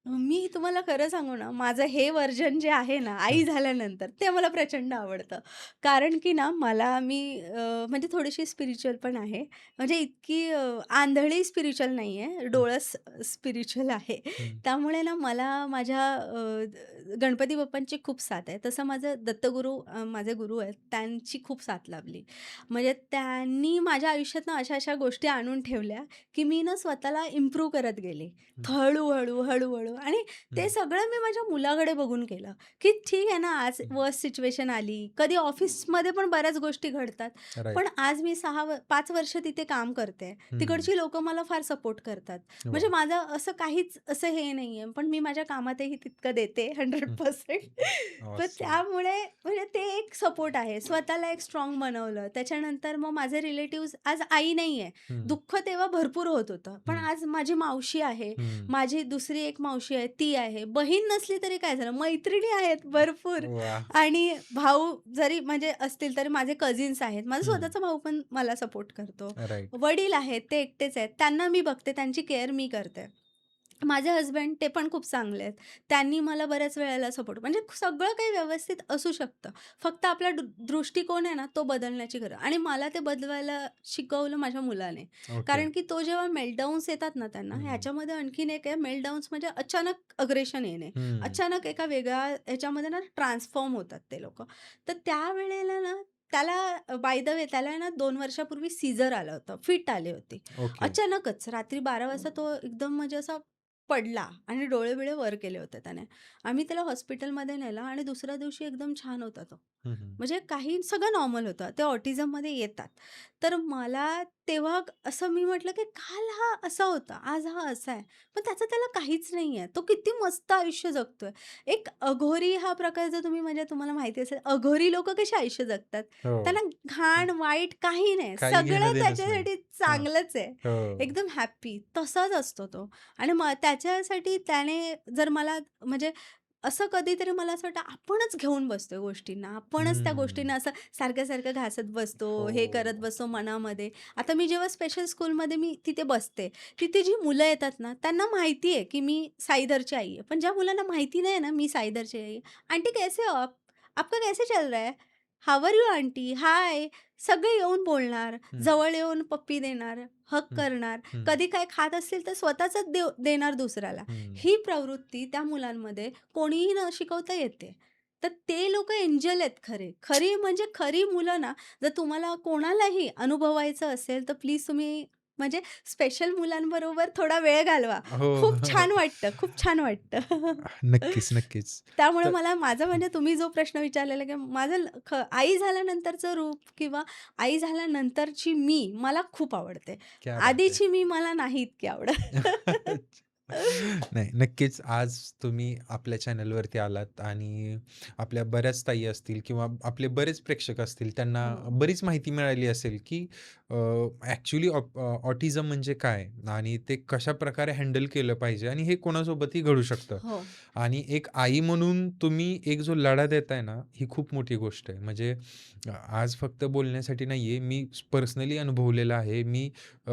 मी तुम्हाला खरं सांगू ना, माझं हे व्हर्जन जे आहे ना, आई हं, झाल्यानंतर, ते मला प्रचंड आवडतं. कारण की ना, मी म्हणजे थोडीशी स्पिरिच्युअल पण आहे. म्हणजे इतकी आंधळी स्पिरिच्युअल नाही आहे, हं, डोळस स्पिरिच्युअल आहे. हं. त्यामुळे ना, मला माझ्या गणपती बाप्पांची खूप साथ आहे. तसं माझं दत्तगुरू माझे गुरु आहेत, त्यांची खूप साथ लाभली. म्हणजे त्यांनी माझ्या आयुष्यात ना, अशा-अशा गोष्टी आणून ठेवल्या, की मी ना, स्वतःला इम्प्रूव्ह करत गेले. हं, हळू-हळू, हळू-हळू आणि ते हं, सगळं मी माझ्या मुलाकडे बघून केलं, की ठीक आहे ना, आज हं. वर्स्ट सिच्युएशन आली. कधी ऑफिसमध्ये पण बऱ्याच गोष्टी घडतात. राइट. पण आज मी 5 वर्ष तिथे काम करते. हं. तिकडची लोकं मला फार सपोर्ट करतात. म्हणजे वॉव! माझं असं काहीच असं हे नाहीये. पण मी माझ्या कामातही तितकं देते हं. 100%. पण ऑसम. त्यामुळे म्हणजे ते एक सपोर्ट आहे. स्वतःला एक स्ट्राँग बनवलं. त्याच्यानंतर मग माझे रिलेटिव्हज आज आई नाहीये. हं, दुःख तेव्हा भरपूर होत होतं. पण हं, आज माझी मावशी आहे. हं. माझी दुसरी एक मावशी आहे, ती आहे. बहीण नसली तरी काय झालं, मैत्रिणी आहेत भरपूर वाह! आणि भाऊ जरी म्हणजे असतील तरी माझे कझिन्स आहेत. माझा हं. स्वतःचा भाऊ पण मला सपोर्ट करतो. राइट. वडील आहेत, ते एकटेच आहेत. त्यांना मी बघते, त्यांची केअर मी करते. माझे हसबंड ते पण खूप चांगले आहेत. त्यांनी मला बऱ्याच वेळेला सपोर्ट म्हणजे सगळं काही व्यवस्थित असू शकतं. फक्त आपला दृष्टिकोन आहे ना, तो बदलण्याची गरज आणि मला ते बदलवायला शिकवलं माझ्या मुलाने. ओके. कारण की तो जेव्हा मेल्टडाउन्स येतात ना त्यांना, हं, ह्याच्यामध्ये आणखीन एक आहे मेल्टडाउन्स म्हणजे अचानक अग्रेशन येणे. हं. अचानक एका वेगळ्या ह्याच्यामध्ये ना ट्रान्सफॉर्म होतात ते लोकं. तर त्यावेळेला ना त्याला बाय द वे त्याला आहे ना 2 वर्षापूर्वी सीझर आलं होतं. फिट आली होती. ओके. अचानकच रात्री 12 वाजता तो एकदम म्हणजे असा पडला आणि डोळे-बिळे वर केले होते त्याने. आम्ही त्याला हॉस्पिटलमध्ये नेलं आणि दुसऱ्या दिवशी एकदम छान होता तो. हं, हं. म्हणजे काही सगळं नॉर्मल होतं. ते ऑटिझममध्ये येतात. तर मला तेव्हा असं मी म्हटलं, की काल हा असा होता, आज हा असा आहे. पण त्याचं त्याला काहीच नाहीये. तो किती मस्त आयुष्य जगतोय. एक अघोरी हा प्रकार जर तुम्ही म्हणजे तुम्हाला माहिती असेल, अघोरी लोकं कशी आयुष्य जगतात. हो. त्यांना हं. घाण, वाईट काही नाही. काही सगळं घेणं-देणंच नाही. त्याच्यासाठी हां. चांगलंच आहे. हो. एकदम हॅपी तसाच असतो तो. आणि मग त्याच्यासाठी त्याने जर मला म्हणजे असं कधीतरी मला असं वाटतं आपणच घेऊन बसतोय गोष्टींना. आपणच त्या हं. गोष्टींना असं सारखं-सारखं घासत बसतो, हे करत हो. बसतो मनामध्ये. आता मी जेव्हा स्पेशल स्कूलमध्ये मी तिथे बसते, तिथे जी मुलं येतात ना, त्यांना माहिती आहे, की मी साईदरची आई आहे. पण ज्या मुलांना माहिती नाही ना, मी साईदरची आई आहे. "आंटी कैसे हो आप? आपका कैसे चल रहा है? हाउ आर यू आंटी? हाय." सगळे येऊन बोलणार, हं, जवळ येऊन पप्पी देणार, हग हं, करणार. हं, कधी काय खात असतील तर स्वतःचंच देणार दुसऱ्याला. हं. ही प्रवृत्ती त्या मुलांमध्ये कोणीही न शिकवता येते. तर ते लोकं एंजल आहेत खरे. खरी म्हणजे खरी मुलं ना, जर तुम्हाला कोणालाही अनुभवायचं असेल, तर प्लीज तुम्ही म्हणजे स्पेशल मुलांबरोबर थोडा वेळ घालवा. हो. खूप छान वाटतं, खूप छान वाटतं. नक्कीच, नक्कीच. त्यामुळे तर मला माझं हं, म्हणजे तुम्ही जो प्रश्न विचारलेला, की माझं आई झाल्यानंतरचं रूप किंवा आई झाल्यानंतरची मला खूप आवडते. क्या बात है! आधीची मला नाही इतकी आवडत. नाही, नक्कीच आज तुम्ही आपल्या चॅनलवरती आलात आणि आपल्या बऱ्याच ताई असतील किंवा आपले बरेच प्रेक्षक असतील, त्यांना हो, बरीच माहिती मिळाली असेल, की ॲक्चुअली ऑटिझम म्हणजे काय? आणि ते कशाप्रकारे हँडल केलं पाहिजे आणि हे कोणासोबतही घडू शकतं. हो, आणि एक आई म्हणून तुम्ही एक जो लढा देताय ना, ही खूप मोठी गोष्ट आहे. म्हणजे आज फक्त बोलण्यासाठी नाहीये, मी पर्सनली अनुभवलेलं आहे. मी अ,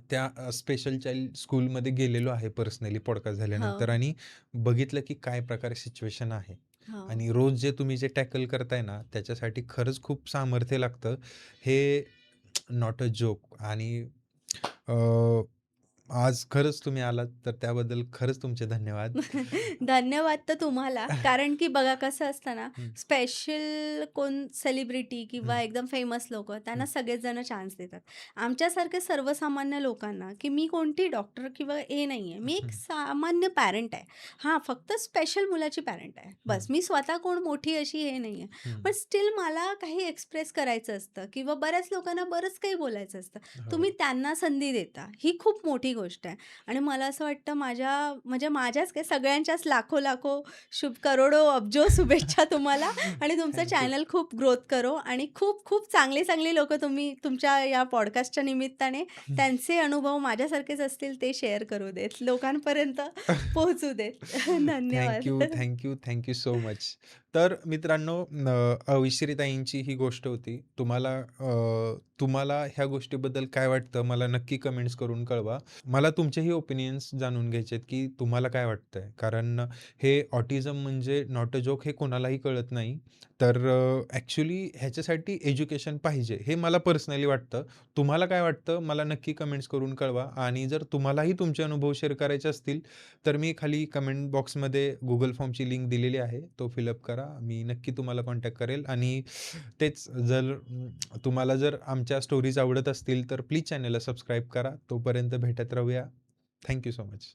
त्या स्पेशल चाइल्ड स्कूलमध्ये गेलेलो आहे पर्सनली पॉडकास्ट हो, झाल्यानंतर आणि बघितलं की काय प्रकारे सिच्युएशन आहे. हो. आणि रोज जे तुम्ही जे टॅकल करताय ना, त्याच्यासाठी खरंच खूप सामर्थ्य लागतं. हे नॉट अ जोक आणि अ, आज खरंच तुम्ही आलात, तर त्याबद्दल खरंच तुमचे धन्यवाद. धन्यवाद तर तुम्हाला. कारण की बघा कसं असतं ना, हं, स्पेशल कोण सेलिब्रिटी हं, किंवा एकदम फेमस लोकं त्यांना हं, सगळेच जण चान्स देतात. आमच्यासारखे सर्वसामान्य लोकांना, की मी कोणती डॉक्टर किंवा हे नाहीये. मी एक हं, सामान्य पॅरेंट आहे. हां, फक्त स्पेशल मुलाची पॅरेंट आहे. हं, बस. मी स्वतः कोण मोठी अशी हे नाहीये. हं. पण स्टिल मला काही एक्सप्रेस करायचं असतं किंवा बऱ्याच लोकांना बरंच काही बोलायचं असतं. हो. तुम्ही त्यांना संधी देता. ही खूप मोठी गोष्ट आहे. आणि मला असं वाटतं म्हणजे माझ्याच काय सगळ्यांच्याच लाखो-लाखो करोडो, अब्जो शुभेच्छा तुम्हाला आणि तुमचं थँक यू. चॅनल खूप ग्रोथ करो आणि खूप-खूप चांगली-चांगली लोकं तुम्ही तुमच्या या पॉडकास्टच्या निमित्ताने त्यांचे अनुभव माझ्यासारखेच असतील ते शेअर करू देत. लोकांपर्यंत पोहोचू देत. थँक धन्यवाद. You, thank you, thank you so much. तर मित्रांनो, अविश्रीताईंची ही गोष्ट होती. तुम्हाला ह्या गोष्टीबद्दल काय वाटतं मला नक्की कमेंट्स करून कळवा. मला तुमचेही ओपिनियन्स जाणून घ्यायचे आहेत, की तुम्हाला काय वाटतंय? कारण हे ऑटिझम म्हणजे नॉट अ जोक हे कोणालाही कळत नाही. तर ह्याच्यासाठी एज्युकेशन पाहिजे, हे मला पर्सनली वाटतं. तुम्हाला काय वाटतं मला नक्की कमेंट्स करून कळवा आणि जर तुम्हालाही तुमचे अनुभव शेअर करायचे असतील, तर मी खाली कमेंट बॉक्समध्ये Google फॉर्मची लिंक दिलेली आहे. तो फिलअप करा. मी नक्की तुम्हाला कॉन्टॅक्ट करेल आणि तेच तुम्हाला जर आमच्या स्टोरीज आवडत असतील, तर प्लीज चॅनलला सबस्क्राईब करा. तोपर्यंत भेटत राहूया. Thank you so much.